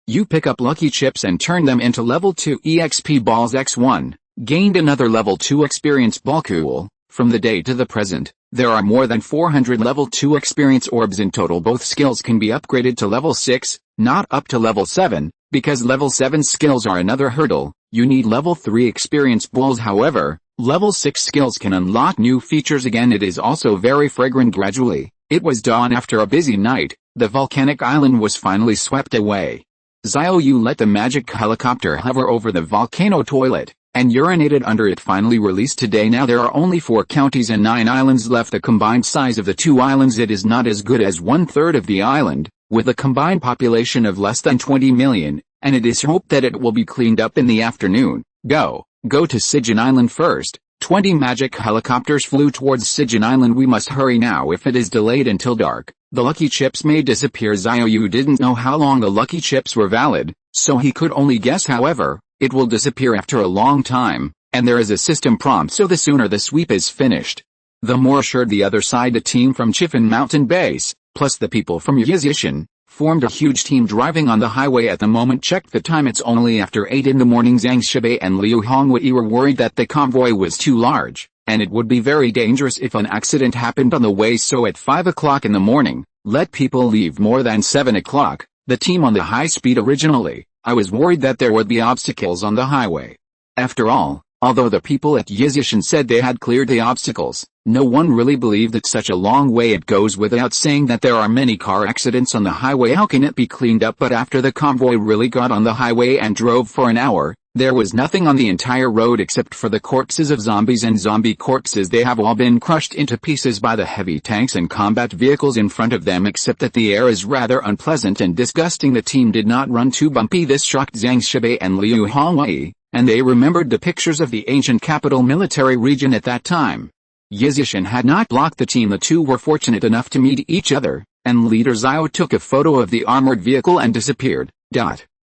You pick up lucky chips and turn them into level 2 EXP balls. X1, gained another level 2 experience ball. Cool. From the day to the present, there are more than 400 level 2 experience orbs in total. Both skills can be upgraded to level 6, not up to level 7, because level 7 skills are another hurdle. You need level 3 experience balls. However, level 6 skills can unlock new features. Again, it is also very fragrant. Gradually, it was dawn. After a busy night, the volcanic island was finally swept away. Xiao Yu let the magic helicopter hover over the volcano toilet, and urinated under it. Finally released today. Now there are only 4 counties and 9 islands left. The combined size of the 2 islands, it is not as good as 1/3 of the island, with a combined population of less than 20 million, and it is hoped that it will be cleaned up in the afternoon. Go to Sijin Island first. 20 magic helicopters flew towards Sijin Island. We must hurry now. If it is delayed until dark, the lucky chips may disappear. Xiao Yu didn't know how long the lucky chips were valid, so he could only guess. However, it will disappear after a long time, and there is a system prompt, so the sooner the sweep is finished, the more assured. The other side, the team from Chifan Mountain Base, plus the people from Yizishan, formed a huge team driving on the highway. At the moment, checked the time, it's only after 8 in the morning. Zhang Shibei and Liu Hongwei were worried that the convoy was too large, and it would be very dangerous if an accident happened on the way, so at 5 o'clock in the morning, let people leave more than 7 o'clock. The team on the high speed originally I was worried that there would be obstacles on the highway. After all, although the people at Yizishan said they had cleared the obstacles, no one really believed that such a long way. It goes without saying that there are many car accidents on the highway. How can it be cleaned up? But after the convoy really got on the highway and drove for an hour, there was nothing on the entire road except for the corpses of zombies and zombie corpses. They have all been crushed into pieces by the heavy tanks and combat vehicles in front of them, except that the air is rather unpleasant and disgusting. The team did not run too bumpy. This shocked Zhang Shibei and Liu Hongwei, and they remembered the pictures of the ancient capital military region at that time. Yizishan had not blocked the team. The two were fortunate enough to meet each other, and leader Xiao took a photo of the armored vehicle and disappeared.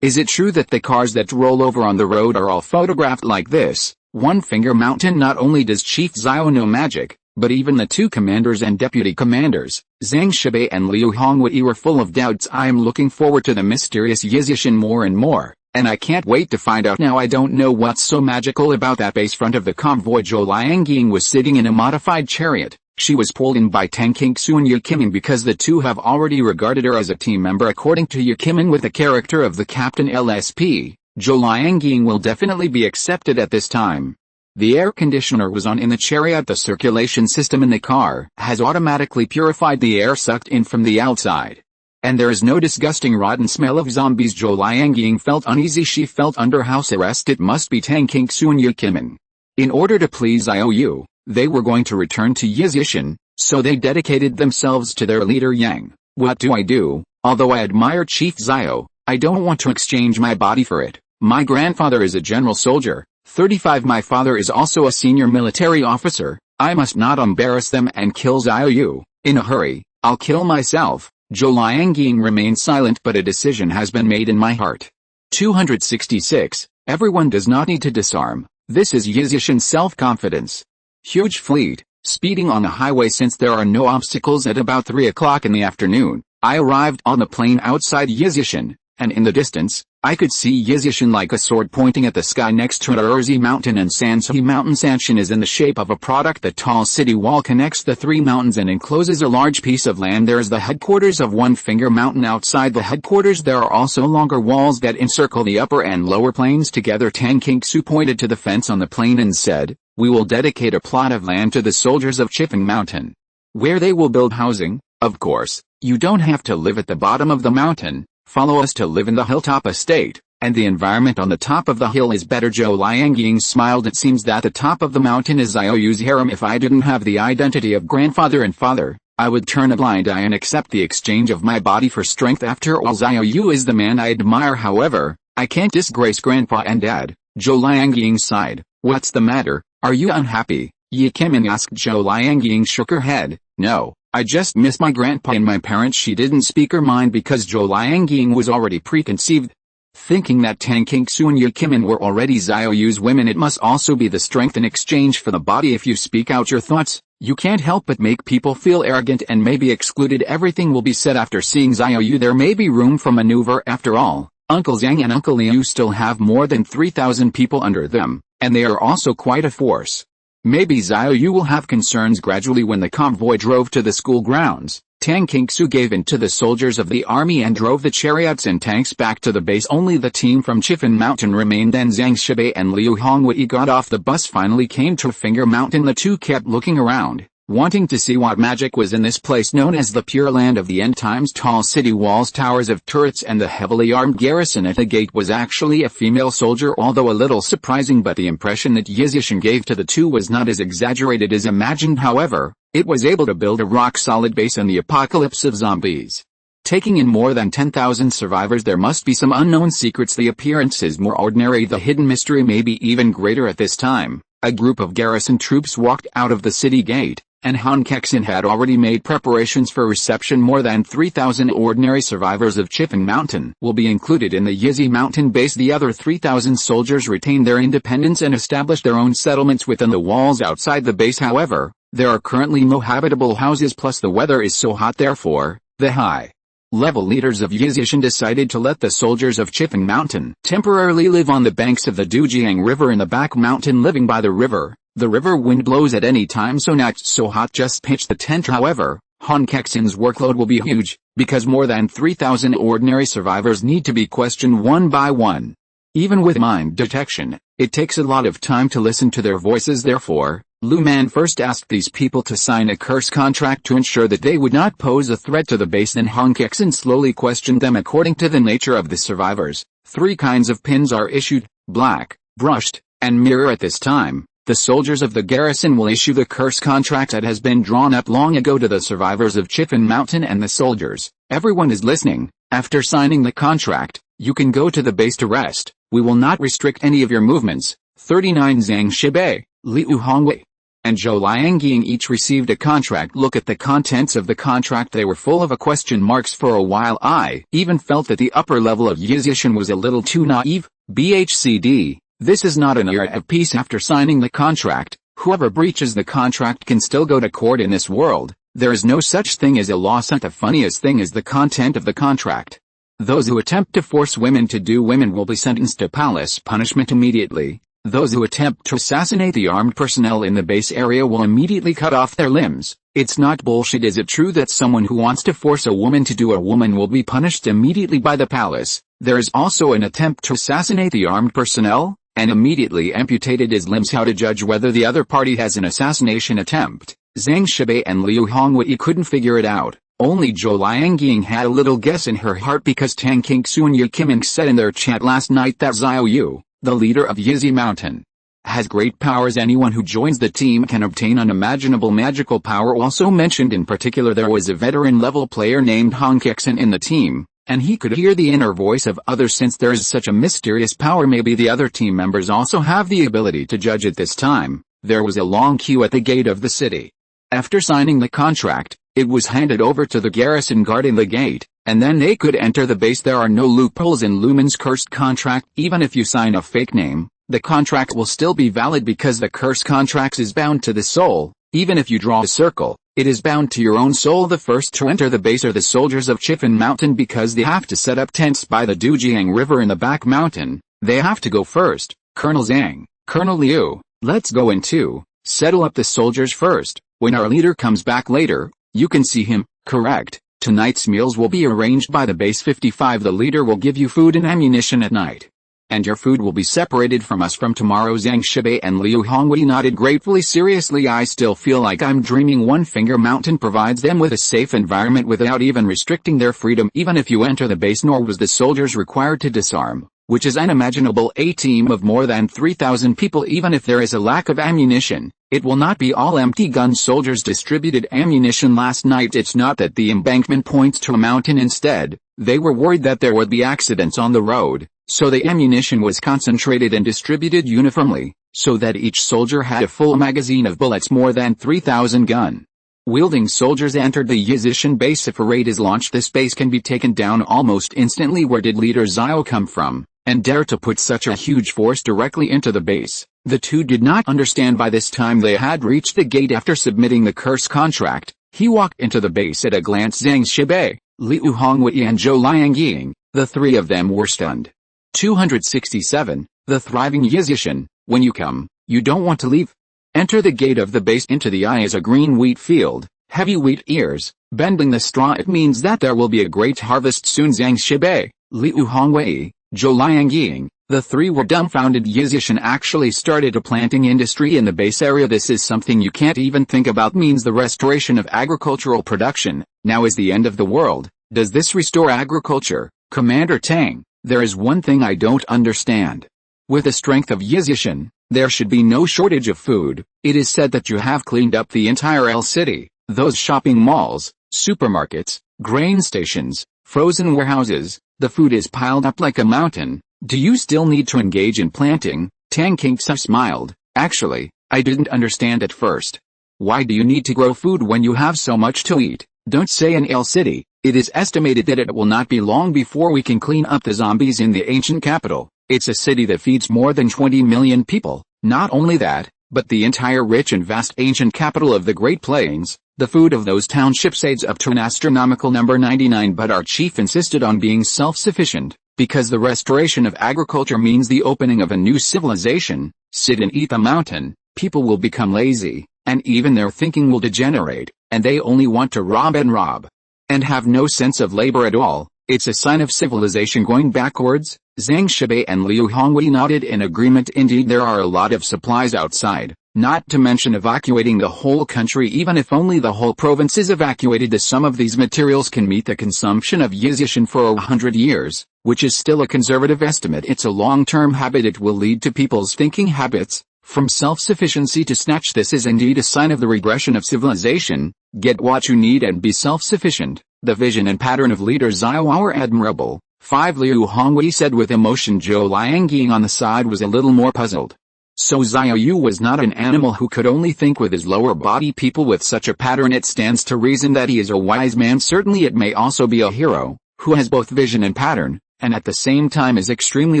Is it true that the cars that roll over on the road are all photographed like this? One Finger Mountain. Not only does Chief Xiao know magic, but even the two commanders and deputy commanders, Zhang Shibei and Liu Hongwei, were full of doubts. I am looking forward to the mysterious Yizishan more and more, and I can't wait to find out. Now I don't know what's so magical about that base front of the convoy. Zhou Liangying was sitting in a modified chariot. She was pulled in by Tang Kingsu and Yu Kimin because the two have already regarded her as a team member. According to Yu Kimin, with the character of the Captain LSP, Zhou Liangying will definitely be accepted at this time. The air conditioner was on in the chariot. The circulation system in the car has automatically purified the air sucked in from the outside. And there is no disgusting rotten smell of zombies. Zhou Liangying felt uneasy. She felt under house arrest. It must be Tang Kingsu and Yu Kimin. In order to please Xiao Yu, they were going to return to Yizishan, so they dedicated themselves to their leader Yang. What do I do? Although I admire Chief Xiao, I don't want to exchange my body for it. My grandfather is a general soldier, 35. My father is also a senior military officer. I must not embarrass them and kill Xiao Yu. In a hurry, I'll kill myself. Zhou Liangying remained silent, but a decision has been made in my heart. 266. Everyone does not need to disarm. This is Yizishan's self-confidence. Huge fleet, speeding on the highway. Since there are no obstacles at about 3 o'clock in the afternoon, I arrived on the plain outside Yizishan, and in the distance, I could see Yizishan like a sword pointing at the sky next to Urzi Mountain and Sansi Mountain. Sanshan is in the shape of a product. The tall city wall connects the three mountains and encloses a large piece of land. There is the headquarters of One Finger Mountain. Outside the headquarters there are also longer walls that encircle the upper and lower plains together. Tang Kingsu pointed to the fence on the plain and said, "We will dedicate a plot of land to the soldiers of Chifeng Mountain, where they will build housing. Of course, you don't have to live at the bottom of the mountain. Follow us to live in the hilltop estate, and the environment on the top of the hill is better." Zhou Liangying smiled. It seems that the top of the mountain is Xiao Yu's harem. If I didn't have the identity of grandfather and father, I would turn a blind eye and accept the exchange of my body for strength. After all, Xiao Yu is the man I admire. However, I can't disgrace grandpa and dad. Zhou Liangying sighed. What's the matter? Are you unhappy? Yu Kimin asked. Zhou Liangying shook her head. No, I just miss my grandpa and my parents. She didn't speak her mind because Zhou Liangying was already preconceived. Thinking that Tang Kingsu and Yu Kimin were already Xiao Yu's women, it must also be the strength in exchange for the body. If you speak out your thoughts, you can't help but make people feel arrogant and may be excluded. Everything will be said after seeing Xiao Yu. There may be room for maneuver. After all, Uncle Zhang and Uncle Liu still have more than 3,000 people under them, and they are also quite a force. Maybe Xiao Yu will have concerns. Gradually, when the convoy drove to the school grounds, Tang Kingsu gave in to the soldiers of the army and drove the chariots and tanks back to the base. Only the team from Chifeng Mountain remained. Then Zhang Shibei and Liu Hongwei got off the bus. Finally came to Finger Mountain. The two kept looking around, wanting to see what magic was in this place known as the Pure Land of the End Times. Tall city walls, towers of turrets, and the heavily armed garrison at the gate was actually a female soldier, although a little surprising. But the impression that Yizishan gave to the two was not as exaggerated as imagined. However, it was able to build a rock-solid base in the apocalypse of zombies. Taking in more than 10,000 survivors, there must be some unknown secrets. The appearance is more ordinary. The hidden mystery may be even greater. At this time, a group of garrison troops walked out of the city gate, and Han Kexin had already made preparations for reception. More than 3,000 ordinary survivors of Chifeng Mountain will be included in the Yizi Mountain base. The other 3,000 soldiers retained their independence and established their own settlements within the walls outside the base. However, there are currently no habitable houses, plus the weather is so hot. Therefore, the high-level leaders of Yizishan decided to let the soldiers of Chifeng Mountain temporarily live on the banks of the Dujiang River in the back mountain. Living by the river, the river wind blows at any time, so not so hot. Just pitch the tent. However, Han Kexin's workload will be huge, because more than 3,000 ordinary survivors need to be questioned one by one. Even with mind detection, it takes a lot of time to listen to their voices. Therefore, Lu Man first asked these people to sign a curse contract to ensure that they would not pose a threat to the base. Then Han Kexin slowly questioned them according to the nature of the survivors. 3 kinds of pins are issued: black, brushed, and mirror. At this time, the soldiers of the garrison will issue the curse contract that has been drawn up long ago to the survivors of Chifan Mountain and the soldiers. Everyone is listening. After signing the contract, you can go to the base to rest. We will not restrict any of your movements. 39 Zhang Shibei, Liu Hongwei, and Zhou Liangying each received a contract. Look at the contents of the contract. They were full of question marks. For a while I even felt that the upper level of Yizishan was a little too naive. BHCD, this is not an era of peace. After signing the contract, whoever breaches the contract can still go to court in this world. There is no such thing as a lawsuit. The funniest thing is the content of the contract. Those who attempt to force women to do women will be sentenced to palace punishment immediately. Those who attempt to assassinate the armed personnel in the base area will immediately cut off their limbs. It's not bullshit. Is it true that someone who wants to force a woman to do a woman will be punished immediately by the palace? There is also an attempt to assassinate the armed personnel, and immediately amputated his limbs. How to judge whether the other party has an assassination attempt? Zhang Shibei and Liu Hongwei couldn't figure it out. Only Zhou Liangying had a little guess in her heart, because Tang Qingsu and Yu Qiming said in their chat last night that Xiao Yu, the leader of Yizi Mountain, has great powers. Anyone who joins the team can obtain unimaginable magical power. Also mentioned in particular, there was a veteran level player named Han Kexin in the team, and he could hear the inner voice of others. Since there is such a mysterious power, maybe the other team members also have the ability to judge at this time. There was a long queue at the gate of the city. After signing the contract, it was handed over to the garrison guarding the gate, and then they could enter the base. There are no loopholes in Lumen's cursed contract. Even if you sign a fake name, the contract will still be valid, because the curse contract is bound to the soul. Even if you draw a circle, it is bound to your own soul. The first to enter the base are the soldiers of Chifan Mountain, because they have to set up tents by the Dujiang River in the back mountain. They have to go first. Colonel Zhang, Colonel Liu, let's go in too. Settle up the soldiers first. When our leader comes back later, you can see him. Correct. Tonight's meals will be arranged by the base 55. The leader will give you food and ammunition at night. And your food will be separated from us from tomorrow. Zhang Shibei and Liu Hongwei nodded gratefully. Seriously, I still feel like I'm dreaming. One Finger Mountain provides them with a safe environment without even restricting their freedom. Even if you enter the base, nor was the soldiers required to disarm, which is unimaginable. A team of more than 3,000 people. Even if there is a lack of ammunition, it will not be all empty guns. Soldiers distributed ammunition last night. It's not that the embankment points to a mountain. Instead, they were worried that there would be accidents on the road, so the ammunition was concentrated and distributed uniformly, so that each soldier had a full magazine of bullets. More than 3,000 gun-wielding soldiers entered the Yizishan base. If a raid is launched, this base can be taken down almost instantly. Where did leader Xiao come from, and dare to put such a huge force directly into the base? The two did not understand. By this time they had reached the gate. After submitting the curse contract, he walked into the base. At a glance, Zhang Shibei, Liu Hongwei and Zhou Liangying, the three of them were stunned. 267, the thriving Yizishan. When you come, you don't want to leave. Enter the gate of the base. Into the eye is a green wheat field, heavy wheat ears, bending the straw. It means that there will be a great harvest soon. Zhang Shibei, Liu Hongwei, Zhou Liangying, the three were dumbfounded. Yizishan actually started a planting industry in the base area. This is something you can't even think about. Means the restoration of agricultural production. Now is the end of the world. Does this restore agriculture? Commander Tang, there is one thing I don't understand. With the strength of Yizishan, there should be no shortage of food. It is said that you have cleaned up the entire L city. Those shopping malls, supermarkets, grain stations, frozen warehouses, the food is piled up like a mountain. Do you still need to engage in planting? Tang Qingsu smiled. Actually, I didn't understand at first. Why do you need to grow food when you have so much to eat? Don't say in L city. It is estimated that it will not be long before we can clean up the zombies in the ancient capital. It's a city that feeds more than 20 million people. Not only that, but the entire rich and vast ancient capital of the Great Plains. The food of those townships adds up to an astronomical number 99. But our chief insisted on being self-sufficient, because the restoration of agriculture means the opening of a new civilization. Sit and eat the mountain. People will become lazy, and even their thinking will degenerate, and they only want to rob and rob. and have no sense of labor at all. It's a sign of civilization going backwards." Zhang Shibei and Liu Hongwei nodded in agreement. Indeed, there are a lot of supplies outside, not to mention evacuating the whole country. Even if only the whole province is evacuated, the sum of these materials can meet the consumption of Yizhishan for 100 years, which is still a conservative estimate. It's a long-term habit. It will lead to people's thinking habits, from self-sufficiency to snatch. This is indeed a sign of the regression of civilization. Get what you need and be self-sufficient. The vision and pattern of leader Xiao Yu are admirable. 5 Liu Hongwei said with emotion. Zhou Liangying on the side was a little more puzzled. So Xiao Yu was not an animal who could only think with his lower body. People with such a pattern, it stands to reason that he is a wise man. Certainly it may also be a hero, who has both vision and pattern, and at the same time is extremely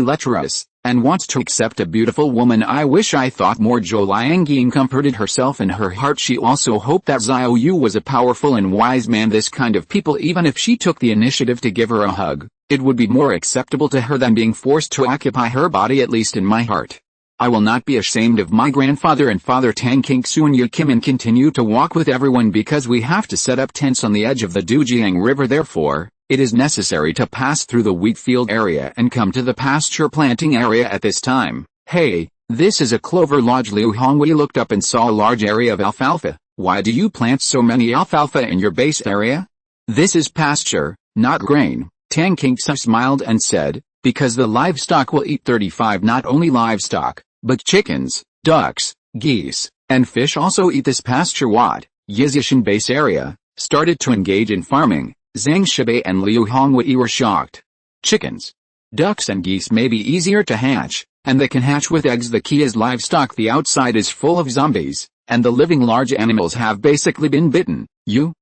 lecherous, and wants to accept a beautiful woman. I wish I thought more. Zhou Liangying comforted herself in her heart. She also hoped that Xiao Yu was a powerful and wise man. This kind of people, even if she took the initiative to give her a hug, it would be more acceptable to her than being forced to occupy her body. At least in my heart, I will not be ashamed of my grandfather and father. Tang Kingsu and Yu Kim and continue to walk with everyone because we have to set up tents on the edge of the Dujiang River. Therefore, it is necessary to pass through the wheat field area and come to the pasture planting area at this time. Hey, this is a clover lodge. Liu Hongwei looked up and saw a large area of alfalfa. Why do you plant so many alfalfa in your base area? This is pasture, not grain. Tang Kingsu smiled and said, because the livestock will eat 35. Not only livestock, but chickens, ducks, geese, and fish also eat this pasture. What? Yizhishan base area started to engage in farming. Zhang Shibei and Liu Hongwei were shocked. Chickens, ducks and geese may be easier to hatch, and they can hatch with eggs. The key is livestock. The outside is full of zombies, and the living large animals have basically been bitten. You,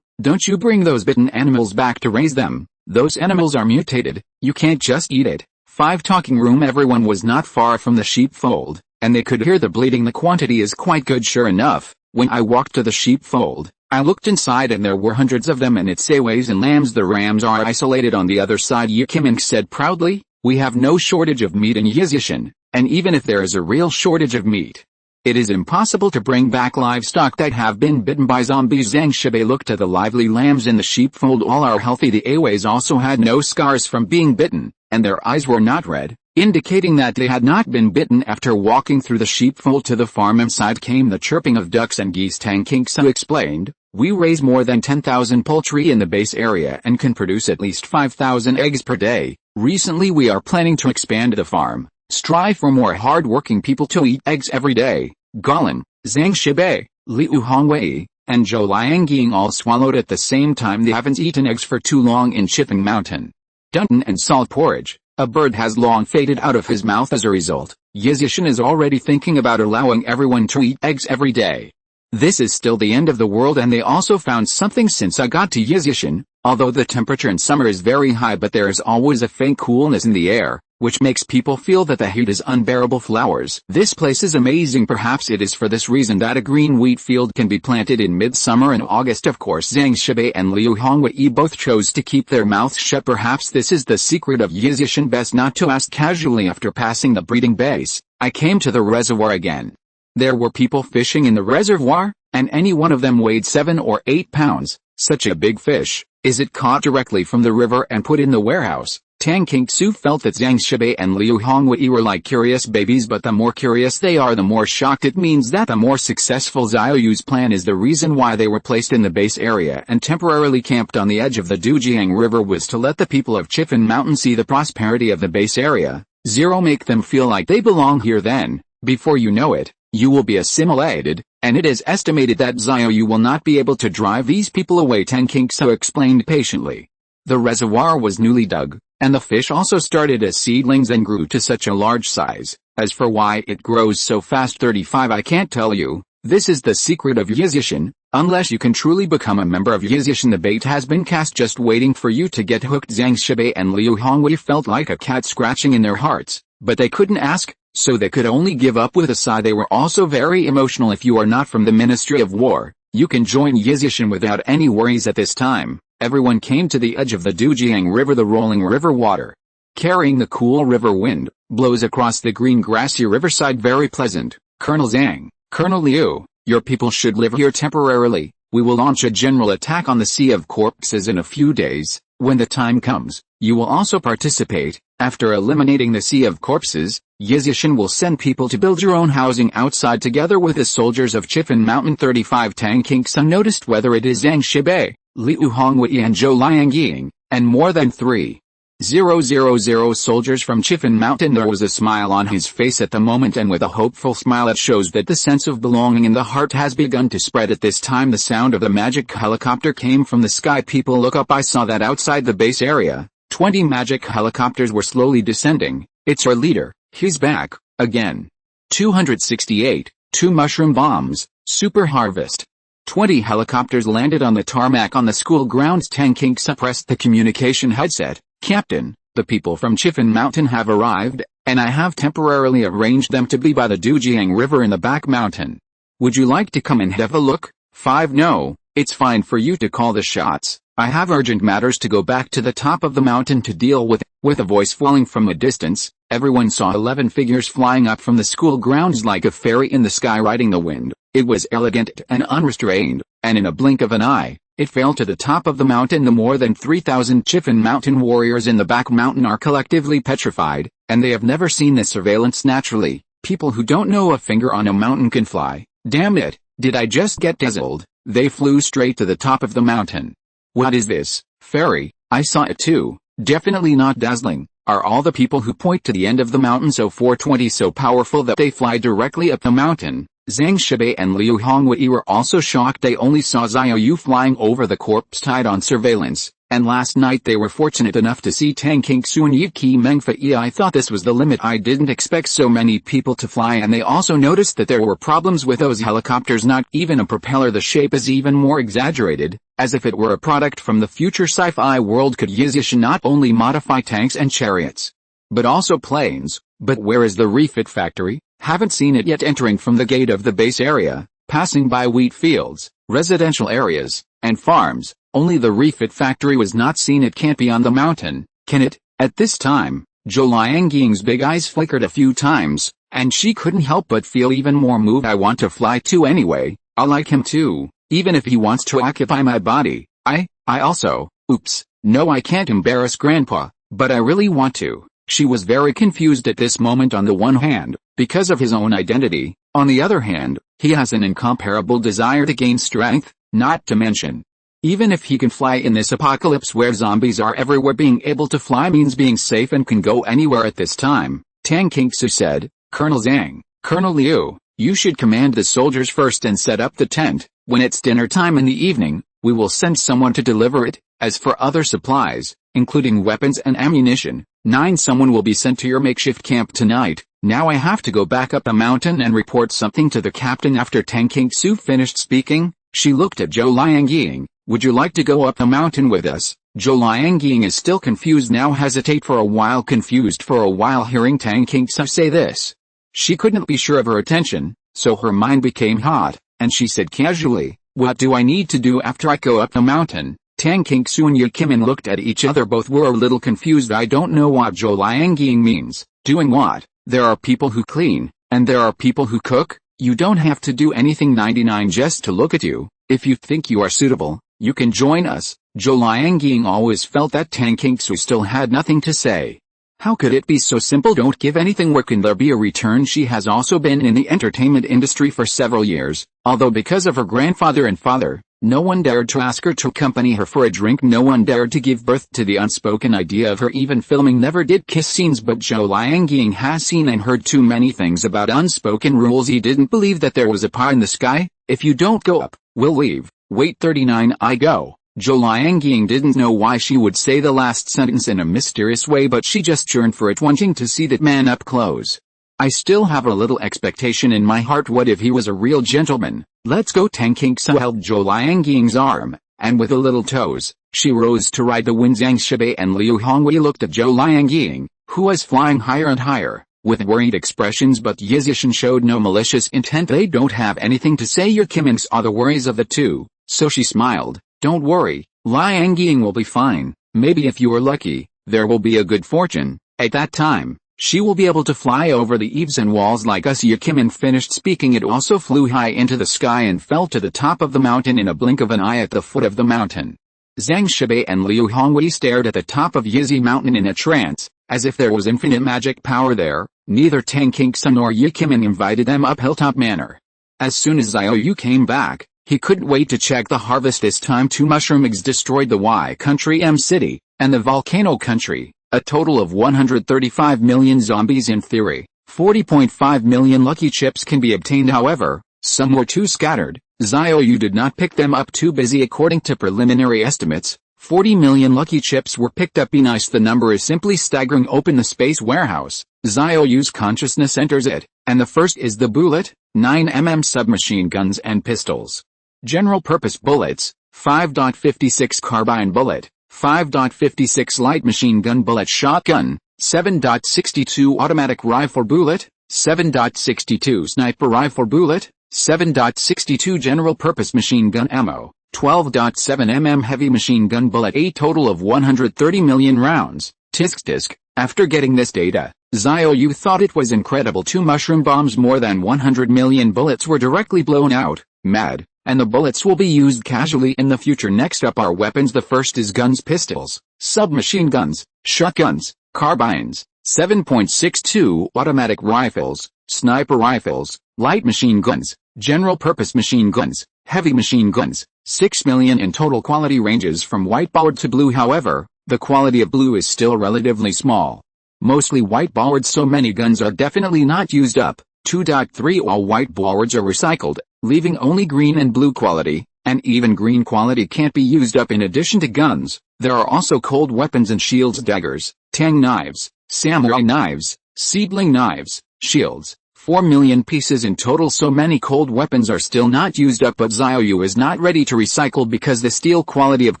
don't you bring those bitten animals back to raise them. Those animals are mutated. You can't just eat it. 5 Talking room. Everyone was not far from the sheepfold, and they could hear the bleating. The quantity is quite good. Sure enough, when I walked to the sheepfold, I looked inside and there were hundreds of them, and it's ewes and lambs. The rams are isolated on the other side. Yu Kim said proudly, we have no shortage of meat in Yizhishan, and even if there is a real shortage of meat, it is impossible to bring back livestock that have been bitten by zombies. Zhang Shibei looked at the lively lambs in the sheepfold. All are healthy. The ewes also had no scars from being bitten, and their eyes were not red, indicating that they had not been bitten. After walking through the sheepfold to the farm inside came the chirping of ducks and geese. Tang Kingsu explained, we raise more than 10,000 poultry in the base area and can produce at least 5,000 eggs per day. Recently we are planning to expand the farm, strive for more hard-working people to eat eggs every day. Golan, Zhang Shibei, Liu Hongwei, and Zhou Liangying all swallowed at the same time. They haven't eaten eggs for too long in Chifeng Mountain. Dunton and salt porridge. A bird has long faded out of his mouth as a result. Yizhishan is already thinking about allowing everyone to eat eggs every day. This is still the end of the world, and they also found something since I got to Yizhishan. Although the temperature in summer is very high, but there is always a faint coolness in the air, which makes people feel that the heat is unbearable. Flowers. This place is amazing. Perhaps it is for this reason that a green wheat field can be planted in midsummer and August. Of course, Zhang Shibei and Liu Hongwei both chose to keep their mouths shut. Perhaps this is the secret of Yizhishan. Best not to ask casually. After passing the breeding base, I came to the reservoir again. There were people fishing in the reservoir, and any one of them weighed 7 or 8 pounds. Such a big fish. Is it caught directly from the river and put in the warehouse? Tang Kingsu felt that Zhang Shibei and Liu Hongwei were like curious babies, but the more curious they are, the more shocked. It means that the more successful Xiao Yu's plan is. The reason why they were placed in the base area and temporarily camped on the edge of the Dujiang River was to let the people of Chifeng Mountain see the prosperity of the base area. 0 Make them feel like they belong here. Then, before you know it, you will be assimilated, and it is estimated that Xiao Yu will not be able to drive these people away. Tang Kingsu explained patiently. The reservoir was newly dug, and the fish also started as seedlings and grew to such a large size. As for why it grows so fast, 35, I can't tell you. This is the secret of Yizhishan. Unless you can truly become a member of Yizhishan, the bait has been cast, just waiting for you to get hooked. Zhang Shibei and Liu Hongwei felt like a cat scratching in their hearts, but they couldn't ask, so they could only give up with a sigh. They were also very emotional. If you are not from the Ministry of War, you can join Yizhishan without any worries. At this time, everyone came to the edge of the Dujiang River. The rolling river water, carrying the cool river wind, blows across the green grassy riverside. Very pleasant. Colonel Zhang, Colonel Liu, your people should live here temporarily. We will launch a general attack on the Sea of Corpses in a few days. When the time comes, you will also participate. After eliminating the Sea of Corpses, Yizishin will send people to build your own housing outside together with the soldiers of Chifan Mountain. 35 Tang Kingsun noticed whether it is Zhang Shibei, Liu Hongwei and Zhou Liangying, and more than 3,000 soldiers from Chifan Mountain. There was a smile on his face at the moment, and with a hopeful smile it shows that the sense of belonging in the heart has begun to spread. At this time the sound of the magic helicopter came from the sky. People look up. I saw that outside the base area, 20 magic helicopters were slowly descending. It's our leader, he's back, again. 268, 2 mushroom bombs, super harvest. 20 helicopters landed on the tarmac on the school grounds. Tang King suppressed the communication headset. Captain, the people from Chifan Mountain have arrived, and I have temporarily arranged them to be by the Dujiang River in the back mountain. Would you like to come and have a look? 5 No, it's fine for you to call the shots. I have urgent matters to go back to the top of the mountain to deal with. With a voice falling from a distance, everyone saw 11 figures flying up from the school grounds like a fairy in the sky riding the wind. It was elegant and unrestrained, and in a blink of an eye, it fell to the top of the mountain. The more than 3,000 Chifan Mountain warriors in the back mountain are collectively petrified, and they have never seen this surveillance. Naturally, people who don't know a finger on a mountain can fly. Damn it, did I just get dazzled? They flew straight to the top of the mountain. What is this, fairy? I saw it too. Definitely not dazzling. Are all the people who point to the end of the mountain so 420 so powerful that they fly directly up the mountain? Zhang Shibei and Liu Hongwei were also shocked. They only saw Xiao Yu flying over the corpse tied on surveillance, and last night they were fortunate enough to see Tang Kingsun Yi Qi Mengfa. I thought this was the limit. I didn't expect so many people to fly, and they also noticed that there were problems with those helicopters. Not even a propeller. The shape is even more exaggerated, as if it were a product from the future sci-fi world. Could Yizishin not only modify tanks and chariots, but also planes? But where is the refit factory? Haven't seen it yet. Entering from the gate of the base area, passing by wheat fields, residential areas, and farms, only the refit factory was not seen. It can't be on the mountain, can it? At this time, Zhou Liangying's big eyes flickered a few times, and she couldn't help but feel even more moved. I want to fly too anyway. I like him too, even if he wants to occupy my body. I also, oops, no, I can't embarrass Grandpa, but I really want to. She was very confused at this moment. On the one hand, because of his own identity, on the other hand, he has an incomparable desire to gain strength, not to mention, even if he can fly in this apocalypse where zombies are everywhere, being able to fly means being safe and can go anywhere. At this time, Tang Kingsu said, Colonel Zhang, Colonel Liu, you should command the soldiers first and set up the tent. When it's dinner time in the evening, we will send someone to deliver it. As for other supplies, including weapons and ammunition, 9 someone will be sent to your makeshift camp tonight. Now I have to go back up the mountain and report something to the captain. After Tang Kingsu finished speaking, she looked at Zhou Liangying. Would you like to go up the mountain with us? Zhou Liangying is still confused now. Hesitate for a while. Confused for a while hearing Tang Kingsu say this. She couldn't be sure of her attention, so her mind became hot, and she said casually, what do I need to do after I go up the mountain? Tang Kingsu and Yi Kimin looked at each other. Both were a little confused. I don't know what Zhou Liangying means. Doing what? There are people who clean, and there are people who cook. You don't have to do anything. 99 just to look at you. If you think you are suitable, you can join us. Zhou Liangying always felt that Tang Kingsu still had nothing to say. How could it be so simple? Don't give anything. Where can there be a return? She has also been in the entertainment industry for several years, although because of her grandfather and father, no one dared to ask her to accompany her for a drink. No one dared to give birth to the unspoken idea of her. Even filming never did kiss scenes. But Zhou Liangying has seen and heard too many things about unspoken rules. He didn't believe that there was a pie in the sky. If you don't go up, we'll leave. Wait 39 I go. Zhou Liangying didn't know why she would say the last sentence in a mysterious way, but she just yearned for it, wanting to see that man up close. I still have a little expectation in my heart. What if he was a real gentleman? Let's go. Tang Kingsu held Zhou Liangying's arm, and with a little toes, she rose to ride the wind. Zhang Shibei and Liu Hongwei looked at Zhou Liangying, who was flying higher and higher, with worried expressions, but Yizishin showed no malicious intent. They don't have anything to say. Your Kimin saw the worries of the two, so she smiled. Don't worry, Liangying will be fine. Maybe if you are lucky, there will be a good fortune. At that time, She will be able to fly over the eaves and walls like us. Yikimin finished speaking. It also flew high into the sky and fell to the top of the mountain in a blink of an eye at the foot of the mountain. Zhang Shibei and Liu Hongwei stared at the top of Yizi Mountain in a trance, as if there was infinite magic power there. Neither Tang Kexin nor Yikimin invited them up Hilltop Manor. As soon as Xiao Yu came back, he couldn't wait to check the harvest. This time 2 mushroom eggs destroyed the Y Country M City, and the Volcano Country, a total of 135 million zombies in theory. 40.5 million lucky chips can be obtained. However, some were too scattered. Xiao Yu did not pick them up, too busy. According to preliminary estimates, 40 million lucky chips were picked up. Be nice, the number is simply staggering. Open the space warehouse. Xiao Yu's consciousness enters it, and the first is the bullet, 9mm submachine guns and pistols. General purpose bullets, 5.56 carbine bullet, 5.56 light machine gun bullet, shotgun, 7.62 automatic rifle bullet, 7.62 sniper rifle bullet, 7.62 general purpose machine gun ammo, 12.7mm heavy machine gun bullet, a total of 130 million rounds. Tisk. After getting this data, Xiao Yu thought it was incredible. 2 mushroom bombs, more than 100 million bullets were directly blown out. Mad. And the bullets will be used casually in the future. Next up are weapons. The first is guns, pistols, submachine guns, shotguns, carbines, 7.62 automatic rifles, sniper rifles, light machine guns, general purpose machine guns, heavy machine guns, 6 million in total. Quality ranges from white bollard to blue. However, the quality of blue is still relatively small. Mostly white bollards, so many guns are definitely not used up. 2.3 All white bollards are recycled, leaving only green and blue quality, and even green quality can't be used up. In addition to guns, there are also cold weapons and shields, daggers, tang knives, samurai knives, seedling knives, shields. 4 million pieces in total. So many cold weapons are still not used up, but Xiao Yu is not ready to recycle because the steel quality of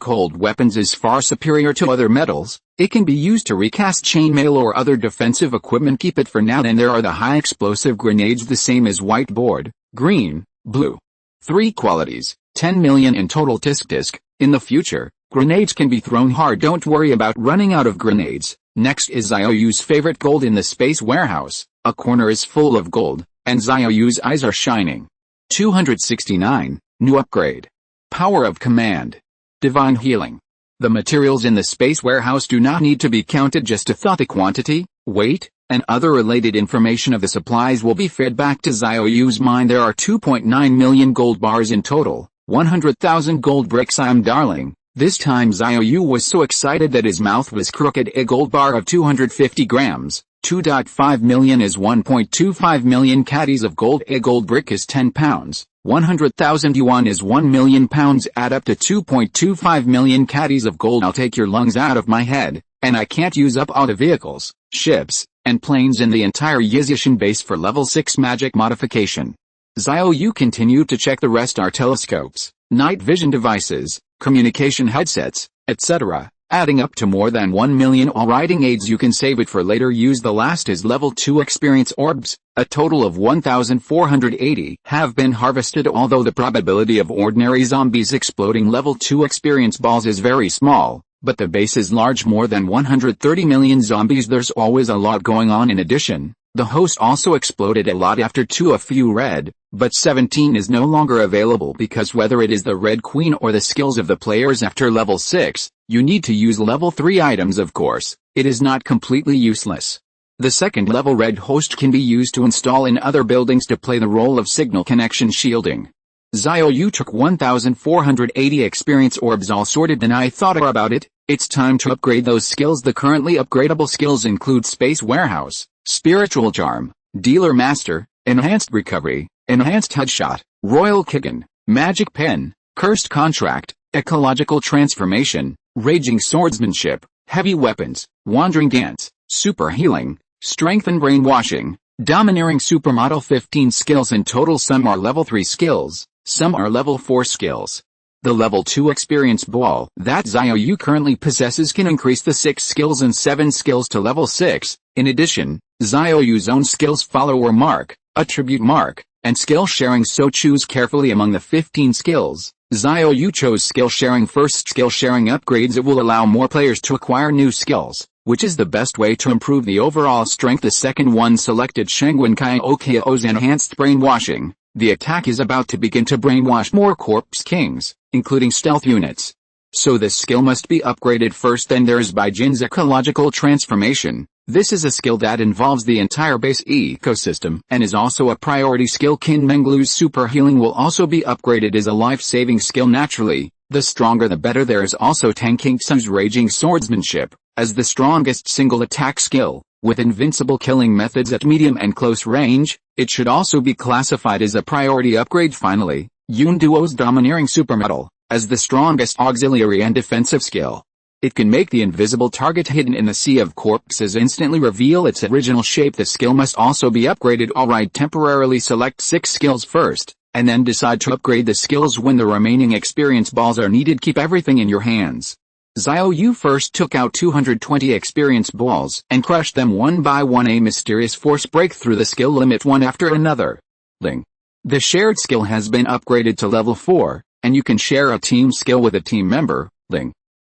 cold weapons is far superior to other metals. It can be used to recast chainmail or other defensive equipment. Keep it for now. Then there are the high explosive grenades, the same as whiteboard, green, blue. 3 qualities, 10 million in total. Tisk. In the future, grenades can be thrown hard. Don't worry about running out of grenades. Next is Xiao Yu's favorite, gold. In the space warehouse, a corner is full of gold, and Xiao Yu's eyes are shining. 269, new upgrade. Power of command. Divine healing. The materials in the space warehouse do not need to be counted, just a thought. The quantity, weight, and other related information of the supplies will be fed back to Xiao Yu's mind. There are 2.9 million gold bars in total, 100,000 gold bricks. I'm darling. This time Xiao Yu was so excited that his mouth was crooked. A gold bar of 250 grams, 2.5 million is 1.25 million caddies of gold. A gold brick is 10 pounds, 100,000 yuan is 1 million pounds. Add up to 2.25 million caddies of gold. I'll take your lungs out of my head, and I can't use up all the vehicles, ships, and planes in the entire Yizishan base for level 6 magic modification. Xiao Yu continued to check. The rest are telescopes, night vision devices, communication headsets, etc., adding up to more than 1 million. All writing aids, you can save it for later use. The last is level 2 experience orbs. A total of 1,480 have been harvested. Although the probability of ordinary zombies exploding level 2 experience balls is very small, but the base is large, more than 130 million zombies. There's always a lot going on. In addition, the host also exploded a lot after a few red, but 17 is no longer available because whether it is the Red Queen or the skills of the players after level 6, you need to use level 3 items. Of course, it is not completely useless. The second level red host can be used to install in other buildings to play the role of signal connection shielding. Xiao Yu took 1,480 experience orbs all sorted, and I thought about it. It's time to upgrade those skills. The currently upgradable skills include Space Warehouse, Spiritual Charm, Dealer Master, Enhanced Recovery, Enhanced Headshot, Royal Kickin', Magic Pen, Cursed Contract, Ecological Transformation, Raging Swordsmanship, Heavy Weapons, Wandering Dance, Super Healing, Strength and Brainwashing, Domineering Supermodel. 15 skills in total. Some are level 3 skills, some are level 4 skills. The level 2 experience ball that Xiao Yu currently possesses can increase the 6 skills and 7 skills to level 6. In addition, Xiao Yu's own skills follower mark, attribute mark, and skill sharing, so choose carefully among the 15 skills. Xiao Yu chose skill sharing first. Skill sharing upgrades. It will allow more players to acquire new skills, Which is the best way to improve the overall strength? The second one selected Shangwen Kaiokio's enhanced brainwashing. The attack is about to begin to brainwash more Corpse Kings, including stealth units. So this skill must be upgraded first. Then there's Baijin's ecological transformation. This is a skill that involves the entire base ecosystem and is also a priority skill. Qin Menglu's super healing will also be upgraded as a life-saving skill naturally. The stronger the better. There is also Han Kexin's raging swordsmanship, as the strongest single attack skill, with invincible killing methods at medium and close range. It should also be classified as a priority upgrade. Finally, Yun Duo's domineering supermetal, as the strongest auxiliary and defensive skill. It can make the invisible target hidden in the sea of corpses instantly reveal its original shape. The skill must also be upgraded. Alright, temporarily select 6 skills first, and then decide to upgrade the skills when the remaining experience balls are needed. Keep everything in your hands. Xiao Yu first took out 220 experience balls and crushed them one by one. A mysterious force break through the skill limit one after another. The shared skill has been upgraded to level 4, and you can share a team skill with a team member.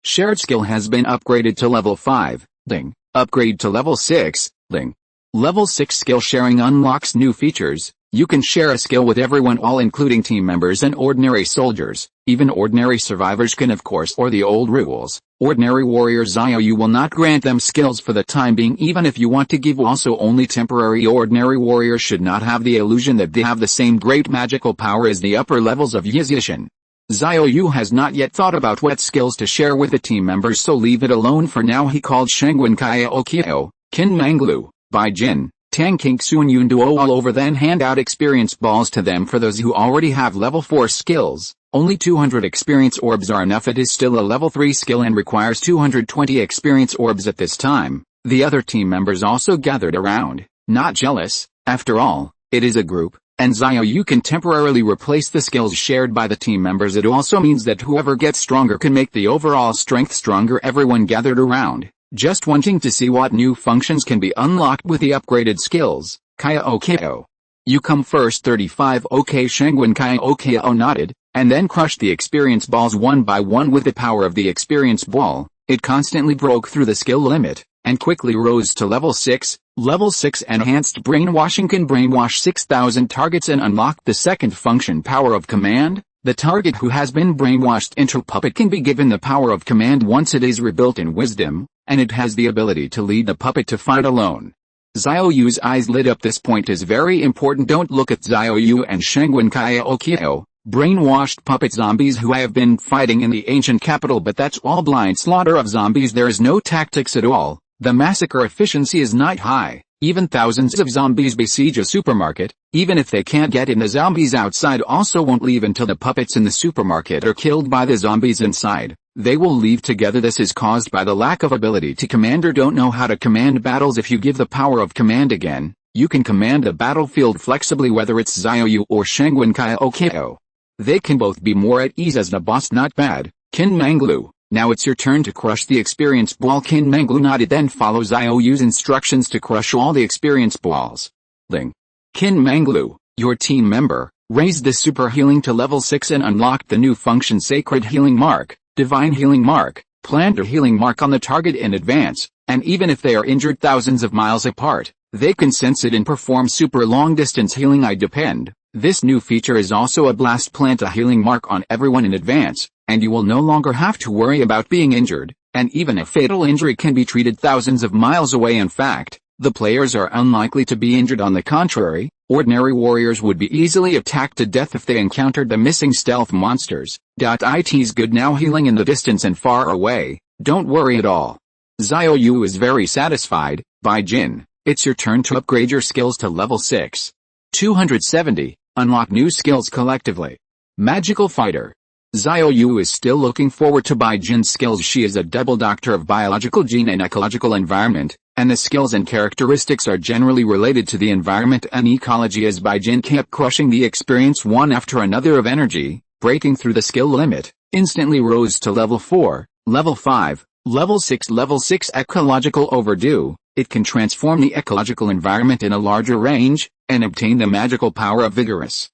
Shared skill has been upgraded to level 5. Upgrade to level 6. Level 6 skill sharing unlocks new features. You can share a skill with everyone, all including team members and ordinary soldiers. Even ordinary survivors can, of course, or the old rules. Ordinary warriors Xiao Yu will not grant them skills for the time being, even if you want to give. Also, only temporary ordinary warriors should not have the illusion that they have the same great magical power as the upper levels of Yizishin. Xiao Yu has not yet thought about what skills to share with the team members, so leave it alone for now. He called Shangwen Kaiokio, Qin Menglu, Baijin, Han Kexin, Yun Duo all over, then hand out experience balls to them for those who already have level 4 skills. Only 200 experience orbs are enough. It is still a level 3 skill and requires 220 experience orbs at this time. The other team members also gathered around, not jealous. After all, it is a group, and Xiao Yu can temporarily replace the skills shared by the team members. It also means that whoever gets stronger can make the overall strength stronger. Everyone gathered around, just wanting to see what new functions can be unlocked with the upgraded skills. Kaiokio. You come first. 35. Okay, Shangwen Kaiokio nodded, and then crushed the experience balls one by one with the power of the experience ball. It constantly broke through the skill limit, and quickly rose to level 6. Level 6 enhanced brainwashing can brainwash 6,000 targets and unlock the second function, power of command. The target who has been brainwashed into puppet can be given the power of command once it is rebuilt in wisdom, and it has the ability to lead the puppet to fight alone. Xiao Yu's eyes lit up. This point is very important. Don't look at Xiao Yu and Shangwen Kaiokio, brainwashed puppet zombies who have been fighting in the ancient capital, but that's all blind slaughter of zombies. There is no tactics at all. The massacre efficiency is not high. Even thousands of zombies besiege a supermarket. Even if they can't get in, the zombies outside also won't leave until the puppets in the supermarket are killed by the zombies inside. They will leave together. This is caused by the lack of ability to command or don't know how to command battles. If you give the power of command again, you can command the battlefield flexibly, whether it's Xiao Yu or Shangwen Kaiokio. They can both be more at ease as the boss. Not bad. Qin Menglu. Now it's your turn to crush the experience ball. Qin Menglu nodded, then follow Xiao Yu's instructions to crush all the experience balls. Qin Menglu, your team member, raised the super healing to level 6 and unlocked the new function Sacred Healing Mark, Divine Healing Mark, Planter Healing Mark on the target in advance, and even if they are injured thousands of miles apart, they can sense it and perform super long distance healing. I depend. This new feature is also a blast, plant a healing mark on everyone in advance, and you will no longer have to worry about being injured, and even a fatal injury can be treated thousands of miles away. In fact, the players are unlikely to be injured. On the contrary, ordinary warriors would be easily attacked to death if they encountered the missing stealth monsters. It's good now, healing in the distance and far away. Don't worry at all. Xiao Yu is very satisfied. Baijin, it's your turn to upgrade your skills to level 6. 270. Unlock new skills collectively. Magical Fighter. Xiao Yu is still looking forward to Baijin's skills. She is a double doctor of biological gene and ecological environment, and the skills and characteristics are generally related to the environment and ecology. As Baijin kept crushing the experience one after another of energy, breaking through the skill limit, instantly rose to level 4, level 5, level 6. Level 6 ecological overdue. It can transform the ecological environment in a larger range, and obtain the magical power of vigorous.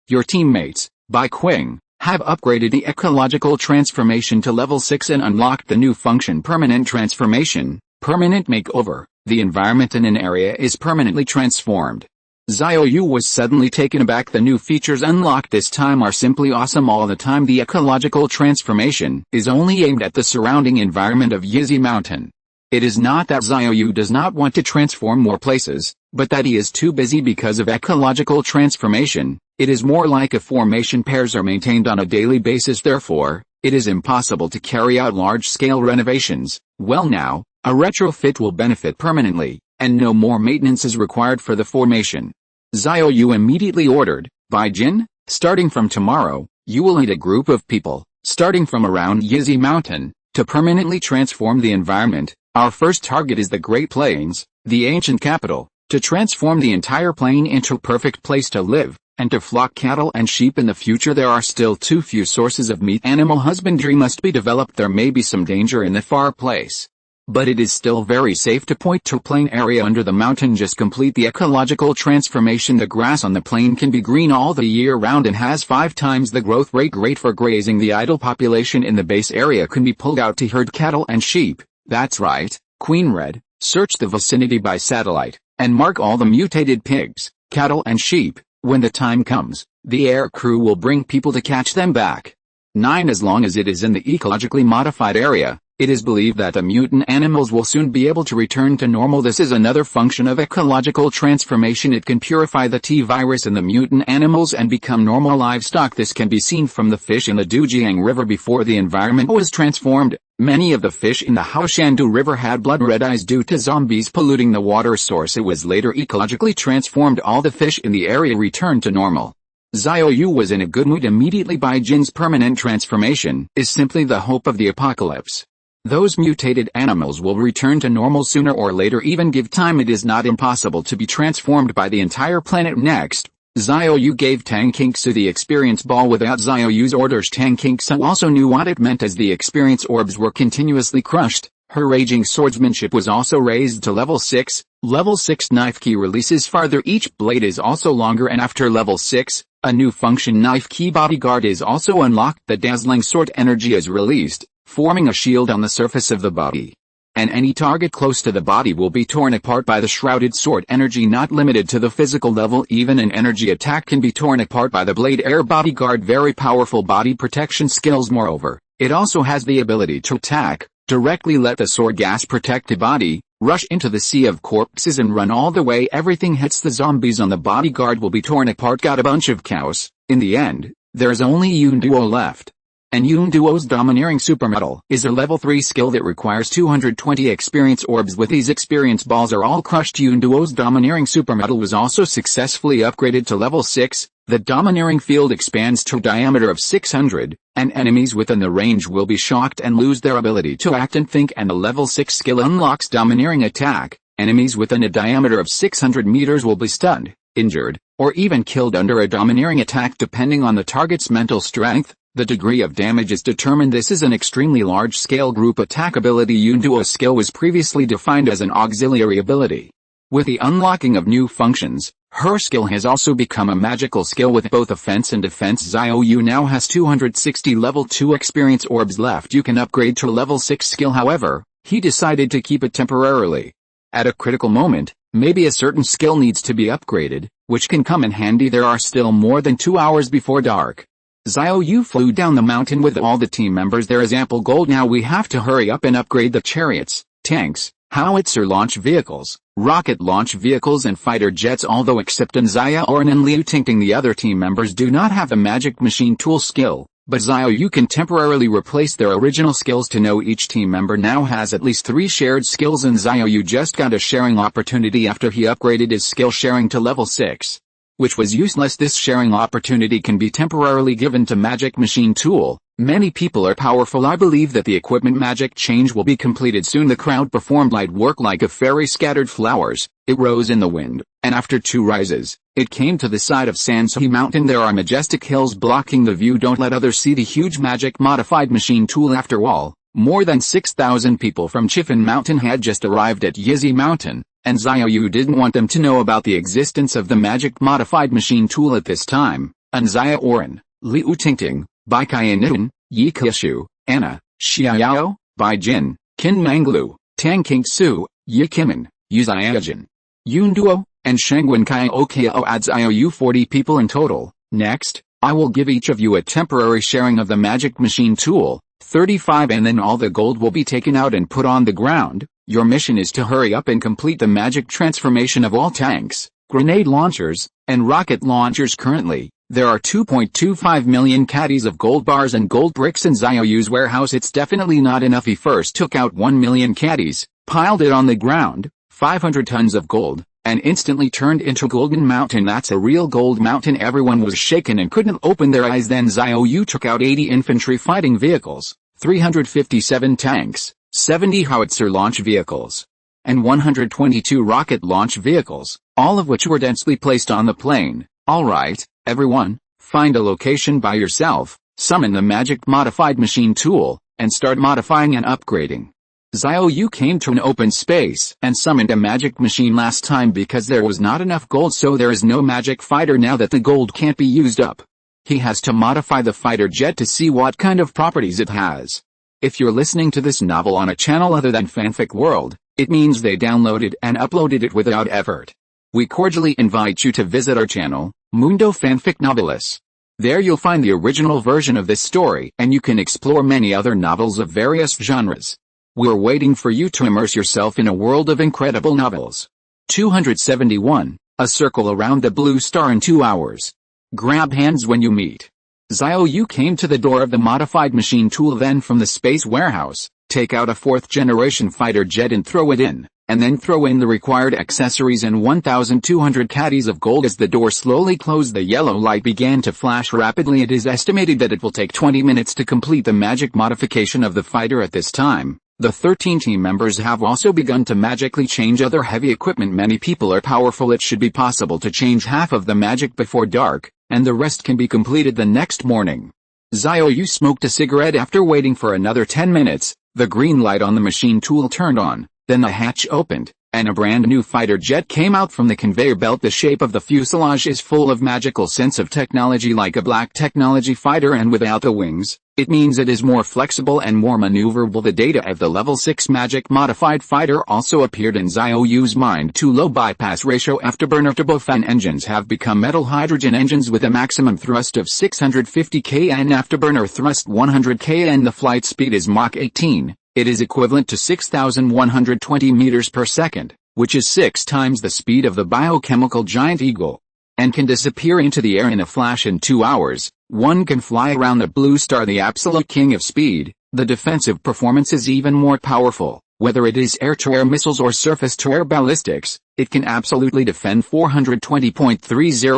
Your teammates, Bai Qing, have upgraded the ecological transformation to level 6 and unlocked the new function permanent transformation, permanent makeover. The environment in an area is permanently transformed. Xiao Yu was suddenly taken aback. The new features unlocked this time are simply awesome all the time. The ecological transformation is only aimed at the surrounding environment of Yizi Mountain. It is not that Xiao Yu does not want to transform more places, but that he is too busy because of ecological transformation. It is more like if formation pairs are maintained on a daily basis, therefore, it is impossible to carry out large-scale renovations. Well now, a retrofit will benefit permanently, and no more maintenance is required for the formation. Xiao Yu immediately ordered, "By Jin, starting from tomorrow, you will lead a group of people, starting from around Yizi Mountain, to permanently transform the environment. Our first target is the Great Plains, the ancient capital, to transform the entire plain into a perfect place to live, and to flock cattle and sheep in the future. There are still too few sources of meat. Animal husbandry must be developed. There may be some danger in the far place, but it is still very safe to point to a plain area under the mountain. Just complete the ecological transformation. The grass on the plain can be green all the year round and has 5 times the growth rate, great for grazing. The idle population in the base area can be pulled out to herd cattle and sheep. That's right, Queen Red. Search the vicinity by satellite, and mark all the mutated pigs, cattle and sheep. When the time comes, the air crew will bring people to catch them back. 9. As long as it is in the ecologically modified area, it is believed that the mutant animals will soon be able to return to normal. This is another function of ecological transformation. It can purify the T-virus in the mutant animals and become normal livestock. This can be seen from the fish in the Dujiang River before the environment was transformed. Many of the fish in the Haoshandu River had blood red eyes due to zombies polluting the water source. It was later ecologically transformed. All the fish in the area returned to normal. Xiao Yu was in a good mood immediately. Bai Jin's permanent transformation is simply the hope of the apocalypse. Those mutated animals will return to normal sooner or later. Even give time, it is not impossible to be transformed by the entire planet. Next, Xiao Yu gave Tang Qingsu the experience ball without Xiao Yu's orders. Tang Qingsu also knew what it meant as the experience orbs were continuously crushed. Her raging swordsmanship was also raised to level 6. Level 6 knife key releases farther. Each blade is also longer, and after level 6, a new function knife key bodyguard is also unlocked. The dazzling sword energy is released, forming a shield on the surface of the body. And any target close to the body will be torn apart by the shrouded sword energy. Not limited to the physical level, even an energy attack can be torn apart by the blade. Air bodyguard, very powerful body protection skills. Moreover, it also has the ability to attack directly. Let the sword gas protect the body, rush into the sea of corpses and run all the way. Everything hits the zombies on the bodyguard will be torn apart. Got a bunch of cows. In the end, there's only Yun Duo left. And Yun Duo's Domineering Supermetal is a level 3 skill that requires 220 experience orbs. With these experience balls are all crushed. Yun Duo's Domineering Supermetal was also successfully upgraded to level 6. The Domineering field expands to a diameter of 600, and enemies within the range will be shocked and lose their ability to act and think. And the level 6 skill unlocks Domineering Attack. Enemies within a diameter of 600 meters will be stunned, injured, or even killed under a Domineering attack depending on the target's mental strength. The degree of damage is determined. This is an extremely large-scale group attack ability. Yun Duo's skill was previously defined as an auxiliary ability. With the unlocking of new functions, her skill has also become a magical skill with both offense and defense. Xiao Yu now has 260 level 2 experience orbs left. You can upgrade to level 6 skill. However, he decided to keep it temporarily. At a critical moment, maybe a certain skill needs to be upgraded, which can come in handy. There are still more than 2 hours before dark. Xiao Yu flew down the mountain with all the team members. There is ample gold. Now we have to hurry up and upgrade the chariots, tanks, howitzer launch vehicles, rocket launch vehicles and fighter jets. Although except An Xiaoran and Liu Tingting, the other team members do not have the magic machine tool skill, but Xiao Yu can temporarily replace their original skills. To know, each team member now has at least 3 shared skills, and Xiao Yu just got a sharing opportunity after he upgraded his skill sharing to level 6. Which was useless. This sharing opportunity can be temporarily given to magic machine tool. Many people are powerful. I believe that the equipment magic change will be completed soon. The crowd performed light work like a fairy scattered flowers. It rose in the wind, and after 2 rises, it came to the side of Sansui Mountain. There are majestic hills blocking the view. Don't let others see the huge magic modified machine tool. After all, more than 6,000 people from Chifan Mountain had just arrived at Yizi Mountain, and Xiao Yu didn't want them to know about the existence of the magic modified machine tool at this time. An Xiaoran, Liu Tingting, Bai Qiannian, Yi Kishu, Anna, Xiao, Bai Jin, Qin Manglu, Tang Qingsu, Yi Kimin, Yu Ziajin, Yun Duo, and Shengwen Kai Okio adds Xiao 40 people in total. Next, I will give each of you a temporary sharing of the magic machine tool, 35, and then all the gold will be taken out and put on the ground. Your mission is to hurry up and complete the magic transformation of all tanks, grenade launchers, and rocket launchers. Currently, there are 2.25 million caddies of gold bars and gold bricks in Xiao Yu's warehouse. It's definitely not enough. He first took out 1 million caddies, piled it on the ground, 500 tons of gold, and instantly turned into Golden Mountain. That's a real gold mountain. Everyone was shaken and couldn't open their eyes. Then Xiao Yu took out 80 infantry fighting vehicles, 357 tanks, 70 howitzer launch vehicles, and 122 rocket launch vehicles, all of which were densely placed on the plane. Alright, everyone, find a location by yourself, summon the magic modified machine tool, and start modifying and upgrading. Xiao Yu came to an open space and summoned a magic machine last time because there was not enough gold, so there is no magic fighter now that the gold can't be used up. He has to modify the fighter jet to see what kind of properties it has. If you're listening to this novel on a channel other than Fanfic World, it means they downloaded and uploaded it without effort. We cordially invite you to visit our channel, Mundo Fanfic Novelis. There you'll find the original version of this story, and you can explore many other novels of various genres. We're waiting for you to immerse yourself in a world of incredible novels. 271, A Circle Around the Blue Star in 2 hours. Grab hands when you meet. Xiao Yu came to the door of the modified machine tool. Then from the space warehouse, take out a 4th generation fighter jet and throw it in, and then throw in the required accessories and 1,200 caddies of gold. As the door slowly closed, the yellow light began to flash rapidly. It is estimated that it will take 20 minutes to complete the magic modification of the fighter. At this time, the 13 team members have also begun to magically change other heavy equipment. Many people are powerful. It should be possible to change half of the magic before dark, and the rest can be completed the next morning. Xiao Yu smoked a cigarette. After waiting for another 10 minutes, the green light on the machine tool turned on, then the hatch opened, and a brand new fighter jet came out from the conveyor belt. The shape of the fuselage is full of magical sense of technology, like a black technology fighter, and without the wings, it means it is more flexible and more maneuverable. The data of the level 6 magic modified fighter also appeared in Xiao Yu's mind. Too low bypass ratio. Afterburner turbofan engines have become metal hydrogen engines with a maximum thrust of 650 kN, afterburner thrust 100 kN. The flight speed is Mach 18. It is equivalent to 6,120 meters per second, which is 6 times the speed of the biochemical giant eagle, and can disappear into the air in a flash. In 2 hours, one can fly around the blue star, the absolute king of speed. The defensive performance is even more powerful. Whether it is air-to-air missiles or surface-to-air ballistics, it can absolutely defend. 420.30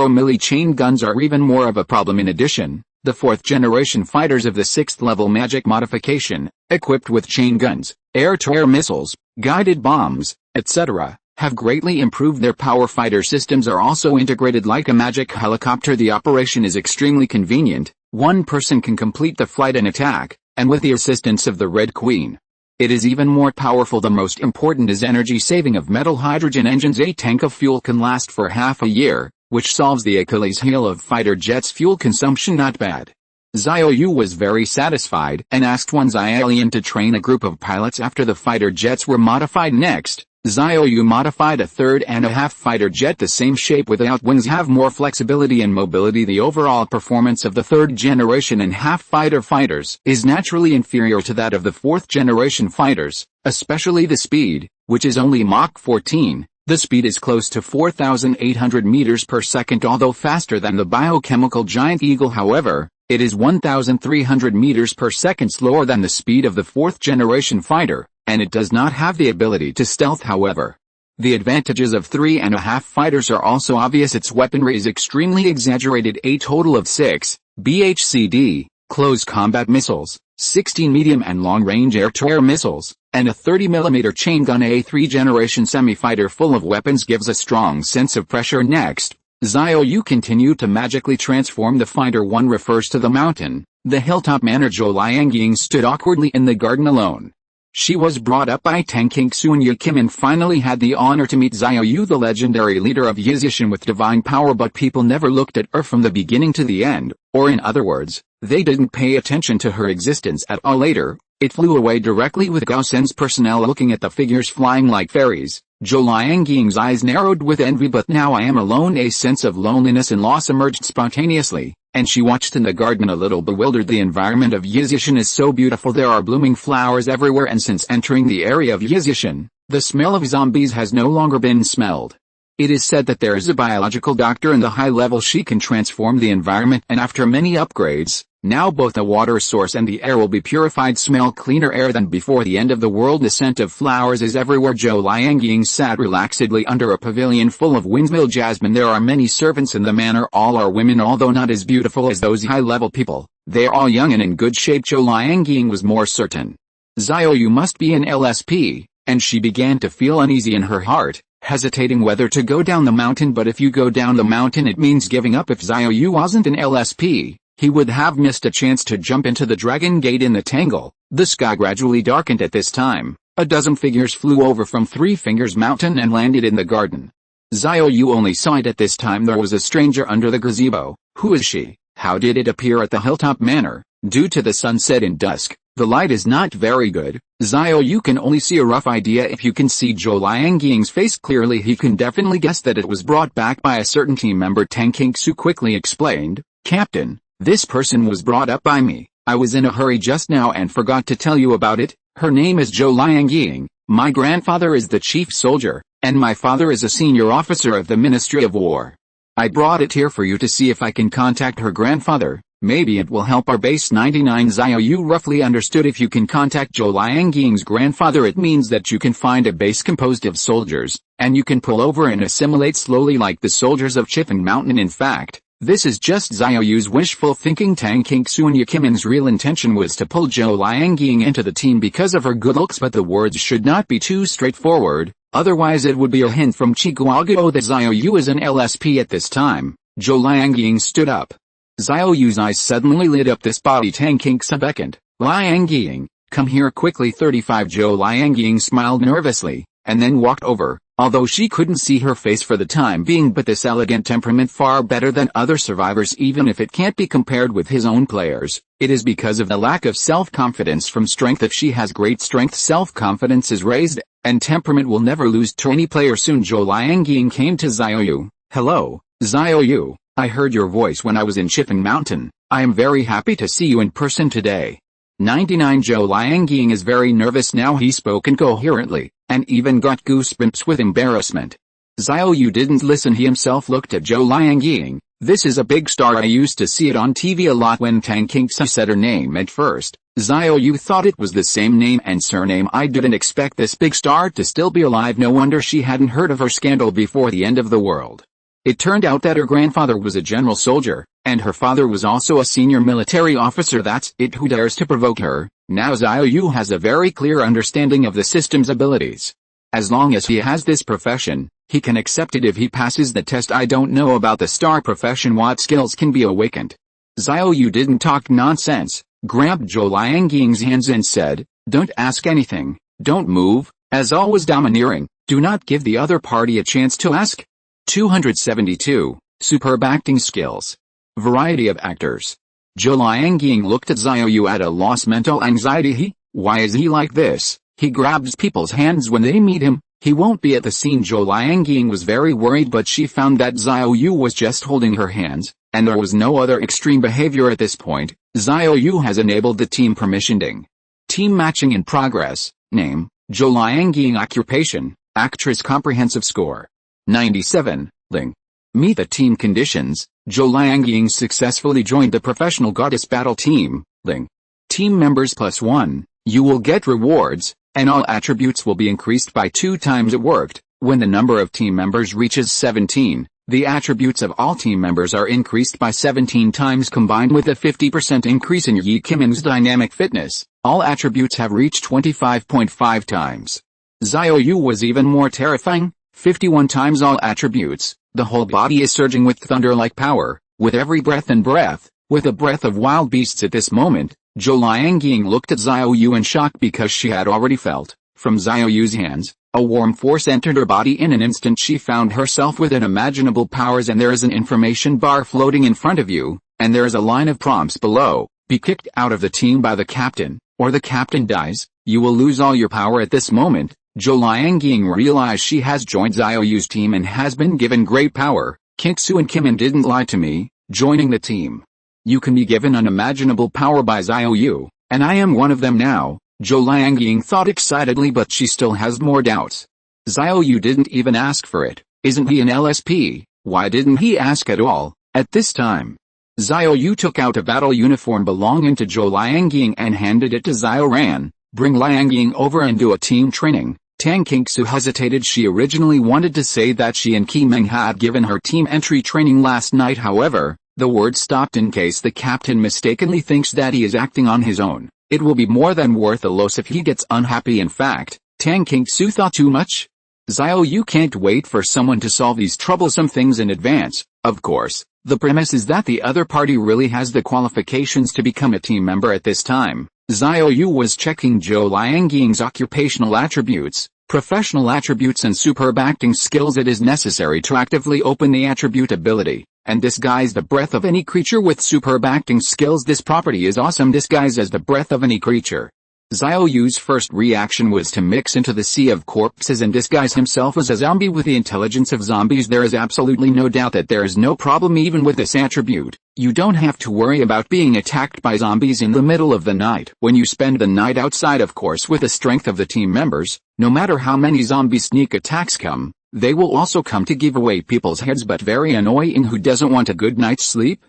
milli chain guns are even more of a problem. In addition, the 4th generation fighters of the 6th level magic modification, equipped with chain guns, air-to-air missiles, guided bombs, etc., have greatly improved their power. Fighter systems are also integrated like a magic helicopter. The operation is extremely convenient. One person can complete the flight and attack, and with the assistance of the Red Queen. It is even more powerful. The most important is energy saving of metal hydrogen engines. A tank of fuel can last for half a year, which solves the Achilles heel of fighter jets' fuel consumption. Not bad. Xiao Yu was very satisfied and asked one Xiaolian to train a group of pilots after the fighter jets were modified. Next, Xiao Yu modified a 3.5 fighter jet, the same shape without wings, have more flexibility and mobility. The overall performance of the 3rd generation and half fighter fighters is naturally inferior to that of the 4th generation fighters, especially the speed, which is only Mach 14. The speed is close to 4,800 meters per second, although faster than the biochemical giant eagle. However, it is 1,300 meters per second slower than the speed of the 4th generation fighter, and it does not have the ability to stealth. However, the advantages of 3.5 fighters are also obvious. Its weaponry is extremely exaggerated. A total of 6 BHCD close combat missiles, 16 medium and long-range air-to-air missiles, and a 30mm chain gun. A 3 generation semi-fighter full of weapons gives a strong sense of pressure. Next, Xiao Yu continued to magically transform the fighter. One refers to the mountain. The hilltop manager Zhou Liangying stood awkwardly in the garden alone. She was brought up by Tang Kexin Yu Kim and finally had the honor to meet Xiao Yu, the legendary leader of Yizishan with divine power, but people never looked at her from the beginning to the end, or in other words, they didn't pay attention to her existence at all. Later, it flew away directly with Gao Sen's personnel looking at the figures flying like fairies. Zhou Liangying's eyes narrowed with envy. But now I am alone. A sense of loneliness and loss emerged spontaneously, and she watched in the garden a little bewildered. The environment of Yizishan is so beautiful. There are blooming flowers everywhere, and since entering the area of Yizishan, the smell of zombies has no longer been smelled. It is said that there is a biological doctor in the high level. She can transform the environment, and after many upgrades, now both the water source and the air will be purified. Smell cleaner air than before. The end of the world. The scent of flowers is everywhere. Zhou Liangying sat relaxedly under a pavilion full of windmill jasmine. There are many servants in the manor. All are women, although not as beautiful as those high-level people. They are all young and in good shape. Zhou Liangying was more certain. Xiao Yu must be an LSP, and she began to feel uneasy in her heart, hesitating whether to go down the mountain. But if you go down the mountain, it means giving up. If Xiao Yu wasn't an LSP, he would have missed a chance to jump into the dragon gate in the tangle. The sky gradually darkened at this time. A dozen figures flew over from Three Fingers Mountain and landed in the garden. Xiao Yu only saw it at this time. There was a stranger under the gazebo. Who is she? How did it appear at the hilltop manor? Due to the sunset and dusk, the light is not very good. Xiao Yu can only see a rough idea. If you can see Zhou Liangying's face clearly, he can definitely guess that it was brought back by a certain team member. Tang Kexin quickly explained, "Captain, this person was brought up by me. I was in a hurry just now and forgot to tell you about it. Her name is Zhou Liangying. My grandfather is the chief soldier, and my father is a senior officer of the Ministry of War. I brought it here for you to see if I can contact her grandfather. Maybe it will help our base." 99 Xiao Yu roughly understood. If you can contact Zhou Liangying's grandfather, it means that you can find a base composed of soldiers, and you can pull over and assimilate slowly like the soldiers of Chifeng Mountain. In fact, this is just Xiao Yu's wishful thinking. Tang Kexin Yu Kim's real intention was to pull Zhou Liangying into the team because of her good looks, but the words should not be too straightforward, otherwise it would be a hint from Chi Guoguo that Xiao Yu is an LSP. At this time, Zhou Liangying stood up. Xiao Yu's eyes suddenly lit up. This body. Tang Kexin beckoned. "Liangying, come here quickly." 35 Zhou Liangying smiled nervously, and then walked over, although she couldn't see her face for the time being. But this elegant temperament far better than other survivors. Even if it can't be compared with his own players, it is because of the lack of self-confidence from strength. If she has great strength, self-confidence is raised, and temperament will never lose to any player. Soon Zhou Liangying came to Xiao Yu. "Hello, Xiao Yu. I heard your voice when I was in Chifeng Mountain. I am very happy to see you in person today." 99 Zhou Liangying is very nervous now. He spoke incoherently, and even got goosebumps with embarrassment. Xiao Yu didn't listen. He himself looked at Zhou Liangying. "This is a big star. I used to see it on TV a lot." When Tang Kexin said her name at first, Xiao Yu thought it was the same name and surname. "I didn't expect this big star to still be alive." No wonder she hadn't heard of her scandal before the end of the world. It turned out that her grandfather was a general soldier, and her father was also a senior military officer. That's it. Who dares to provoke her? Now Xiao Yu has a very clear understanding of the system's abilities. As long as he has this profession, he can accept it if he passes the test. "I don't know about the star profession. What skills can be awakened?" Xiao Yu didn't talk nonsense, grabbed Zhou Liangying's hands and said, "Don't ask anything, don't move, as always domineering, do not give the other party a chance to ask." 272. Superb acting skills. Variety of actors. Zhou Liangying looked at Xiao Yu at a loss. Mental anxiety. Why is he like this? He grabs people's hands when they meet him. He won't be at the scene. Zhou Liangying was very worried, but she found that Xiao Yu was just holding her hands, and there was no other extreme behavior at this point. Xiao Yu has enabled the team permissioning. Team matching in progress. Name, Zhou Liangying. Occupation, actress. Comprehensive score, 97. Ling. Meet the team conditions. Zhou Liangying successfully joined the professional goddess battle team. Ling. Team members +1. You will get rewards, and all attributes will be increased by 2 times. It worked. When the number of team members reaches 17, the attributes of all team members are increased by 17 times. Combined with a 50% increase in Yi Kimin's dynamic fitness, all attributes have reached 25.5 times. Xiao Yu was even more terrifying. 51 times all attributes. The whole body is surging with thunder-like power, with every breath and breath, with a breath of wild beasts. At this moment, Zhou Liangying looked at Xiao Yu in shock because she had already felt, from Xiao Yu's hands, a warm force entered her body. In an instant she found herself with unimaginable powers, and there is an information bar floating in front of you, and there is a line of prompts below: be kicked out of the team by the captain, or the captain dies. You will lose all your power at this moment. Zhou Liangying realized she has joined Xiao Yu's team and has been given great power. Kingsu and Kimin didn't lie to me. Joining the team, you can be given unimaginable power by Xiao Yu, and I am one of them now. Zhou Liangying thought excitedly, but she still has more doubts. Xiao Yu didn't even ask for it. Isn't he an LSP? Why didn't he ask at all? At this time, Xiao Yu took out a battle uniform belonging to Zhou Liangying and handed it to Xiaoran. Bring Liangying over and do a team training. Tang Kingsu hesitated. She originally wanted to say that she and Qi Meng had given her team entry training last night. However, the word stopped in case the captain mistakenly thinks that he is acting on his own. It will be more than worth a loss if he gets unhappy. In fact, Tang Kingsu thought too much. Xiao Yu can't wait for someone to solve these troublesome things in advance. Of course, the premise is that the other party really has the qualifications to become a team member at this time. Xiao Yu was checking Zhou Liangying's occupational attributes, professional attributes and superb acting skills. It is necessary to actively open the attribute ability and disguise the breath of any creature with superb acting skills. This property is awesome. Disguise as the breath of any creature. Xiao Yu's first reaction was to mix into the sea of corpses and disguise himself as a zombie with the intelligence of zombies. There is absolutely no doubt that there is no problem even with this attribute. You don't have to worry about being attacked by zombies in the middle of the night. When you spend the night outside, of course, with the strength of the team members, no matter how many zombie sneak attacks come, they will also come to give away people's heads. But very annoying. Who doesn't want a good night's sleep?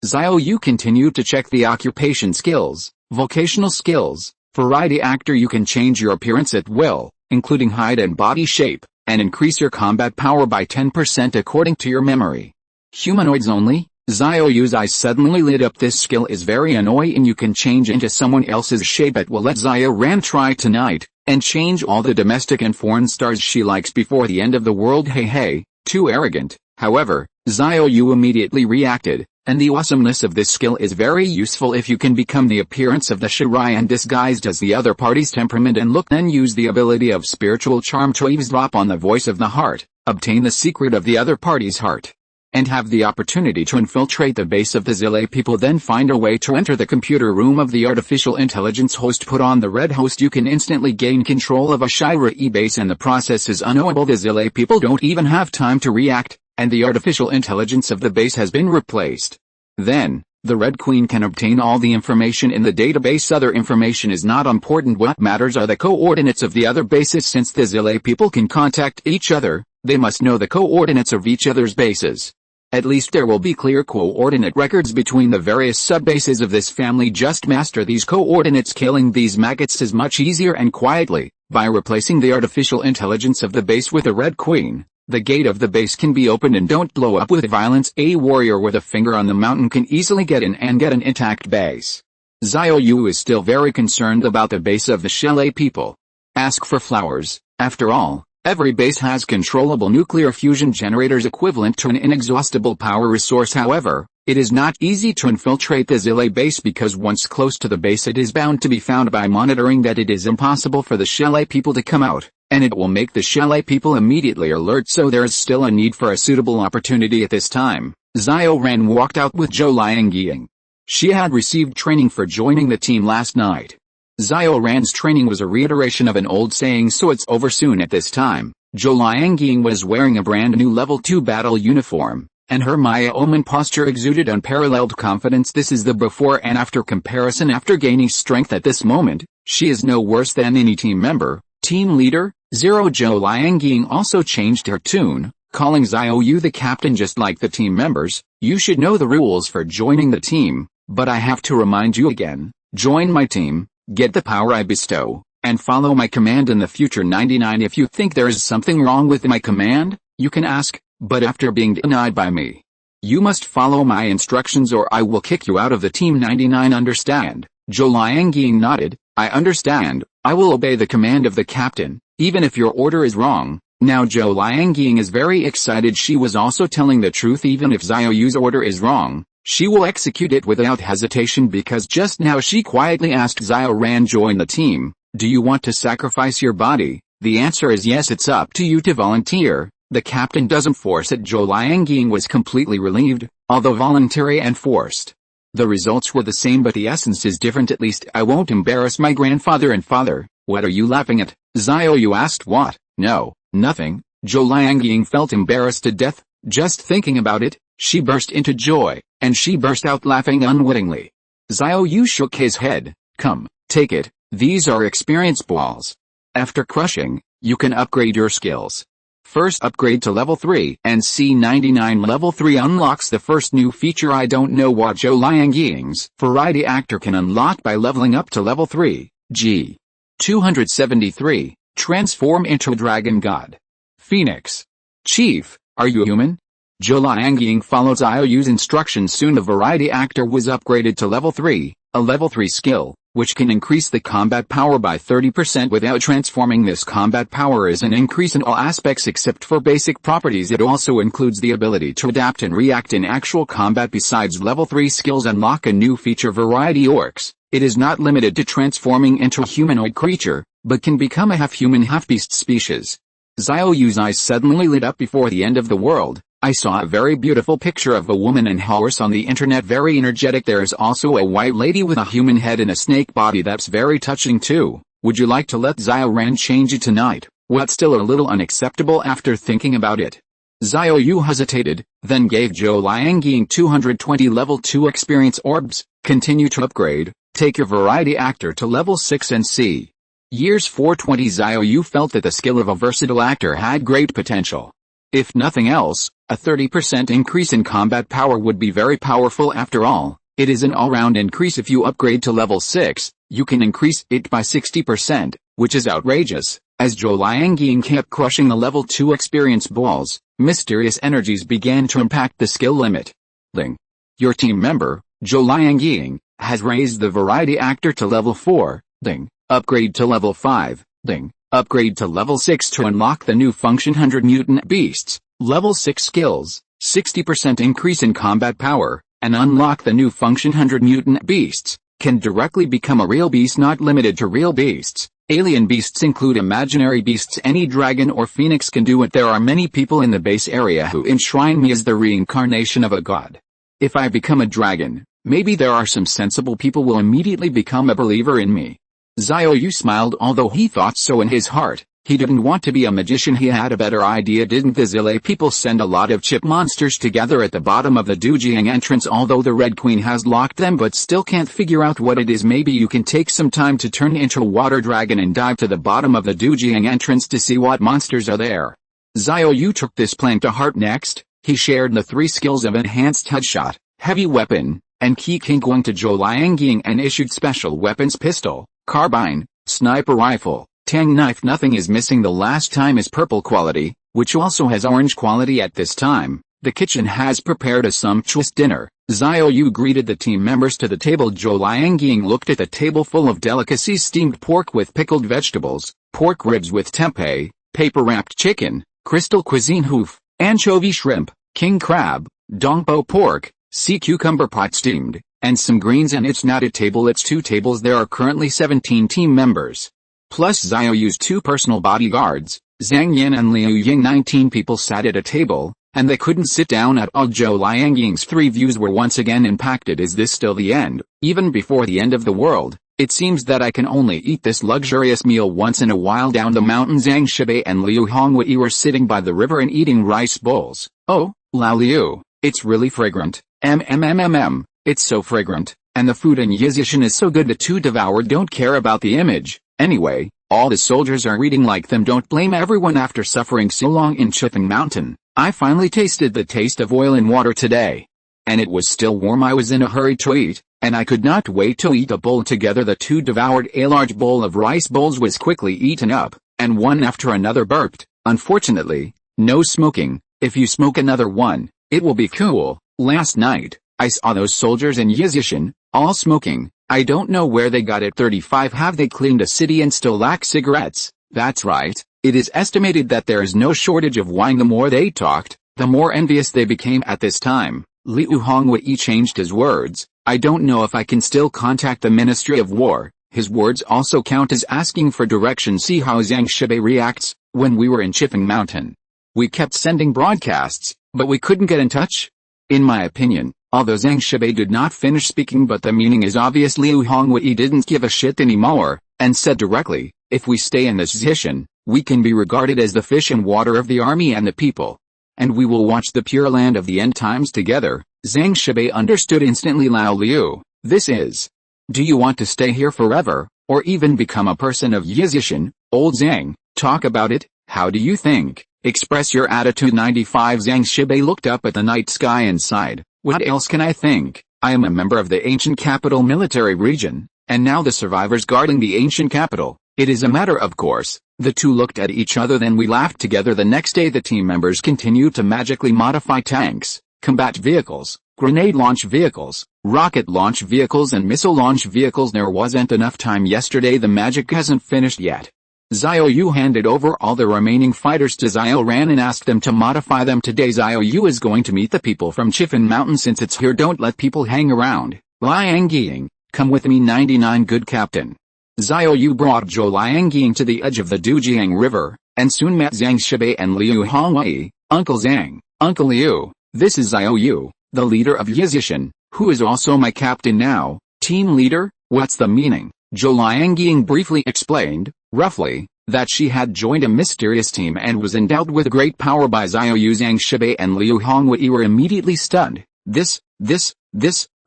Xiao Yu continued to check the occupation skills, vocational skills. Variety actor. You can change your appearance at will, including height and body shape, and increase your combat power by 10% according to your memory. Humanoids only. Xiao Yu's eyes suddenly lit up. This skill is very annoying. You can change into someone else's shape at will. Let Xiaoran try tonight, and change all the domestic and foreign stars she likes before the end of the world. Hey, too arrogant. However, Xiao Yu immediately reacted, and the awesomeness of this skill is very useful if you can become the appearance of the Xiaoran disguised as the other party's temperament and look. Then use the ability of spiritual charm to eavesdrop on the voice of the heart, obtain the secret of the other party's heart, and have the opportunity to infiltrate the base of the Zile people. Then find a way to enter the computer room of the artificial intelligence host. Put on the red host. You can instantly gain control of a Shira base, and the process is unknowable. The Zile people don't even have time to react, and the artificial intelligence of the base has been replaced. Then, the Red Queen can obtain all the information in the database. Other information is not important. What matters are the coordinates of the other bases. Since the Zile people can contact each other, they must know the coordinates of each other's bases. At least there will be clear coordinate records between the various sub-bases of this family. Just master these coordinates. Killing these maggots is much easier and quietly. By replacing the artificial intelligence of the base with the Red Queen, the gate of the base can be opened and don't blow up with violence. A warrior with a finger on the mountain can easily get in and get an intact base. Xiao Yu is still very concerned about the base of the Shele people. Ask for flowers. After all, every base has controllable nuclear fusion generators equivalent to an inexhaustible power resource. However, it is not easy to infiltrate the Zile base because once close to the base it is bound to be found by monitoring that it is impossible for the Shele people to come out, and it will make the Shele people immediately alert. So there is still a need for a suitable opportunity at this time. Xiaoran walked out with Zhou Liangying. She had received training for joining the team last night. Xiaoran's training was a reiteration of an old saying, so it's over soon. At this time, Zhou Liangying was wearing a brand new level 2 battle uniform, and her Maya Omen posture exuded unparalleled confidence. This is the before and after comparison. After gaining strength at this moment, she is no worse than any team member. Team leader, Zero. Zhou Liangying also changed her tune, calling Xiao Yu the captain just like the team members. You should know the rules for joining the team, but I have to remind you again. Join my team, get the power I bestow, and follow my command in the future. 99. If you think there is something wrong with my command, you can ask, but after being denied by me, you must follow my instructions or I will kick you out of the team. 99. Understand? Zhou Liangying nodded. I understand. I will obey the command of the captain, even if your order is wrong. Now Zhou Liangying is very excited. She was also telling the truth. Even if Xiao Yu's order is wrong, She will execute it without hesitation because just now she quietly asked Xiaoran join the team. Do you want to sacrifice your body? The answer is yes, it's up to you to volunteer. The captain doesn't force it. Zhou Liangying was completely relieved, although voluntary and forced. The results were the same but the essence is different. At least I won't embarrass my grandfather and father. What are you laughing at? Xiao Yu asked. What? No, nothing. Zhou Liangying felt embarrassed to death. Just thinking about it, she burst into joy, and she burst out laughing unwittingly. Xiao Yu shook his head. Come, take it, these are experience balls. After crushing, you can upgrade your skills. First upgrade to level 3, and C99 level 3 unlocks the first new feature. I don't know what Zhou Liangying's variety actor can unlock by leveling up to level 3. G. 273, transform into a dragon god. Phoenix. Chief, are you human? Zhou Liangying followed Xiao Yu's instructions. Soon the variety actor was upgraded to level 3, a level 3 skill, which can increase the combat power by 30% without transforming. This combat power is an increase in all aspects except for basic properties. It also includes the ability to adapt and react in actual combat. Besides level 3 skills unlock a new feature, variety orcs. It is not limited to transforming into a humanoid creature, but can become a half-human half-beast species. Xiao Yu's eyes suddenly lit up. Before the end of the world, I saw a very beautiful picture of a woman and horse on the internet, very energetic. There is also a white lady with a human head and a snake body that's very touching too. Would you like to let Xiaoran change it tonight? What's still a little unacceptable after thinking about it? Xiao Yu hesitated, then gave Zhou Liangying 220 level 2 experience orbs. Continue to upgrade, take your variety actor to level 6 and C. Years 420. Xiao Yu felt that the skill of a versatile actor had great potential. If nothing else, a 30% increase in combat power would be very powerful. After all, it is an all-round increase. If you upgrade to level 6, you can increase it by 60%, which is outrageous. As Zhou Liangying kept crushing the level 2 experience balls, mysterious energies began to impact the skill limit. Ling. Your team member, Zhou Liangying, has raised the variety actor to level 4. Ling. Upgrade to level 5. Ling. Upgrade to level 6 to unlock the new function 100 mutant beasts. Level 6 skills, 60% increase in combat power, and unlock the new function 100 mutant beasts. Can directly become a real beast, not limited to real beasts. Alien beasts include imaginary beasts. Any dragon or phoenix can do it. There are many people in the base area who enshrine me as the reincarnation of a god. If I become a dragon, maybe there are some sensible people will immediately become a believer in me. Xiao Yu smiled, although he thought so in his heart. He didn't want to be a magician. He had a better idea. Didn't the Zile people send a lot of chip monsters together at the bottom of the Dujiang entrance? Although the Red Queen has locked them but still can't figure out what it is. Maybe you can take some time to turn into a water dragon and dive to the bottom of the Dujiang entrance to see what monsters are there. Xiao Yu took this plan to heart. Next, he shared the 3 skills of enhanced headshot, heavy weapon, and Qi King Guang to Zhou Liangying and issued special weapons: pistol, carbine, sniper rifle, tang knife. Nothing is missing. The last time is purple quality, which also has orange quality. At this time, the kitchen has prepared a sumptuous dinner. Xiao Yu greeted the team members to the table. Zhou Liangying looked at the table full of delicacies: steamed pork with pickled vegetables, pork ribs with tempeh, paper-wrapped chicken, crystal cuisine hoof, anchovy shrimp, king crab, dongpo pork, sea cucumber pot steamed, and some greens. And it's not a table, it's 2 tables. There are currently 17 team members. Plus Xiao Yu's 2 personal bodyguards, Zhang Yan and Liu Ying. 19 people sat at a table, and they couldn't sit down at all. Zhou Liangying's 3 views were once again impacted. Is this still the end? Even before the end of the world, it seems that I can only eat this luxurious meal once in a while. Down the mountain, Zhang Shibei and Liu Hongwei were sitting by the river and eating rice bowls. Oh, Lao Liu, it's really fragrant. It's so fragrant, and the food in Yizishan is so good. The 2 devoured don't care about the image. Anyway, all the soldiers are eating like them. Don't blame everyone. After suffering so long in Chifeng Mountain, I finally tasted the taste of oil and water today. And it was still warm. I was in a hurry to eat, and I could not wait to eat a bowl together. The 2 devoured a large bowl of rice bowls was quickly eaten up, and one after another burped. Unfortunately, no smoking. If you smoke another one, it will be cool. Last night, I saw those soldiers in Yizishan, all smoking. I don't know where they got it. 35. Have they cleaned a city and still lack cigarettes? That's right. It is estimated that there is no shortage of wine. The more they talked, the more envious they became. At this time, Liu Hongwei changed his words. I don't know if I can still contact the Ministry of War. His words also count as asking for direction. See how Zhang Shibei reacts. When we were in Chipping Mountain, we kept sending broadcasts, but we couldn't get in touch. In my opinion, although Zhang Shibei did not finish speaking, but the meaning is obvious. Liu Hongwei didn't give a shit anymore, and said directly, if we stay in this position, we can be regarded as the fish and water of the army and the people. And we will watch the pure land of the end times together. Zhang Shibei understood instantly. Lao Liu, this is. Do you want to stay here forever, or even become a person of Yizishan? Old Zhang, talk about it. How do you think? Express your attitude. 95 Zhang Shibei looked up at the night sky and sighed. What else can I think? I am a member of the ancient capital military region, and now the survivors guarding the ancient capital. It is a matter of course. The two looked at each other, then we laughed together. The next day the team members continued to magically modify tanks, combat vehicles, grenade launch vehicles, rocket launch vehicles and missile launch vehicles. There wasn't enough time yesterday. The magic hasn't finished yet. Xiao Yu handed over all the remaining fighters to Xiaoran and asked them to modify them today. Xiao Yu is going to meet the people from Chiffin Mountain. Since it's here, don't let people hang around. Liangying, come with me. 99 Good captain. Xiao Yu brought Zhou Liangying to the edge of the Dujiang River, and soon met Zhang Shibei and Liu Hongwei. Uncle Zhang, Uncle Liu, this is Xiao Yu, the leader of Yizishan, who is also my captain now. Team leader, what's the meaning? Zhou Liangying briefly explained, roughly, that she had joined a mysterious team and was endowed with great power by Xiao Yu. Zhang Shibei and Liu Hongwei were immediately stunned. This,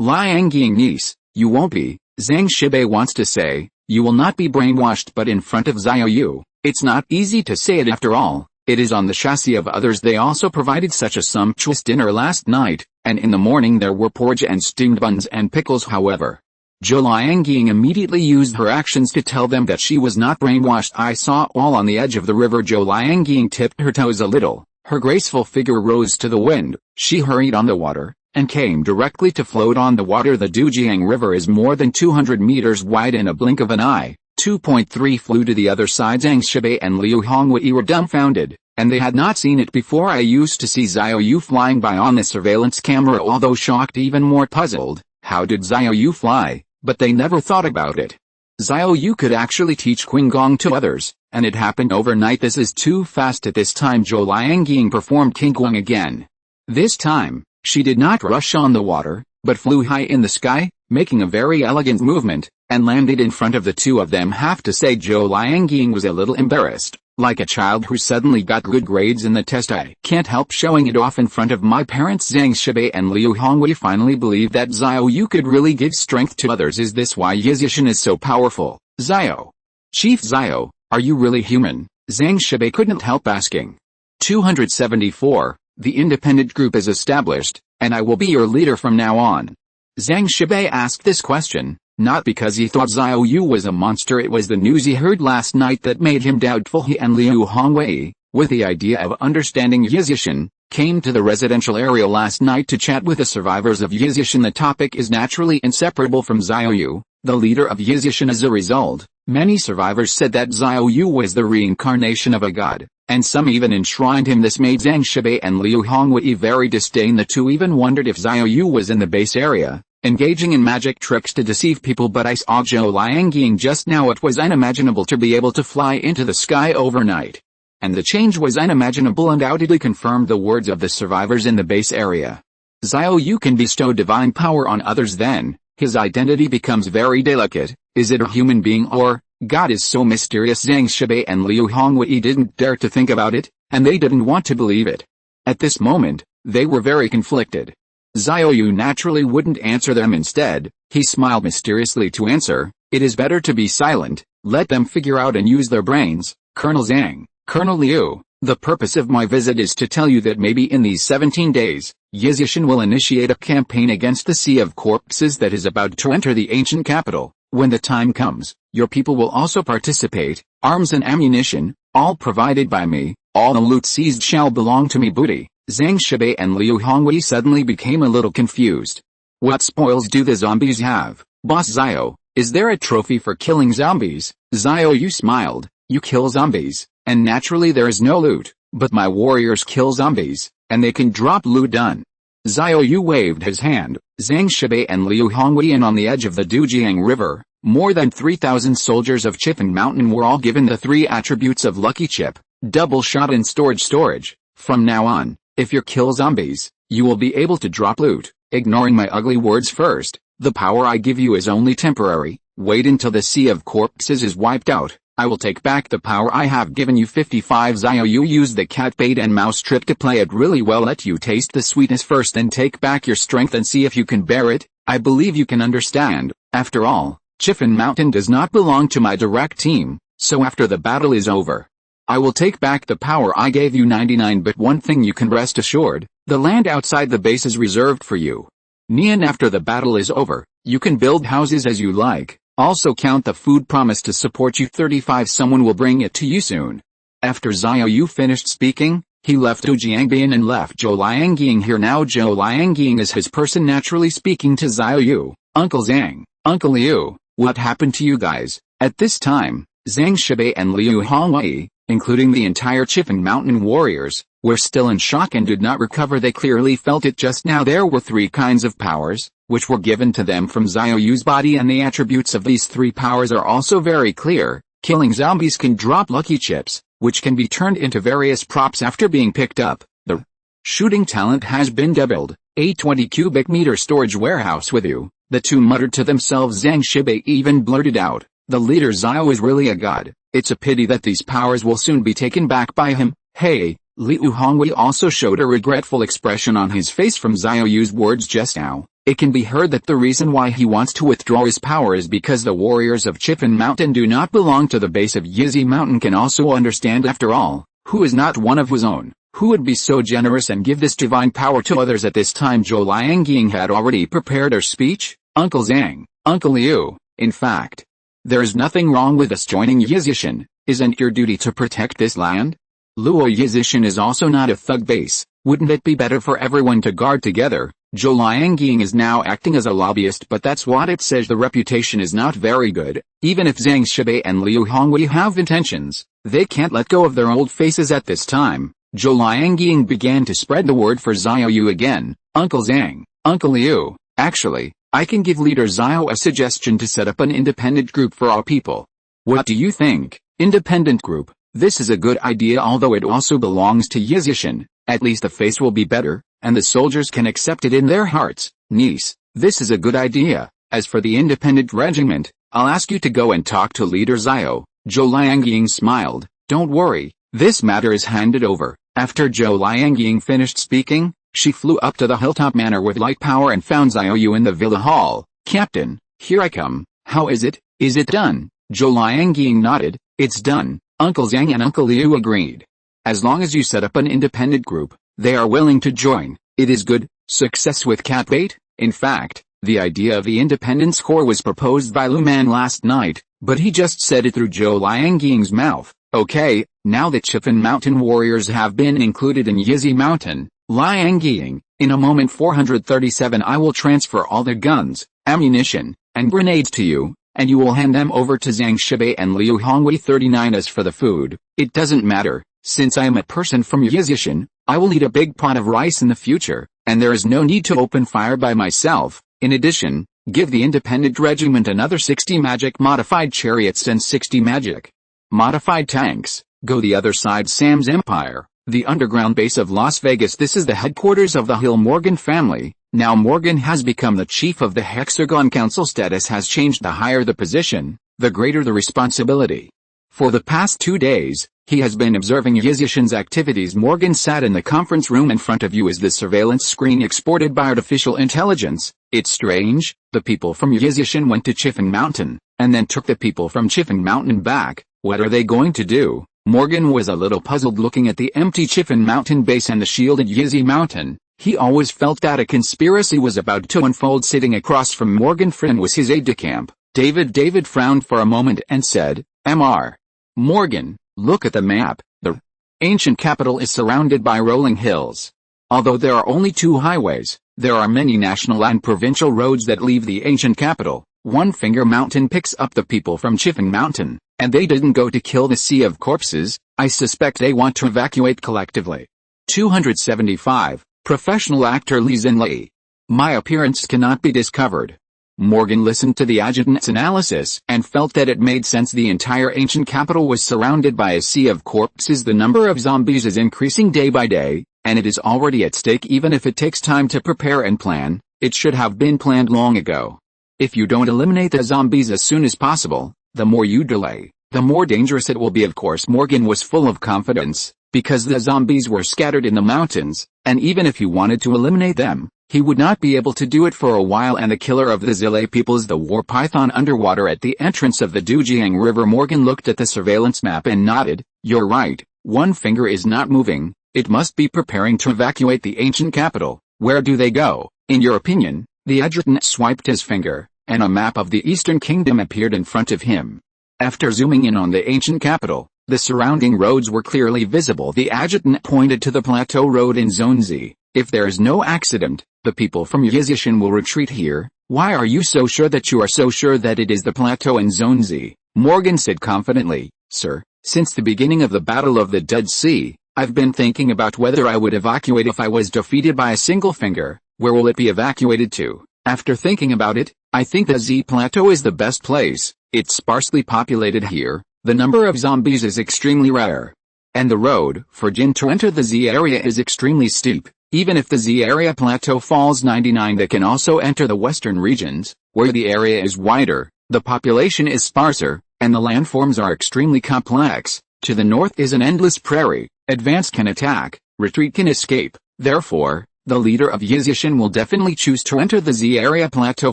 Liangying niece, you won't be, Zhang Shibei wants to say, you will not be brainwashed, but in front of Xiao Yu, it's not easy to say it. After all, it is on the chassis of others. They also provided such a sumptuous dinner last night, and in the morning there were porridge and steamed buns and pickles. However, Zhou Liangying immediately used her actions to tell them that she was not brainwashed. I saw all on the edge of the river. Zhou Liangying tipped her toes a little. Her graceful figure rose to the wind. She hurried on the water, and came directly to float on the water. The Dujiang River is more than 200 meters wide. In a blink of an eye, 2.3 flew to the other side. Zhang Shibei and Liu Hongwei were dumbfounded, and they had not seen it before. I used to see Xiao Yu flying by on the surveillance camera. Although shocked, even more puzzled, how did Xiao Yu fly? But they never thought about it. Xiao Yu could actually teach Qinggong to others, and it happened overnight. This is too fast. At this time Zhou Liangying performed Qinggong again. This time, she did not rush on the water, but flew high in the sky, making a very elegant movement, and landed in front of the two of them. Have to say Zhou Liangying was a little embarrassed, like a child who suddenly got good grades in the test. I can't help showing it off in front of my parents. Zhang Shibei and Liu Hongwei finally believed that Xiao Yu could really give strength to others. Is this why Yizishan is so powerful? Xiao. Chief Xiao, are you really human? Zhang Shibei couldn't help asking. 274. The independent group is established, and I will be your leader from now on. Zhang Shibei asked this question, not because he thought Xiao Yu was a monster. It was the news he heard last night that made him doubtful. He and Liu Hongwei, with the idea of understanding Yizishan, came to the residential area last night to chat with the survivors of Yizishan. The topic is naturally inseparable from Xiao Yu, the leader of Yizishan. As a result, many survivors said that Xiao Yu was the reincarnation of a god, and some even enshrined him. This made Zhang Shibei and Liu Hongwei very disdain. The two even wondered if Xiao Yu was in the base area, engaging in magic tricks to deceive people. But I saw Zhou Liangying just now. It was unimaginable to be able to fly into the sky overnight. And the change was unimaginable. Undoubtedly confirmed the words of the survivors in the base area. Xiao Yu can bestow divine power on others, then his identity becomes very delicate. Is it a human being or God is so mysterious? Zhang Shibei and Liu Hongwei didn't dare to think about it, and they didn't want to believe it. At this moment, they were very conflicted. Xiao Yu naturally wouldn't answer them. Instead, he smiled mysteriously to answer, it is better to be silent, let them figure out and use their brains. Colonel Zhang, Colonel Liu, the purpose of my visit is to tell you that maybe in these 17 days, Yizishan will initiate a campaign against the Sea of Corpses that is about to enter the ancient capital. When the time comes, your people will also participate. Arms and ammunition, all provided by me. All the loot seized shall belong to me. Booty. Zhang Shibei and Liu Hongwei suddenly became a little confused. What spoils do the zombies have? Boss Xiao, is there a trophy for killing zombies? Xiao Yu smiled. You kill zombies, and naturally there is no loot, but my warriors kill zombies, and they can drop loot. Done. Xiao Yu waved his hand. Zhang Shibei and Liu Hongwei, and on the edge of the Dujiang River, more than 3,000 soldiers of Chifen Mountain were all given the 3 attributes of Lucky Chip, Double Shot and Storage. From now on, if you kill zombies, you will be able to drop loot. Ignoring my ugly words first, the power I give you is only temporary. Wait until the sea of corpses is wiped out. I will take back the power I have given you. 55 Xiao Yu used the cat bait and mouse trick to play it really well. Let you taste the sweetness first, then take back your strength and see if you can bear it. I believe you can understand. After all, Chifen Mountain does not belong to my direct team, so after the battle is over, I will take back the power I gave you. 99 But one thing you can rest assured, the land outside the base is reserved for you. Nian, after the battle is over, you can build houses as you like. Also count the food promised to support you. 35 Someone will bring it to you soon. After Xiao Yu finished speaking, he left Zhou Jiangbian and left Zhou Liangying here. Now Zhou Liangying is his person, naturally speaking to Xiao Yu. Uncle Zhang, Uncle Liu, what happened to you guys? At this time, Zhang Shibei and Liu Hongwei, including the entire Chifen Mountain warriors, were still in shock and did not recover. They clearly felt it just now. There were 3 kinds of powers, which were given to them from Xiao Yu's body, and the attributes of these 3 powers are also very clear. Killing zombies can drop lucky chips, which can be turned into various props after being picked up. The shooting talent has been doubled. A 20 cubic meter storage warehouse with you. The 2 muttered to themselves. Zhang Shibei even blurted out, the leader Xiao is really a god. It's a pity that these powers will soon be taken back by him. Hey, Liu Hongwei also showed a regretful expression on his face from Xiao Yu's words just now. It can be heard that the reason why he wants to withdraw his power is because the warriors of Chifen Mountain do not belong to the base of Yizi Mountain. Can also understand, after all, who is not one of his own, who would be so generous and give this divine power to others at this time. Zhou Liangying had already prepared her speech. Uncle Zhang, Uncle Liu, in fact, there is nothing wrong with us joining Yizishan. Isn't your duty to protect this land? Luo Yizishan is also not a thug base. Wouldn't it be better for everyone to guard together? Zhou Liangying is now acting as a lobbyist, but that's what it says. The reputation is not very good. Even if Zhang Shibei and Liu Hongwei have intentions, they can't let go of their old faces at this time. Zhou Liangying began to spread the word for Xiao Yu again. Uncle Zhang, Uncle Liu, actually, I can give leader Xiao a suggestion to set up an independent group for our people. What do you think? Independent group? This is a good idea, although it also belongs to Yizishan. At least the face will be better, and the soldiers can accept it in their hearts. Niece, this is a good idea. As for the independent regiment, I'll ask you to go and talk to leader Xiao. Zhou Liangying smiled. Don't worry, this matter is handed over. After Zhou Liangying finished speaking, she flew up to the hilltop manor with light power and found Xiao Yu in the villa hall. Captain, here I come. How is it? Is it done? Zhou Liangying nodded. It's done. Uncle Zhang and Uncle Liu agreed. As long as you set up an independent group, they are willing to join. It is good. Success with catbait? In fact, the idea of the Independence Corps was proposed by Lu Man last night, but he just said it through Zhou Liangying's mouth. Okay, now that Chifen Mountain warriors have been included in Yizi Mountain, Liangying, in a moment 437 I will transfer all the guns, ammunition, and grenades to you, and you will hand them over to Zhang Shibei and Liu Hongwei. 39 As for the food, it doesn't matter, since I am a person from Yizishan, I will eat a big pot of rice in the future, and there is no need to open fire by myself. In addition, give the independent regiment another 60 magic modified chariots and 60 magic modified tanks. Go the other side. Sam's Empire, the underground base of Las Vegas. This is the headquarters of the Hill Morgan family. Now Morgan has become the chief of the Hexagon Council. Status has changed. The higher the position, the greater the responsibility. For the past 2 days, he has been observing Yizishan's activities. Morgan sat in the conference room. In front of you is the surveillance screen exported by artificial intelligence. It's strange, the people from Yizishan went to Chifen Mountain, and then took the people from Chifen Mountain back. What are they going to do? Morgan was a little puzzled looking at the empty Chifen Mountain base and the shielded Yizi Mountain. He always felt that a conspiracy was about to unfold. Sitting across from Morgan Friend was his aide-de-camp, David. David frowned for a moment and said, Mr. Morgan, look at the map. The ancient capital is surrounded by rolling hills. Although there are only 2 highways, there are many national and provincial roads that leave the ancient capital. One Finger Mountain picks up the people from Chifen Mountain, and they didn't go to kill the sea of corpses. I suspect they want to evacuate collectively. 275. Professional actor Li Xinli. My appearance cannot be discovered. Morgan listened to the adjutant's analysis and felt that it made sense. The entire ancient capital was surrounded by a sea of corpses. The number of zombies is increasing day by day, and it is already at stake. Even if it takes time to prepare and plan, it should have been planned long ago. If you don't eliminate the zombies as soon as possible, the more you delay, the more dangerous it will be. Of course, Morgan was full of confidence, because the zombies were scattered in the mountains, and even if he wanted to eliminate them, he would not be able to do it for a while. And the killer of the Zile people is the war python underwater at the entrance of the Dujiang River. Morgan looked at the surveillance map and nodded. You're right, one finger is not moving. It must be preparing to evacuate the ancient capital. Where do they go, in your opinion? The adjutant swiped his finger, and a map of the Eastern Kingdom appeared in front of him. After zooming in on the ancient capital, the surrounding roads were clearly visible. The adjutant pointed to the plateau road in Zone Z. If there is no accident, the people from Yizishan will retreat here. Why are you so sure that you are so sure that it is the plateau in Zone Z? Morgan said confidently. Sir, since the beginning of the Battle of the Dead Sea, I've been thinking about whether I would evacuate if I was defeated by a single finger. Where will it be evacuated to? After thinking about it, I think the Z Plateau is the best place. It's sparsely populated here, the number of zombies is extremely rare. And the road for Jin to enter the Z area is extremely steep. Even if the Z area plateau falls 99, they can also enter the western regions, where the area is wider, the population is sparser, and the landforms are extremely complex. To the north is an endless prairie. Advance can attack, retreat can escape. Therefore, the leader of Yizishan will definitely choose to enter the Z area plateau.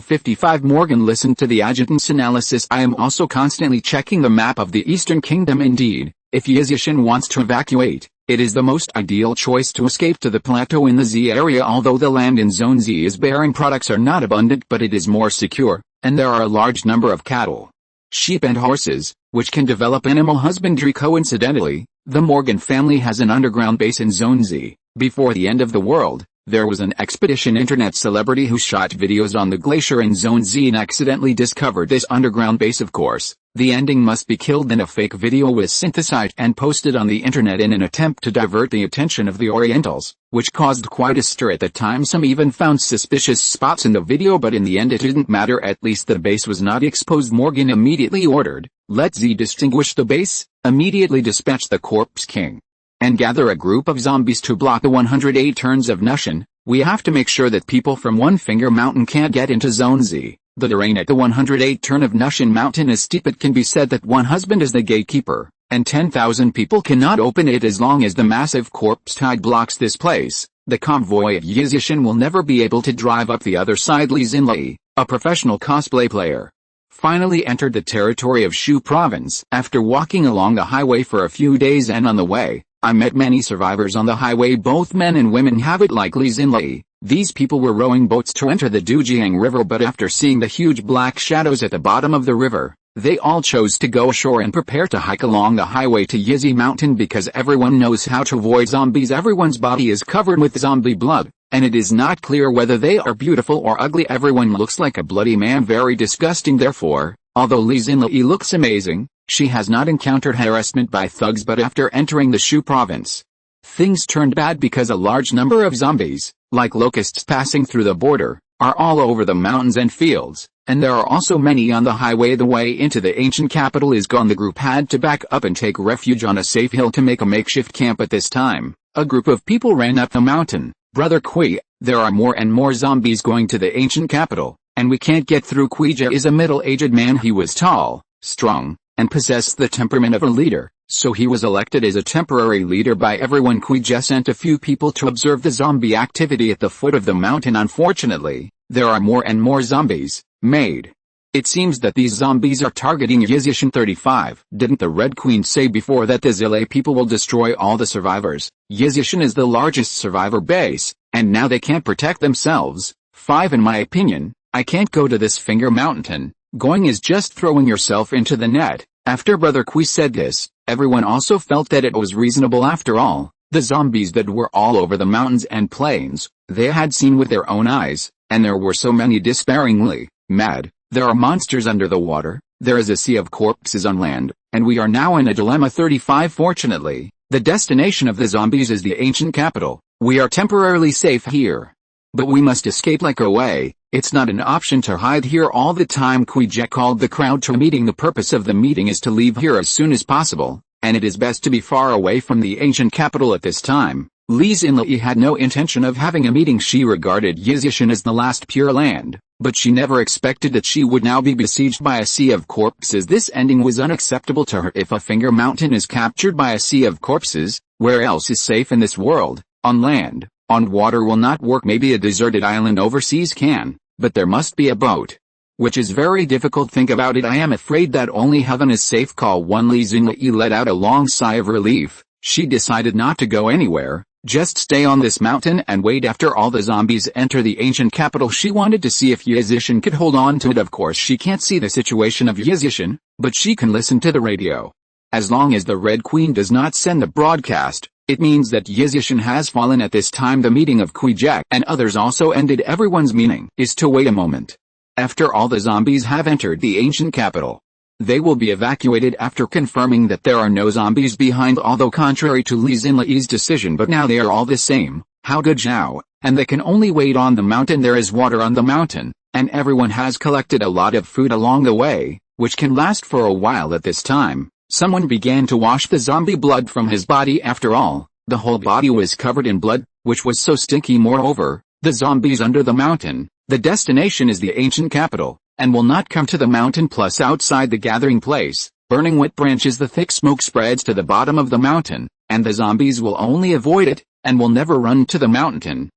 55 Morgan listened to the adjutant's analysis. I am also constantly checking the map of the Eastern Kingdom. Indeed, if Yizishan wants to evacuate, it is the most ideal choice to escape to the plateau in the Z area. Although the land in Zone Z is barren, products are not abundant, but it is more secure, and there are a large number of cattle, sheep and horses, which can develop animal husbandry. Coincidentally, the Morgan family has an underground base in Zone Z. Before the end of the world, there was an expedition internet celebrity who shot videos on the glacier in Zone Z and accidentally discovered this underground base. Of course, the ending must be killed. Then a fake video was synthesized and posted on the internet in an attempt to divert the attention of the Orientals, which caused quite a stir at the time. Some even found suspicious spots in the video, but in the end it didn't matter. At least the base was not exposed. Morgan immediately ordered, "Let Z distinguish the base, immediately dispatch the Corpse King, and gather a group of zombies to block the 108 turns of Nushan. We have to make sure that people from One Finger Mountain can't get into Zone Z. The terrain at the 108 turn of Nushan Mountain is steep. It can be said that one husband is the gatekeeper, and 10,000 people cannot open it as long as the massive corpse tide blocks this place. The convoy of Yizishan will never be able to drive up the other side." Li Xinli, a professional cosplay player, finally entered the territory of Shu province. After walking along the highway for a few days and on the way, I met many survivors on the highway. Both men and women have it like Li Xinli. These people were rowing boats to enter the Dujiang River, but after seeing the huge black shadows at the bottom of the river, they all chose to go ashore and prepare to hike along the highway to Yizi Mountain. Because everyone knows how to avoid zombies, everyone's body is covered with zombie blood, and it is not clear whether they are beautiful or ugly. Everyone looks like a bloody man, very disgusting. Therefore, although Li Xinli looks amazing, she has not encountered harassment by thugs. But after entering the Shu province, things turned bad because a large number of zombies, like locusts passing through the border, are all over the mountains and fields, and there are also many on the highway. The way into the ancient capital is gone. The group had to back up and take refuge on a safe hill to make a makeshift camp. At this time, a group of people ran up the mountain. "Brother Kui, there are more and more zombies going to the ancient capital, and we can't get through." Kuija is a middle-aged man. He was tall, strong, and possessed the temperament of a leader, so he was elected as a temporary leader by everyone. Kuija sent a few people to observe the zombie activity at the foot of the mountain. Unfortunately, there are more and more zombies made. It seems that these zombies are targeting Yizishan. 35. Didn't the Red Queen say before that the Zile people will destroy all the survivors? Yizishan is the largest survivor base, and now they can't protect themselves. 5. In my opinion, I can't go to this Finger Mountain. Going is just throwing yourself into the net. After Brother Kui said this, everyone also felt that it was reasonable. After all, the zombies that were all over the mountains and plains, they had seen with their own eyes, and there were so many. Despairingly mad. There are monsters under the water, there is a sea of corpses on land, and we are now in a dilemma. 35. Fortunately, the destination of the zombies is the ancient capital. We are temporarily safe here. But we must escape like away. It's not an option to hide here all the time. Kuijek called the crowd to a meeting. The purpose of the meeting is to leave here as soon as possible, and it is best to be far away from the ancient capital at this time. Li Xinlei had no intention of having a meeting. She regarded Yizishan as the last pure land, but she never expected that she would now be besieged by a sea of corpses. This ending was unacceptable to her. If a finger mountain is captured by a sea of corpses, where else is safe in this world? On land, on water will not work. Maybe a deserted island overseas can, but there must be a boat. Which is very difficult. Think about it. I am afraid that only heaven is safe. Call 1. Li Xinlei let out a long sigh of relief. She decided not to go anywhere, just stay on this mountain and wait after all the zombies enter the ancient capital. She wanted to see if Yizishan could hold on to it. Of course she can't see the situation of Yizishan, but she can listen to the radio. As long as the Red Queen does not send the broadcast, it means that Yizishan has fallen. At this time the meeting of Kuijek and others also ended. Everyone's meaning is to wait a moment. After all the zombies have entered the ancient capital, they will be evacuated after confirming that there are no zombies behind. Although contrary to Li Xinlei's decision, but now they are all the same. How good Zhao, and they can only wait on the mountain. There is water on the mountain, and everyone has collected a lot of food along the way, which can last for a while. At this time, someone began to wash the zombie blood from his body. After all, the whole body was covered in blood, which was so stinky. Moreover, the zombies under the mountain, the destination is the ancient capital, and will not come to the mountain. Plus outside the gathering place, burning wet branches. The thick smoke spreads to the bottom of the mountain, and the zombies will only avoid it, and will never run to the mountain.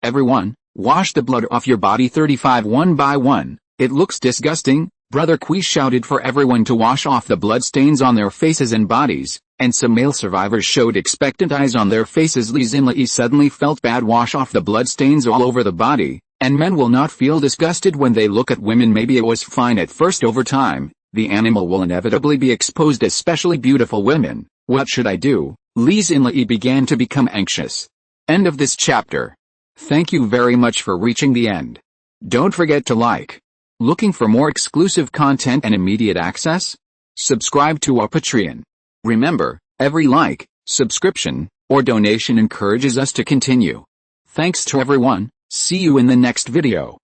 Everyone, wash the blood off your body. 35 One by one. It looks disgusting. Brother Kui shouted for everyone to wash off the blood stains on their faces and bodies, and some male survivors showed expectant eyes on their faces. Li Xinlei suddenly felt bad. Wash off the blood stains all over the body, and men will not feel disgusted when they look at women. Maybe it was fine at first. Over time, the animal will inevitably be exposed, especially beautiful women. What should I do? Li Xinlei began to become anxious. End of this chapter. Thank you very much for reaching the end. Don't forget to like. Looking for more exclusive content and immediate access? Subscribe to our Patreon. Remember, every like, subscription, or donation encourages us to continue. Thanks to everyone. See you in the next video.